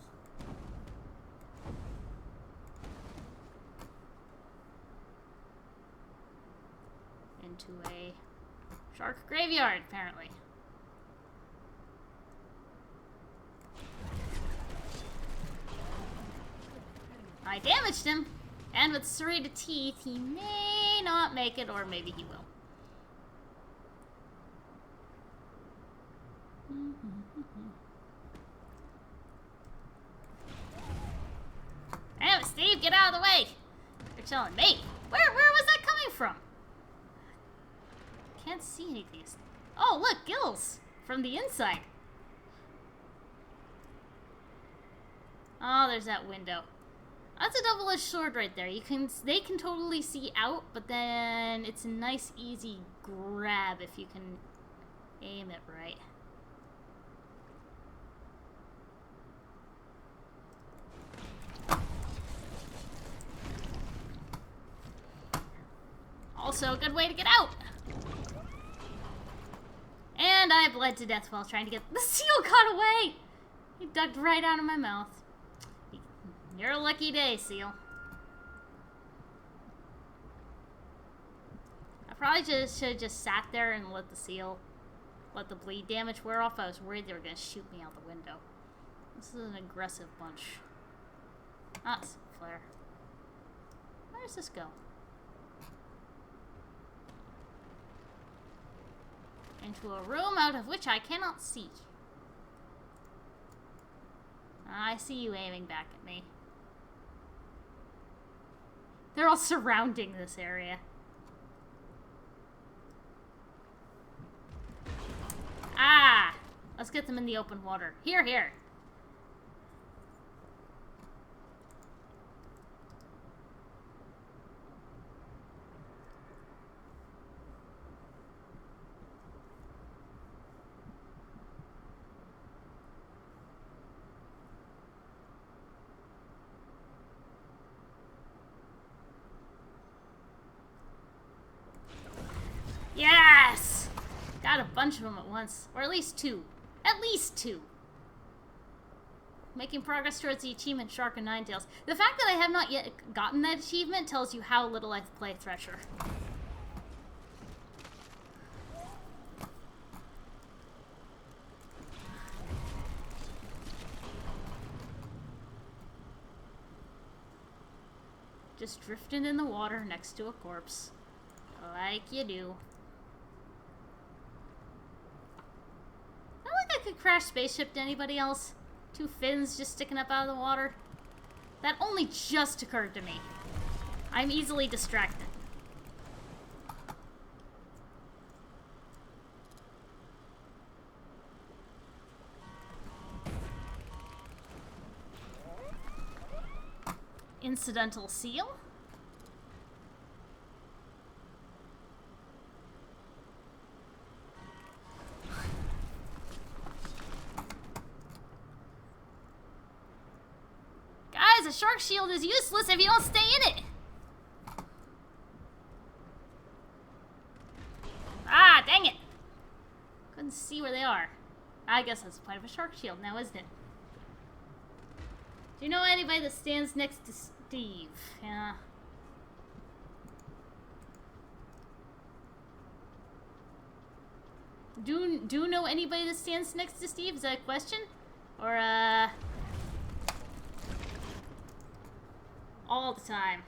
Into a shark graveyard, apparently. I damaged him, and with serrated teeth, he may not make it, or maybe he will. Damn it, Steve, get out of the way! You're telling me. Where was that coming from? Can't see anything. Oh, look, gills from the inside. Oh, there's that window. That's a double-edged sword right there. They can totally see out, but then it's a nice, easy grab if you can aim it right. Also, a good way to get out. And I bled to death while trying to get... The seal got away! He ducked right out of my mouth. You're a lucky day, seal. I probably should have just sat there and let the bleed damage wear off. I was worried they were going to shoot me out the window. This is an aggressive bunch. Ah, it's a flare. Where does this go? Into a room out of which I cannot see. I see you aiming back at me. They're all surrounding this area. Ah! Let's get them in the open water. Here, here. Yes! Got a bunch of them at once. Or at least two. At least two. Making progress towards the achievement Shark and Ninetails. The fact that I have not yet gotten that achievement tells you how little I play Thresher. Just drifting in the water next to a corpse. Like you do. I don't think I could crash spaceship to anybody else. Two fins just sticking up out of the water. That only just occurred to me. I'm easily distracted. Incidental seal? Guys, a shark shield is useless if you don't stay in it! Ah, dang it! Couldn't see where they are. I guess that's the point of a shark shield now, isn't it? Do you know anybody that stands next to Steve? Yeah. Do you know anybody that stands next to Steve? Is that a question? Or, all the time.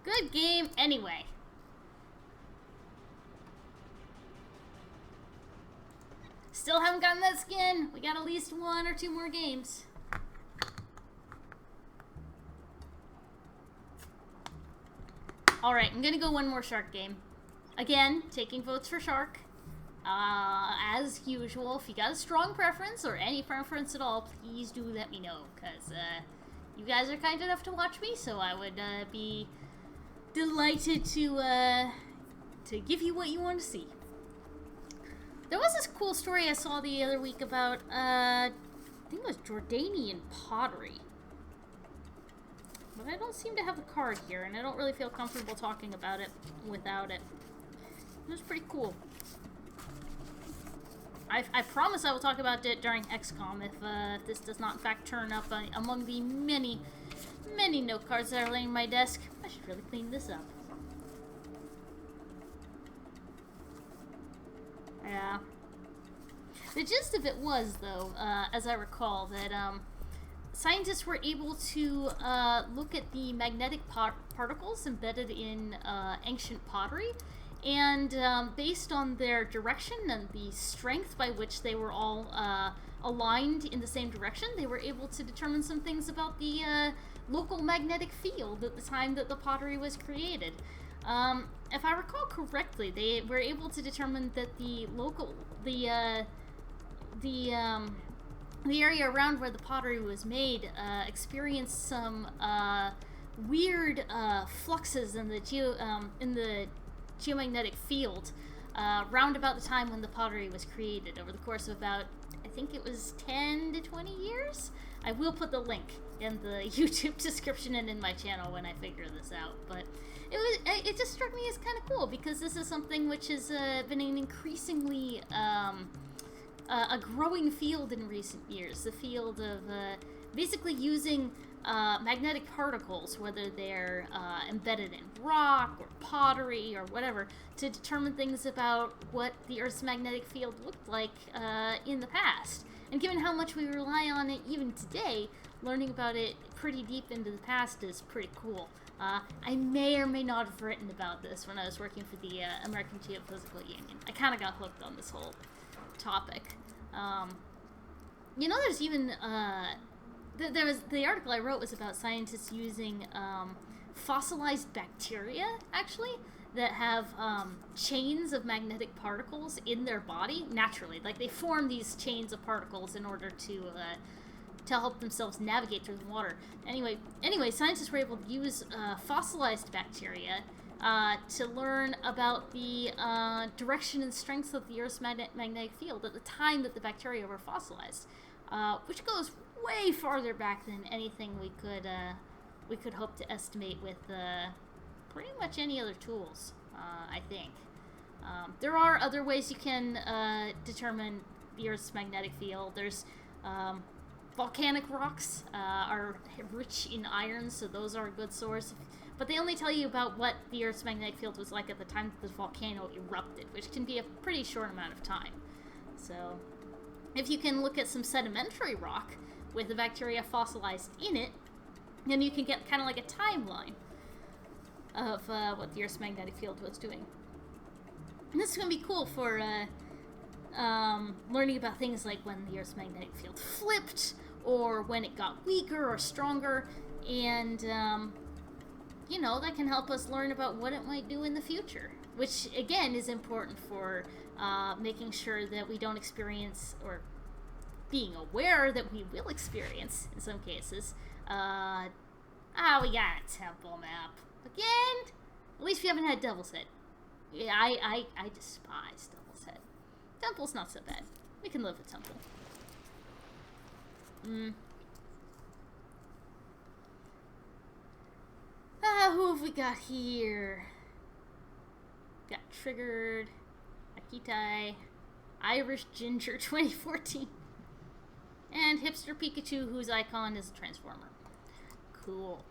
Good game anyway. Still haven't gotten that skin. We got at least 1 or 2 more games. Alright, I'm gonna go one more shark game. Again, taking votes for shark. As usual, if you got a strong preference, or any preference at all, please do let me know, because, you guys are kind enough to watch me, so I would, be delighted to give you what you want to see. There was this cool story I saw the other week about, I think it was Jordanian pottery. But I don't seem to have the card here, and I don't really feel comfortable talking about it without it. It was pretty cool. I promise I will talk about it during XCOM if this does not in fact turn up among the many note cards that are laying on my desk. I should really clean this up. Yeah. The gist of it was, though, as I recall, that scientists were able to look at the magnetic particles embedded in ancient pottery, and based on their direction and the strength by which they were all aligned in the same direction, they were able to determine some things about the local magnetic field at the time that the pottery was created. If I recall correctly, they were able to determine that the area around where the pottery was made experienced some weird fluxes in the geomagnetic field round about the time when the pottery was created, over the course of about, I think it was 10 to 20 years. I will put the link in the YouTube description and in my channel when I figure this out, but it just struck me as kind of cool, because this is something which has been an increasingly a growing field in recent years. The field of basically using magnetic particles, whether they're embedded in rock or pottery or whatever, to determine things about what the Earth's magnetic field looked like in the past. And given how much we rely on it even today, learning about it pretty deep into the past is pretty cool. I may or may not have written about this when I was working for the American Geophysical Union. I kind of got hooked on this whole topic. You know, there's even there was the article I wrote was about scientists using fossilized bacteria, actually, that have chains of magnetic particles in their body naturally. Like, they form these chains of particles in order to help themselves navigate through the water. Anyway, scientists were able to use fossilized bacteria to learn about the direction and strength of the Earth's magnetic field at the time that the bacteria were fossilized, which goes way farther back than anything we could hope to estimate with pretty much any other tools. I think there are other ways you can determine the Earth's magnetic field. There's volcanic rocks are rich in iron, so those are a good source. But they only tell you about what the Earth's magnetic field was like at the time that the volcano erupted, which can be a pretty short amount of time. So, if you can look at some sedimentary rock with the bacteria fossilized in it, then you can get kind of like a timeline of what the Earth's magnetic field was doing. And this is going to be cool for learning about things like when the Earth's magnetic field flipped, or when it got weaker or stronger, and you know, that can help us learn about what it might do in the future, which again is important for making sure that we don't experience, or being aware that we will experience in some cases. We got a temple map again. At least we haven't had Devil's Head. Yeah, I despise Devil's Head. Temple's not so bad. We can live with Temple. Who have we got here? Got Triggered, Akitai, Irish Ginger 2014, and Hipster Pikachu, whose icon is a Transformer. Cool.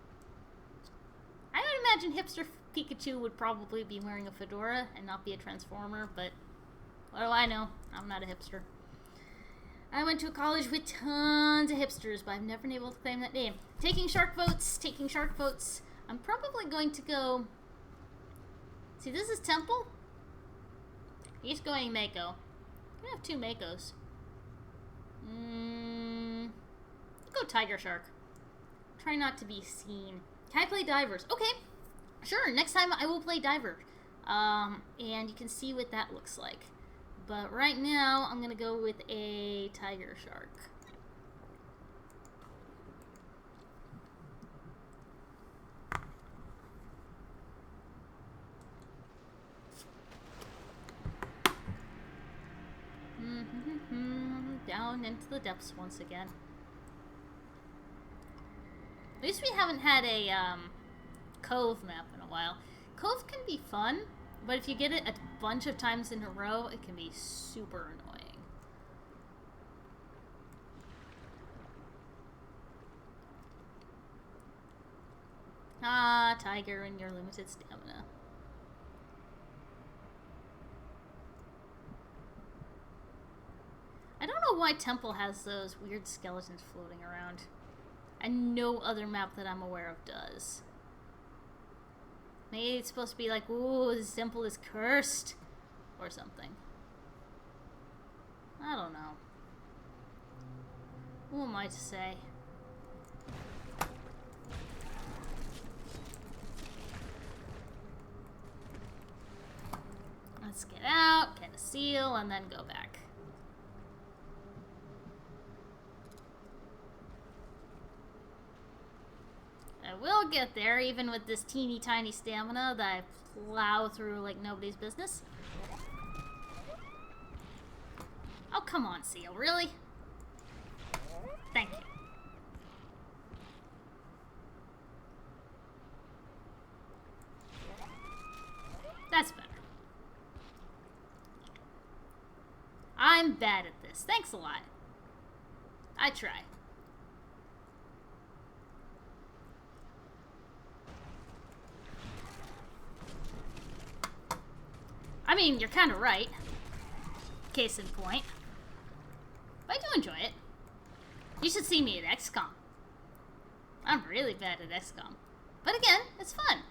I would imagine Hipster Pikachu would probably be wearing a fedora and not be a Transformer, but what do I know? I'm not a hipster. I went to a college with tons of hipsters, but I've never been able to claim that name. Taking shark votes. I'm probably going to go... See, this is Temple. He's going Mako. We have two Makos. Go Tiger Shark. Try not to be seen. Can I play Divers? Okay. Sure, next time I will play Diver. And you can see what that looks like. But right now, I'm going to go with a Tiger Shark. Down into the depths once again. At least we haven't had a cove map in a while. Cove can be fun, but if you get it a bunch of times in a row, it can be super annoying. tiger and your limited stamina. I don't know why Temple has those weird skeletons floating around. And no other map that I'm aware of does. Maybe it's supposed to be like, ooh, this temple is cursed. Or something. I don't know. Who am I to say? Let's get out, get a seal, and then go back. I will get there, even with this teeny tiny stamina that I plow through like nobody's business. Oh, come on, seal, really? Thank you. That's better. I'm bad at this. Thanks a lot. I try. I mean, you're kind of right. Case in point. But I do enjoy it. You should see me at XCOM. I'm really bad at XCOM. But again, it's fun.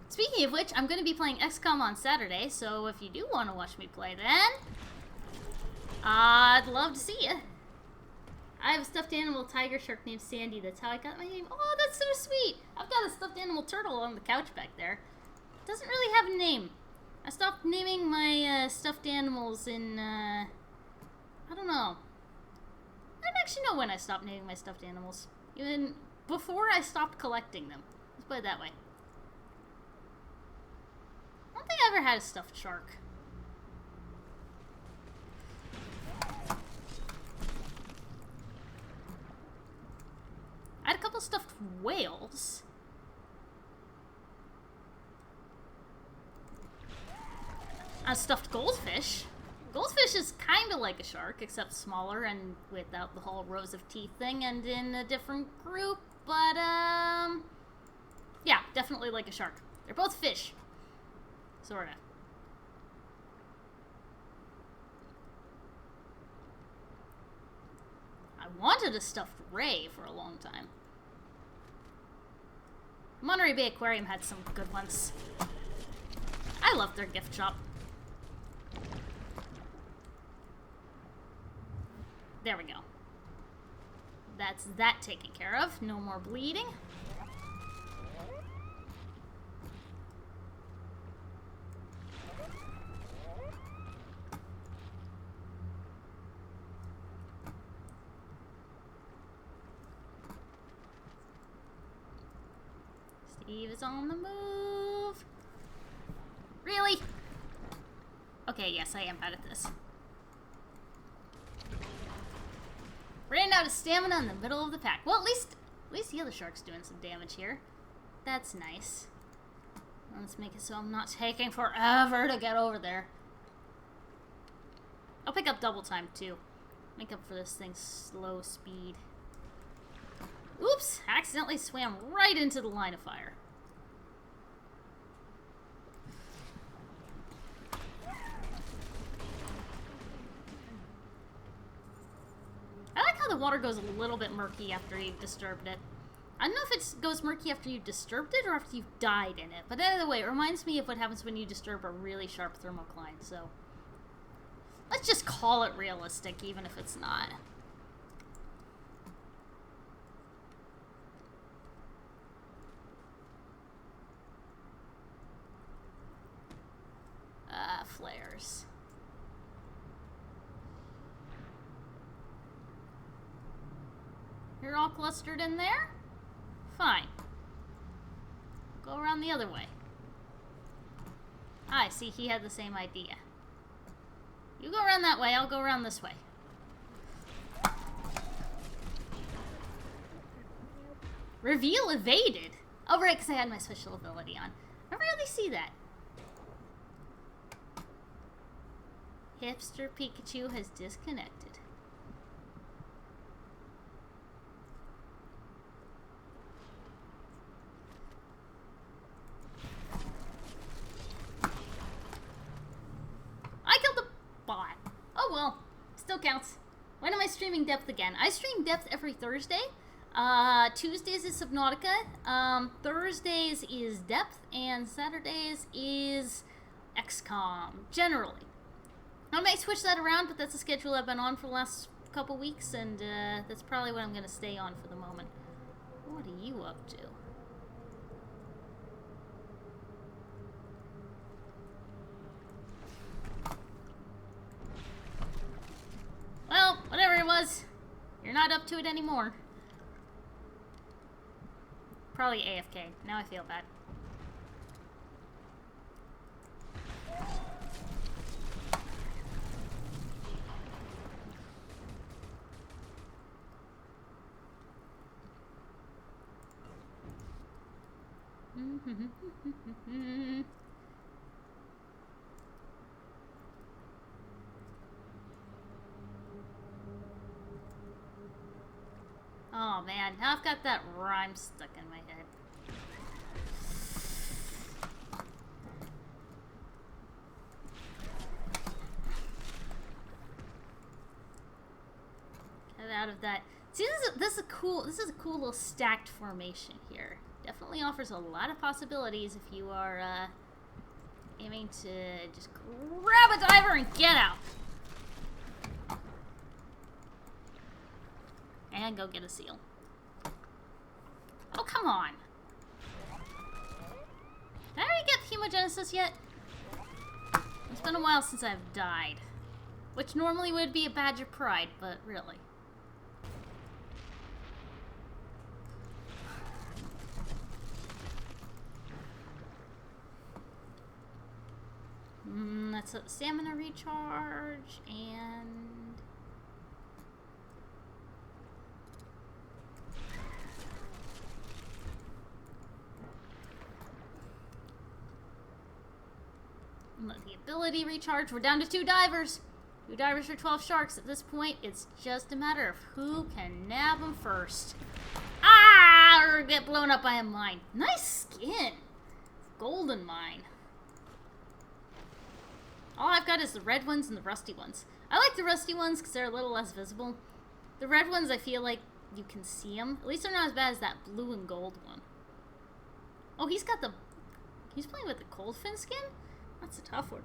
Speaking of which, I'm going to be playing XCOM on Saturday, so if you do want to watch me play then, I'd love to see you. I have a stuffed animal tiger shark named Sandy. That's how I got my name. Oh, that's so sweet. I've got a stuffed animal turtle on the couch back there. Doesn't really have a name. I stopped naming my stuffed animals in, I don't know. I don't actually know when I stopped naming my stuffed animals. Even before I stopped collecting them. Let's put it that way. I don't think I ever had a stuffed shark. I had a couple stuffed whales. A stuffed goldfish. Goldfish is kind of like a shark, except smaller and without the whole rows of teeth thing and in a different group. But, yeah, definitely like a shark. They're both fish. Sorta. I wanted a stuffed ray for a long time. Monterey Bay Aquarium had some good ones. I love their gift shop. There we go. That's that taken care of. No more bleeding. Steve is on the move. Really? Okay, yes, I am bad at this. Ran out of stamina in the middle of the pack. Well, at least the other shark's doing some damage here. That's nice. Let's make it so I'm not taking forever to get over there. I'll pick up double time, too. Make up for this thing's slow speed. Oops! Accidentally swam right into the line of fire. I like how the water goes a little bit murky after you've disturbed it. I don't know if it goes murky after you've disturbed it or after you've died in it, but either way, it reminds me of what happens when you disturb a really sharp thermocline, so let's just call it realistic, even if it's not. Flares. You're all clustered in there? Fine. Go around the other way. I see, he had the same idea. You go around that way, I'll go around this way. Reveal evaded! Oh, right, because I had my special ability on. I rarely see that. Hipster Pikachu has disconnected. I killed the bot. Oh well, still counts. When am I streaming Depth again? I stream Depth every Thursday. Tuesdays is Subnautica. Thursdays is Depth, and Saturdays is XCOM, generally. I might switch that around, but that's a schedule I've been on for the last couple weeks, and that's probably what I'm going to stay on for the moment. What are you up to? Well, whatever it was, you're not up to it anymore. Probably AFK. Now I feel bad. Oh man, now I've got that rhyme stuck in my head. Get out of that. See, this is a cool little stacked formation here. Definitely offers a lot of possibilities if you are aiming to just grab a diver and get out. And go get a seal. Oh, come on. Did I already get hemogenesis yet? It's been a while since I've died. Which normally would be a badge of pride, but really. That's a stamina recharge, and... the ability recharge. We're down to 2 divers. 2 divers for 12 sharks. At this point, it's just a matter of who can nab them first. Ah! Or get blown up by a mine. Nice skin. Golden mine. All I've got is the red ones and the rusty ones. I like the rusty ones because they're a little less visible. The red ones, I feel like you can see them. At least they're not as bad as that blue and gold one. Oh, he's got the... He's playing with the cold fin skin? That's a tough one.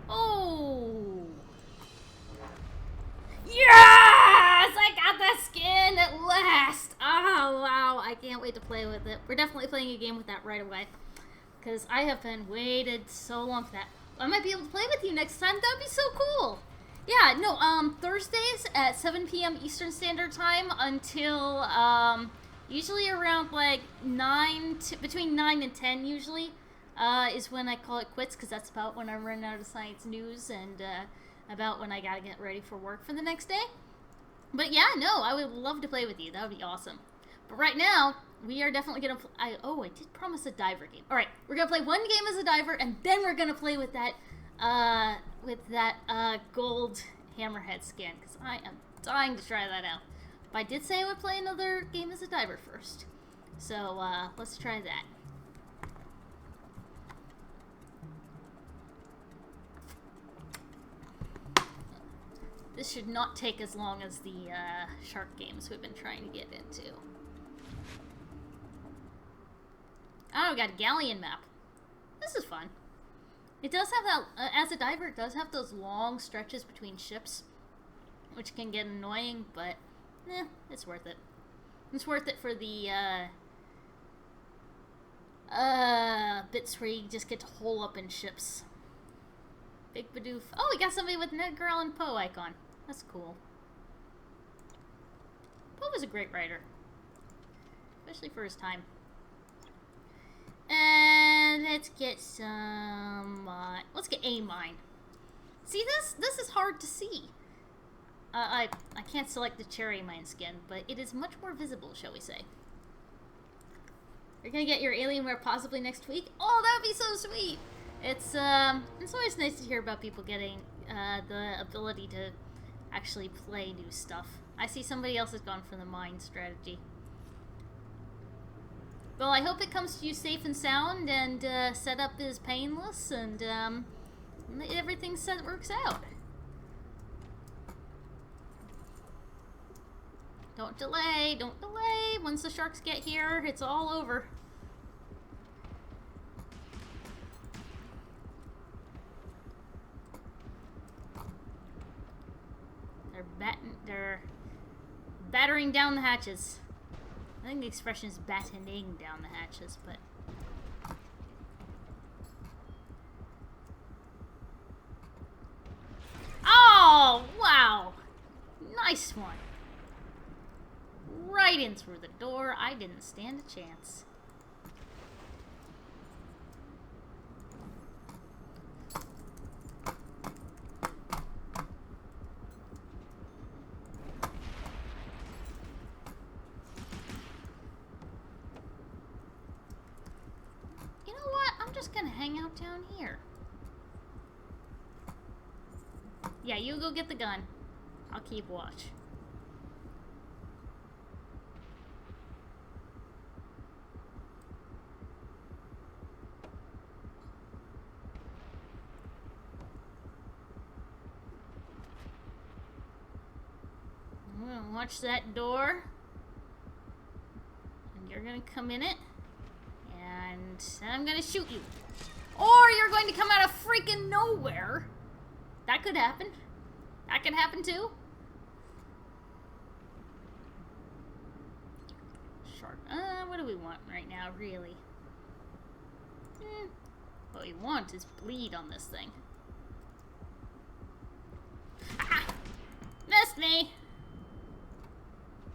Oh! Yes! I got that skin at last! Oh, wow. I can't wait to play with it. We're definitely playing a game with that right away. Because I have been waited so long for that. I might be able to play with you next time. That would be so cool. Yeah, no, Thursdays at 7 p.m. Eastern Standard Time until, usually around, like, between 9 and 10, usually, is when I call it quits, because that's about when I'm running out of science news, and, about when I gotta get ready for work for the next day. But yeah, no, I would love to play with you. That would be awesome. But right now, we are definitely gonna, I did promise a diver game. Alright, we're gonna play one game as a diver, and then we're gonna play with that, gold hammerhead skin, because I am dying to try that out. But I did say I would play another game as a diver first. So, let's try that. This should not take as long as the, shark games we've been trying to get into. Oh, we got a galleon map. This is fun. It does have that, as a diver, it does have those long stretches between ships, which can get annoying, but, it's worth it. It's worth it for the, bits where you just get to hole up in ships. Big Bidoof. Oh, we got somebody with an Edgar Allan Poe icon. That's cool. Poe was a great writer. Especially for his time. And let's get some, let's get a mine. See, this is hard to see. I can't select the cherry mine skin, but it is much more visible, shall we say. You're gonna get your Alienware possibly next week. Oh, that'd be so sweet. It's always nice to hear about people getting the ability to actually play new stuff. I see somebody else has gone for the mine strategy. Well, I hope it comes to you safe and sound, and setup is painless, and everything works out. Don't delay, don't delay. Once the sharks get here, it's all over. They're battering down the hatches. I think the expression is battening down the hatches, but... Oh, wow! Nice one. Right in through the door. I didn't stand a chance. You know what? I'm just gonna hang out down here. Yeah, you go get the gun. I'll keep watch. I'm gonna watch that door. And you're gonna come in it. And then I'm gonna shoot you. Or you're going to come out of freaking nowhere. That could happen. That could happen too. Shark. What do we want right now, really? What we want is bleed on this thing. Ah! Missed me!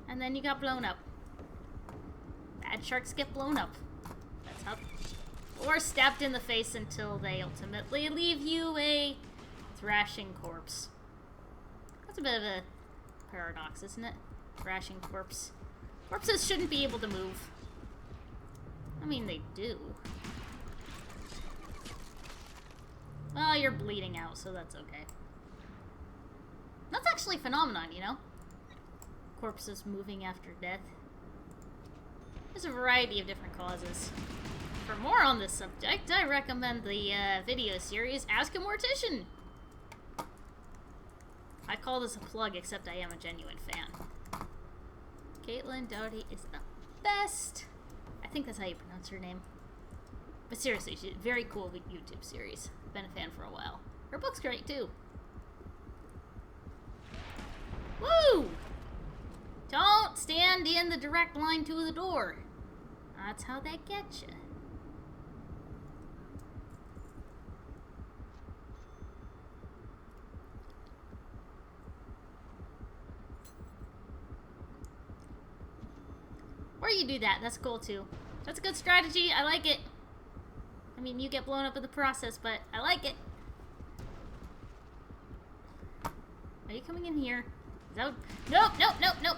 And then you got blown up. Bad sharks get blown up. That's how... Or stabbed in the face until they ultimately leave you a thrashing corpse. That's a bit of a paradox, isn't it? Thrashing corpse. Corpses shouldn't be able to move. I mean, they do. Well, you're bleeding out, so that's okay. That's actually a phenomenon, you know? Corpses moving after death. There's a variety of different causes. For more on this subject, I recommend the video series Ask a Mortician. I call this a plug, except I am a genuine fan. Caitlin Doughty is the best. I think that's how you pronounce her name. But seriously, she's a very cool YouTube series. Been a fan for a while. Her book's great, too. Woo! Don't stand in the direct line to the door. That's how they get you. Or you do that. That's cool, too. That's a good strategy. I like it. I mean, you get blown up in the process, but I like it. Are you coming in here? Is that... Nope, nope, nope, nope.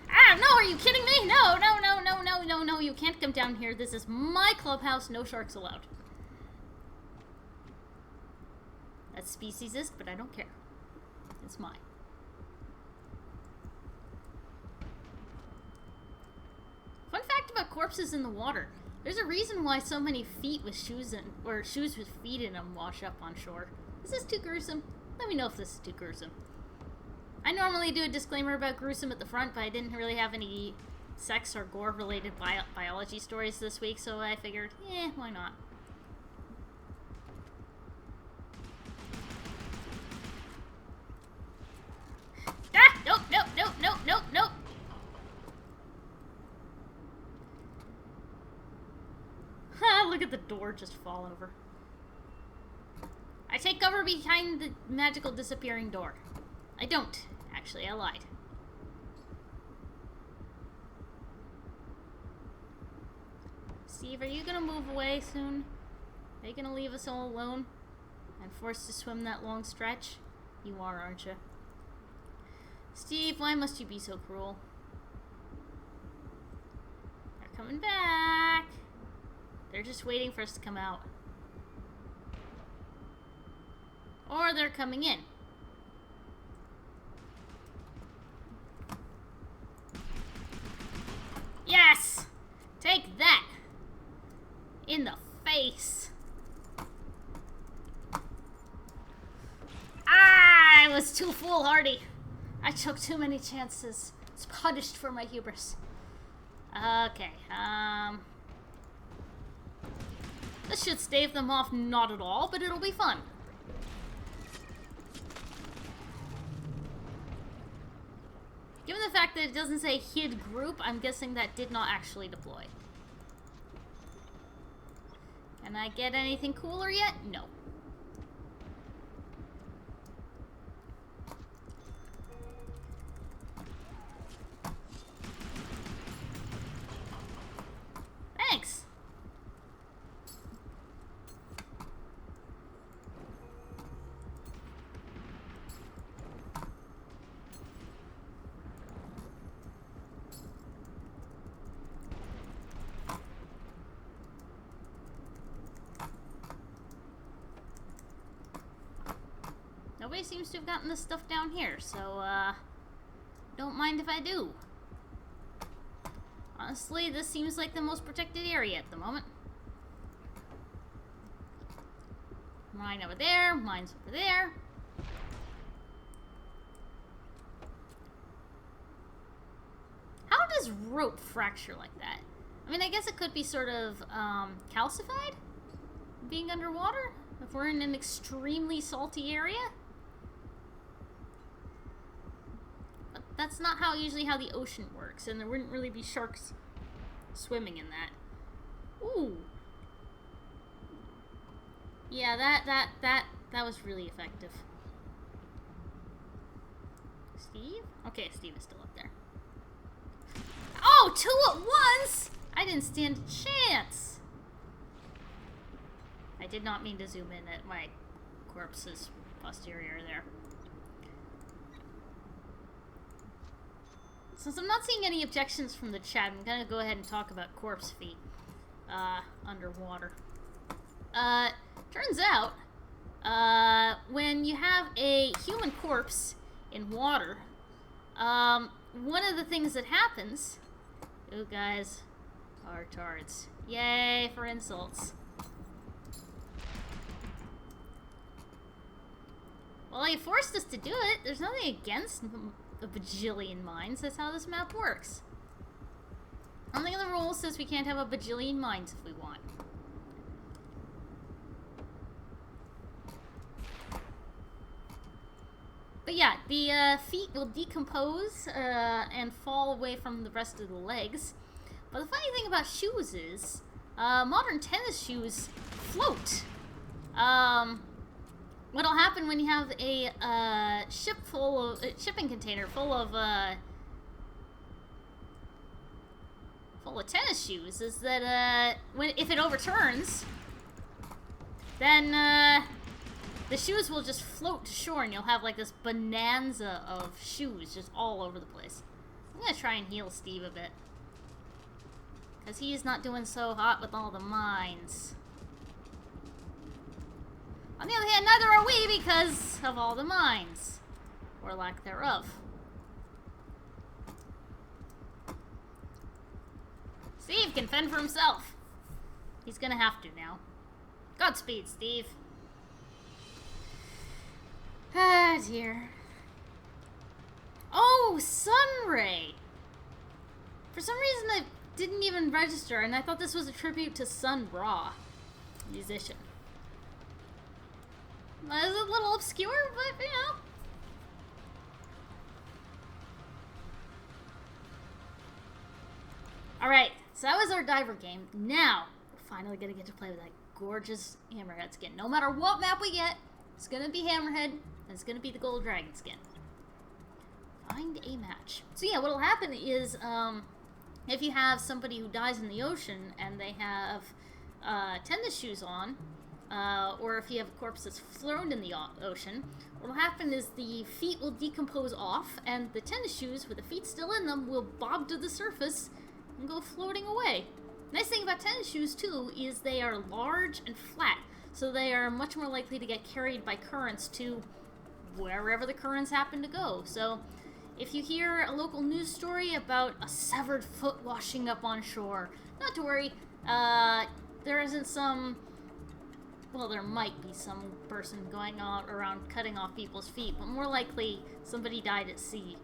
Ah, no, are you kidding me? No, no, no, no, no, no, no. You can't come down here. This is my clubhouse. No sharks allowed. That's speciesist, but I don't care. It's mine. Fun fact about corpses in the water. There's a reason why so many feet with shoes in, or shoes with feet in them wash up on shore. Is this too gruesome? Let me know if this is too gruesome. I normally do a disclaimer about gruesome at the front, but I didn't really have any sex or gore related biology stories this week, so I figured, why not? Ah! Nope, nope, nope, nope, nope, nope! Ha! Look at the door just fall over. I take cover behind the magical disappearing door. I don't. Actually, I lied. Steve, are you gonna move away soon? Are you gonna leave us all alone? And forced to swim that long stretch? You are, aren't you? Steve, why must you be so cruel? They're coming back. They're just waiting for us to come out. Or they're coming in. Yes! Take that! In the face. Ah, I was too foolhardy. I took too many chances. It's punished for my hubris. Okay, this should stave them off not at all, but it'll be fun. Given the fact that it doesn't say hid group, I'm guessing that did not actually deploy. Can I get anything cooler yet? No. Thanks. Nobody seems to have gotten this stuff down here, so, don't mind if I do. Honestly, this seems like the most protected area at the moment. Mine over there, mine's over there. How does rope fracture like that? I mean, I guess it could be sort of, calcified? Being underwater? If we're in an extremely salty area? That's not usually how the ocean works, and there wouldn't really be sharks swimming in that. Ooh. Yeah, that was really effective. Steve? Okay, Steve is still up there. Oh, 2 at once! I didn't stand a chance. I did not mean to zoom in at my corpse's posterior there. Since I'm not seeing any objections from the chat, I'm gonna go ahead and talk about corpse feet underwater. Turns out, when you have a human corpse in water, one of the things that happens... You guys are tards. Yay for insults. Well, they forced us to do it. There's nothing against a bajillion mines. That's how this map works. Nothing in the rules says we can't have a bajillion mines if we want. But yeah, the feet will decompose and fall away from the rest of the legs. But the funny thing about shoes is, modern tennis shoes float. What'll happen when you have a shipping container full of tennis shoes is that if it overturns, then the shoes will just float to shore, and you'll have like this bonanza of shoes just all over the place. I'm gonna try and heal Steve a bit, because he's not doing so hot with all the mines. On the other hand, neither are we because of all the mines. Or lack thereof. Steve can fend for himself. He's gonna have to now. Godspeed, Steve. Ah, dear. Oh, Sunray! For some reason I didn't even register, and I thought this was a tribute to Sun Ra, musician. It's a little obscure, but, you know. Alright, so that was our diver game. Now, we're finally gonna get to play with that gorgeous Hammerhead skin. No matter what map we get, it's gonna be Hammerhead, and it's gonna be the Gold Dragon skin. Find a match. So yeah, what'll happen is, if you have somebody who dies in the ocean, and they have, tennis shoes on, or if you have a corpse that's flown in the ocean, what will happen is the feet will decompose off, and the tennis shoes with the feet still in them will bob to the surface and go floating away. Nice thing about tennis shoes, too, is they are large and flat, so they are much more likely to get carried by currents to wherever the currents happen to go. So, if you hear a local news story about a severed foot washing up on shore, not to worry, there isn't some... Well, there might be some person going out around cutting off people's feet, but more likely somebody died at sea.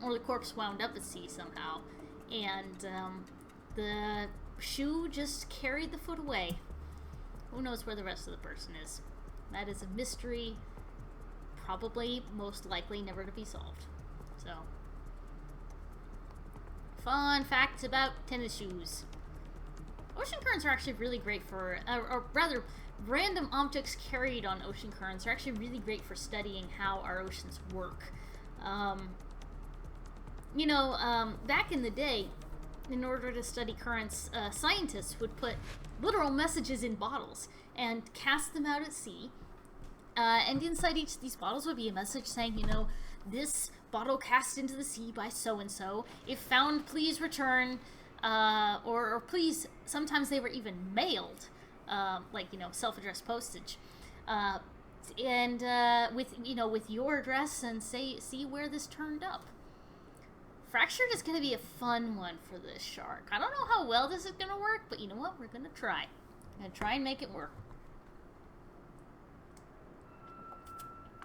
Or the corpse wound up at sea somehow. And, the shoe just carried the foot away. Who knows where the rest of the person is? That is a mystery, probably, most likely, never to be solved. So, fun facts about tennis shoes. Ocean currents are actually really great for, or rather, random objects carried on ocean currents are actually really great for studying how our oceans work. Back in the day, in order to study currents, scientists would put literal messages in bottles and cast them out at sea. And inside each of these bottles would be a message saying, this bottle cast into the sea by so-and-so. If found, please return. Or please, sometimes they were even mailed, self-addressed postage. With your address and see where this turned up. Fractured is going to be a fun one for this shark. I don't know how well this is going to work, but you know what? We're going to try. I'm going to try and make it work.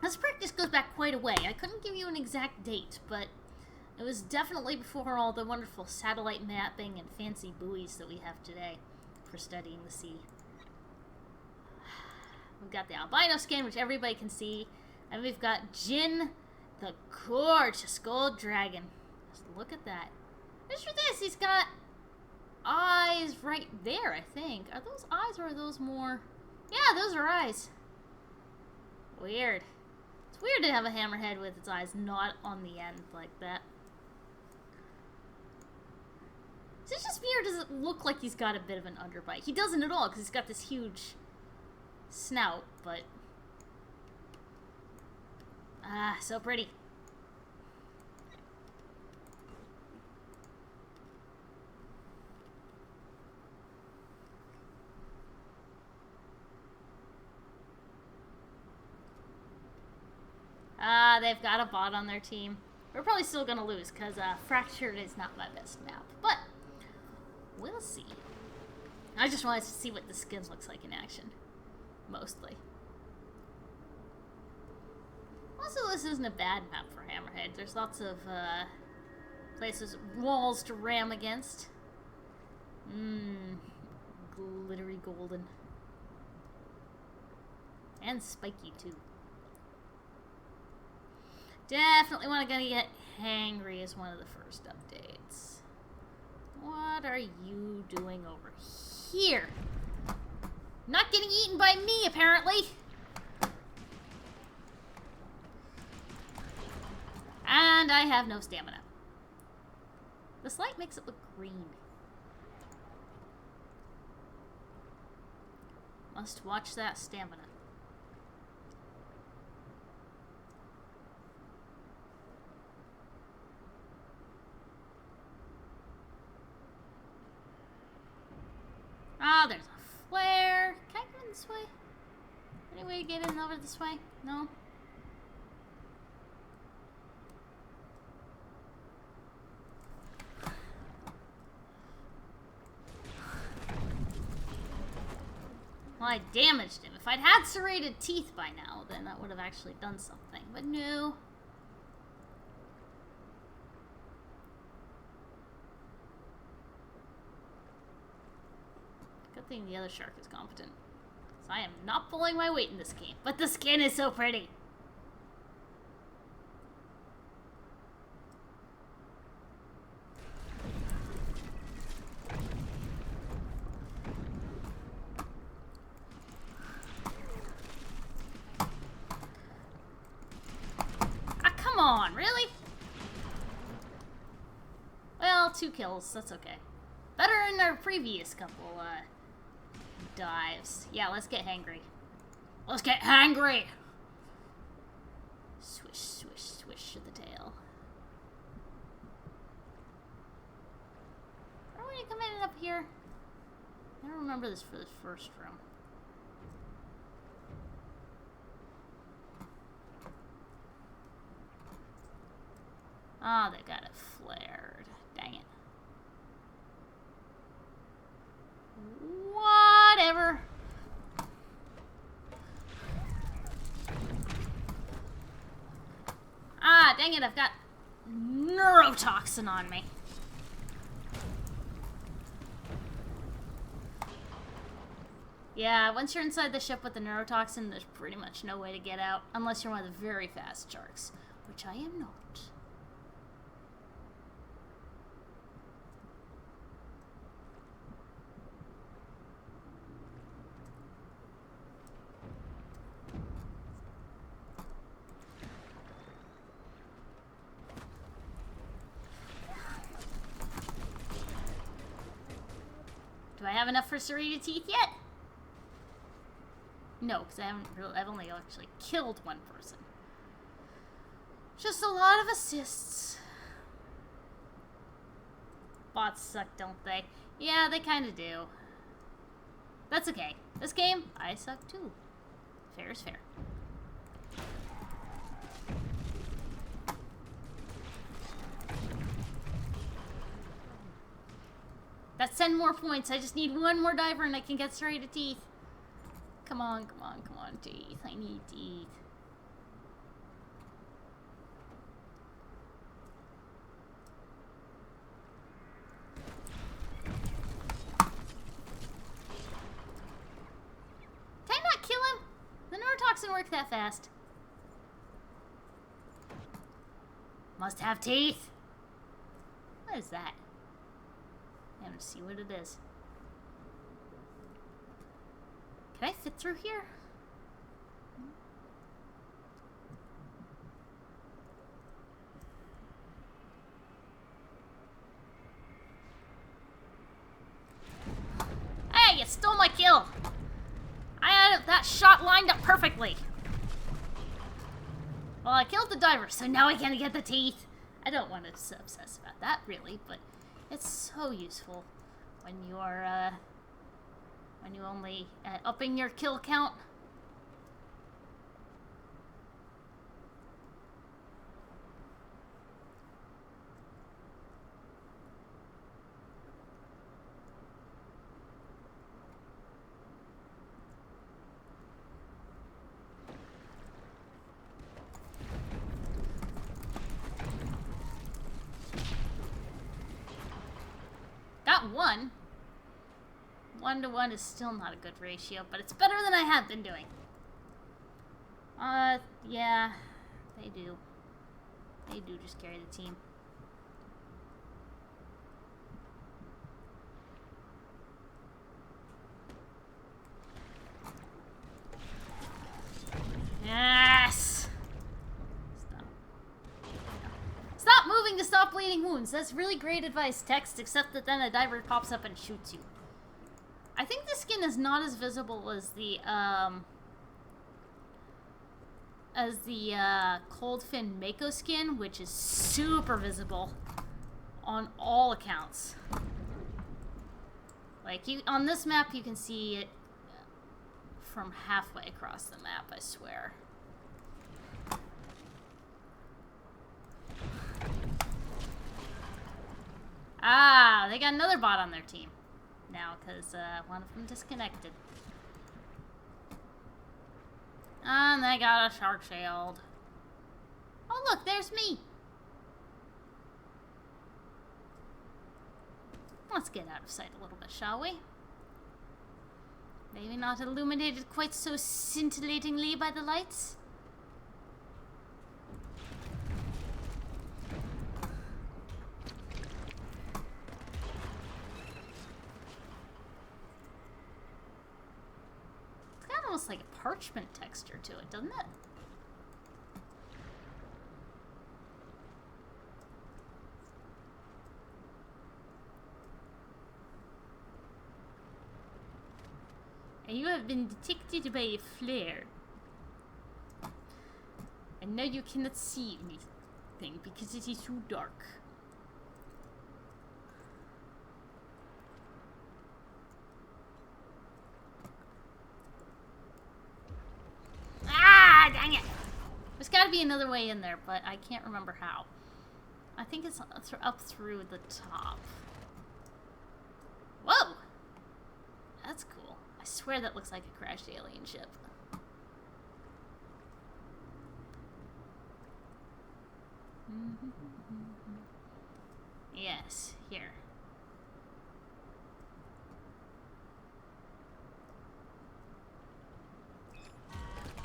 This practice goes back quite a way. I couldn't give you an exact date, but it was definitely before all the wonderful satellite mapping and fancy buoys that we have today for studying the sea. We've got the albino skin, which everybody can see, and we've got Jin, the gorgeous gold dragon. Just look at that. Just for this, he's got eyes right there, I think. Are those eyes or are those more... Yeah, those are eyes. Weird. It's weird to have a hammerhead with its eyes not on the end like that. Is it just me or does it look like he's got a bit of an underbite? He doesn't at all because he's got this huge snout, but... Ah, so pretty. Ah, they've got a bot on their team. We're probably still gonna lose, because Fractured is not my best map. But, we'll see. I just wanted to see what the skin looks like in action. Mostly. Also, this isn't a bad map for Hammerhead. There's lots of, places, walls to ram against. Glittery golden. And spiky, too. Definitely want to get hangry as one of the first updates. What are you doing over here? Not getting eaten by me, apparently. And I have no stamina. This light makes it look green. Must watch that stamina. Ah, there's a flare. Can I go in this way? Any way to get in over this way? No? Well, I damaged him. If I'd had serrated teeth by now, then that would have actually done something. But no. Good thing the other shark is competent. So I am not pulling my weight in this game. But the skin is so pretty. Ah, come on, really? Well, 2 kills, that's okay. Better than our previous couple, dives. Yeah, let's get hangry. Let's get hangry! Swish, swish, swish to the tail. you come in up here? I don't remember this for the first room. Oh, they got it flared. Dang it. Whatever. Ah, dang it, I've got neurotoxin on me. Yeah, once you're inside the ship with the neurotoxin, there's pretty much no way to get out, unless you're one of the very fast sharks, which I am not. Do I have enough for serrated teeth yet? No, because I've only actually killed one person. Just a lot of assists. Bots suck, don't they? Yeah, they kind of do. That's okay. This game, I suck too. Fair is fair. That's 10 more points. I just need one more diver and I can get serrated teeth. Come on, come on, come on, teeth. I need teeth. Can I not kill him? The neurotoxin work that fast. Must have teeth. What is that? I'm gonna see what it is. Can I fit through here? Hey, you stole my kill! I had that shot lined up perfectly. Well, I killed the diver, so now I can get the teeth. I don't want to obsess about that, really, but it's so useful when you're, when you only upping your kill count. Got one. 1 to 1 is still not a good ratio, but it's better than I have been doing. Yeah, they do. They do just carry the team. Yes! Stop moving to stop bleeding wounds. That's really great advice, text, except that then a diver pops up and shoots you. I think the skin is not as visible as the Coldfin Mako skin, which is super visible on all accounts. Like, on this map, you can see it from halfway across the map, I swear. Ah, they got another bot on their team now, because one of them disconnected. And they got a shark shield. Oh look, there's me! Let's get out of sight a little bit, shall we? Maybe not illuminated quite so scintillatingly by the lights. Almost like a parchment texture to it, doesn't it? And you have been detected by a flare. And now you cannot see anything because it is too dark. be another way in there, but I can't remember how. I think it's up through the top. Whoa! That's cool. I swear that looks like a crashed alien ship. Yes, here.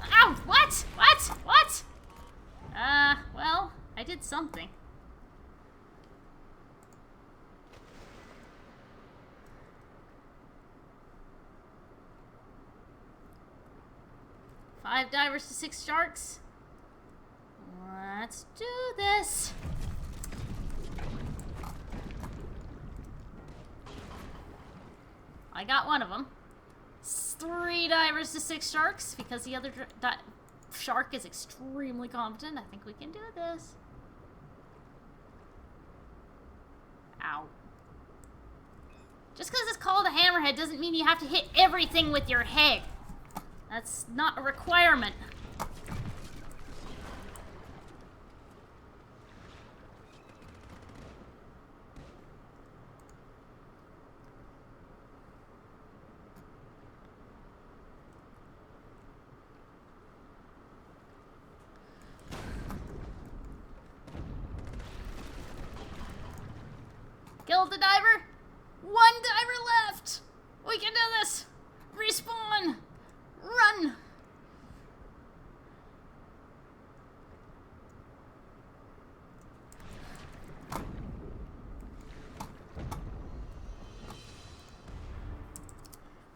Ow! What? What? What? Well, I did something. Five divers to 6 sharks. Let's do this. I got one of them. 3 divers to 6 sharks because the other shark is extremely competent. I think we can do this. Ow. Just because it's called a hammerhead doesn't mean you have to hit everything with your head. That's not a requirement. Killed the diver. 1 diver left. We can do this. Respawn. Run.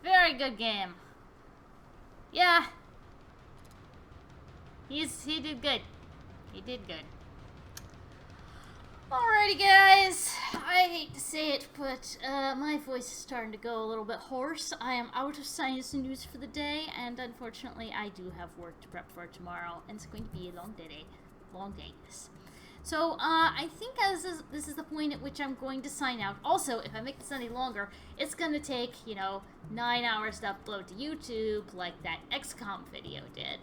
Very good game. Yeah. He did good. He did good. Alrighty guys, I hate to say it, but my voice is starting to go a little bit hoarse. I am out of science news for the day, and unfortunately I do have work to prep for tomorrow, and it's going to be a long day. Yes. So I think this is the point at which I'm going to sign out. Also, if I make this any longer, it's going to take, 9 hours to upload to YouTube like that XCOM video did.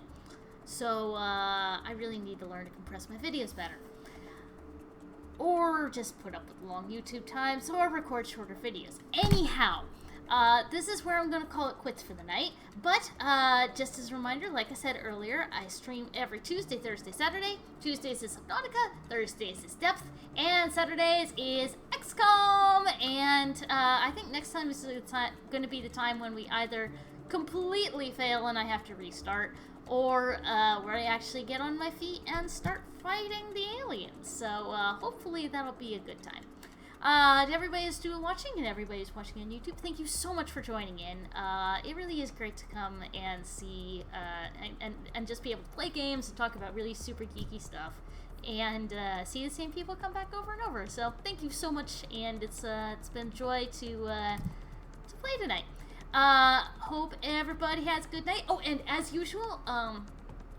So I really need to learn to compress my videos better. Or just put up with long YouTube times, or record shorter videos. Anyhow, this is where I'm going to call it quits for the night. But, just as a reminder, like I said earlier, I stream every Tuesday, Thursday, Saturday. Tuesdays is Subnautica, Thursdays is Depth, and Saturdays is XCOM. And I think next time is going to be the time when we either completely fail and I have to restart, or where I actually get on my feet and start fighting the aliens. So hopefully that'll be a good time. To everybody who's still watching and everybody who's watching on YouTube, thank you so much for joining in. It really is great to come and see and just be able to play games and talk about really super geeky stuff and see the same people come back over and over. So thank you so much, and it's been a joy to play tonight. Hope everybody has a good night. Oh, and as usual,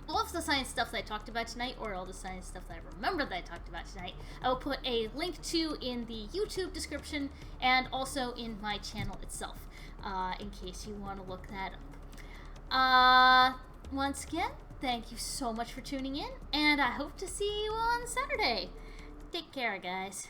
all of the science stuff that I talked about tonight, or all the science stuff that I remember that I talked about tonight, I will put a link to in the YouTube description and also in my channel itself, in case you want to look that up. Once again, thank you so much for tuning in, and I hope to see you on Saturday. Take care, guys.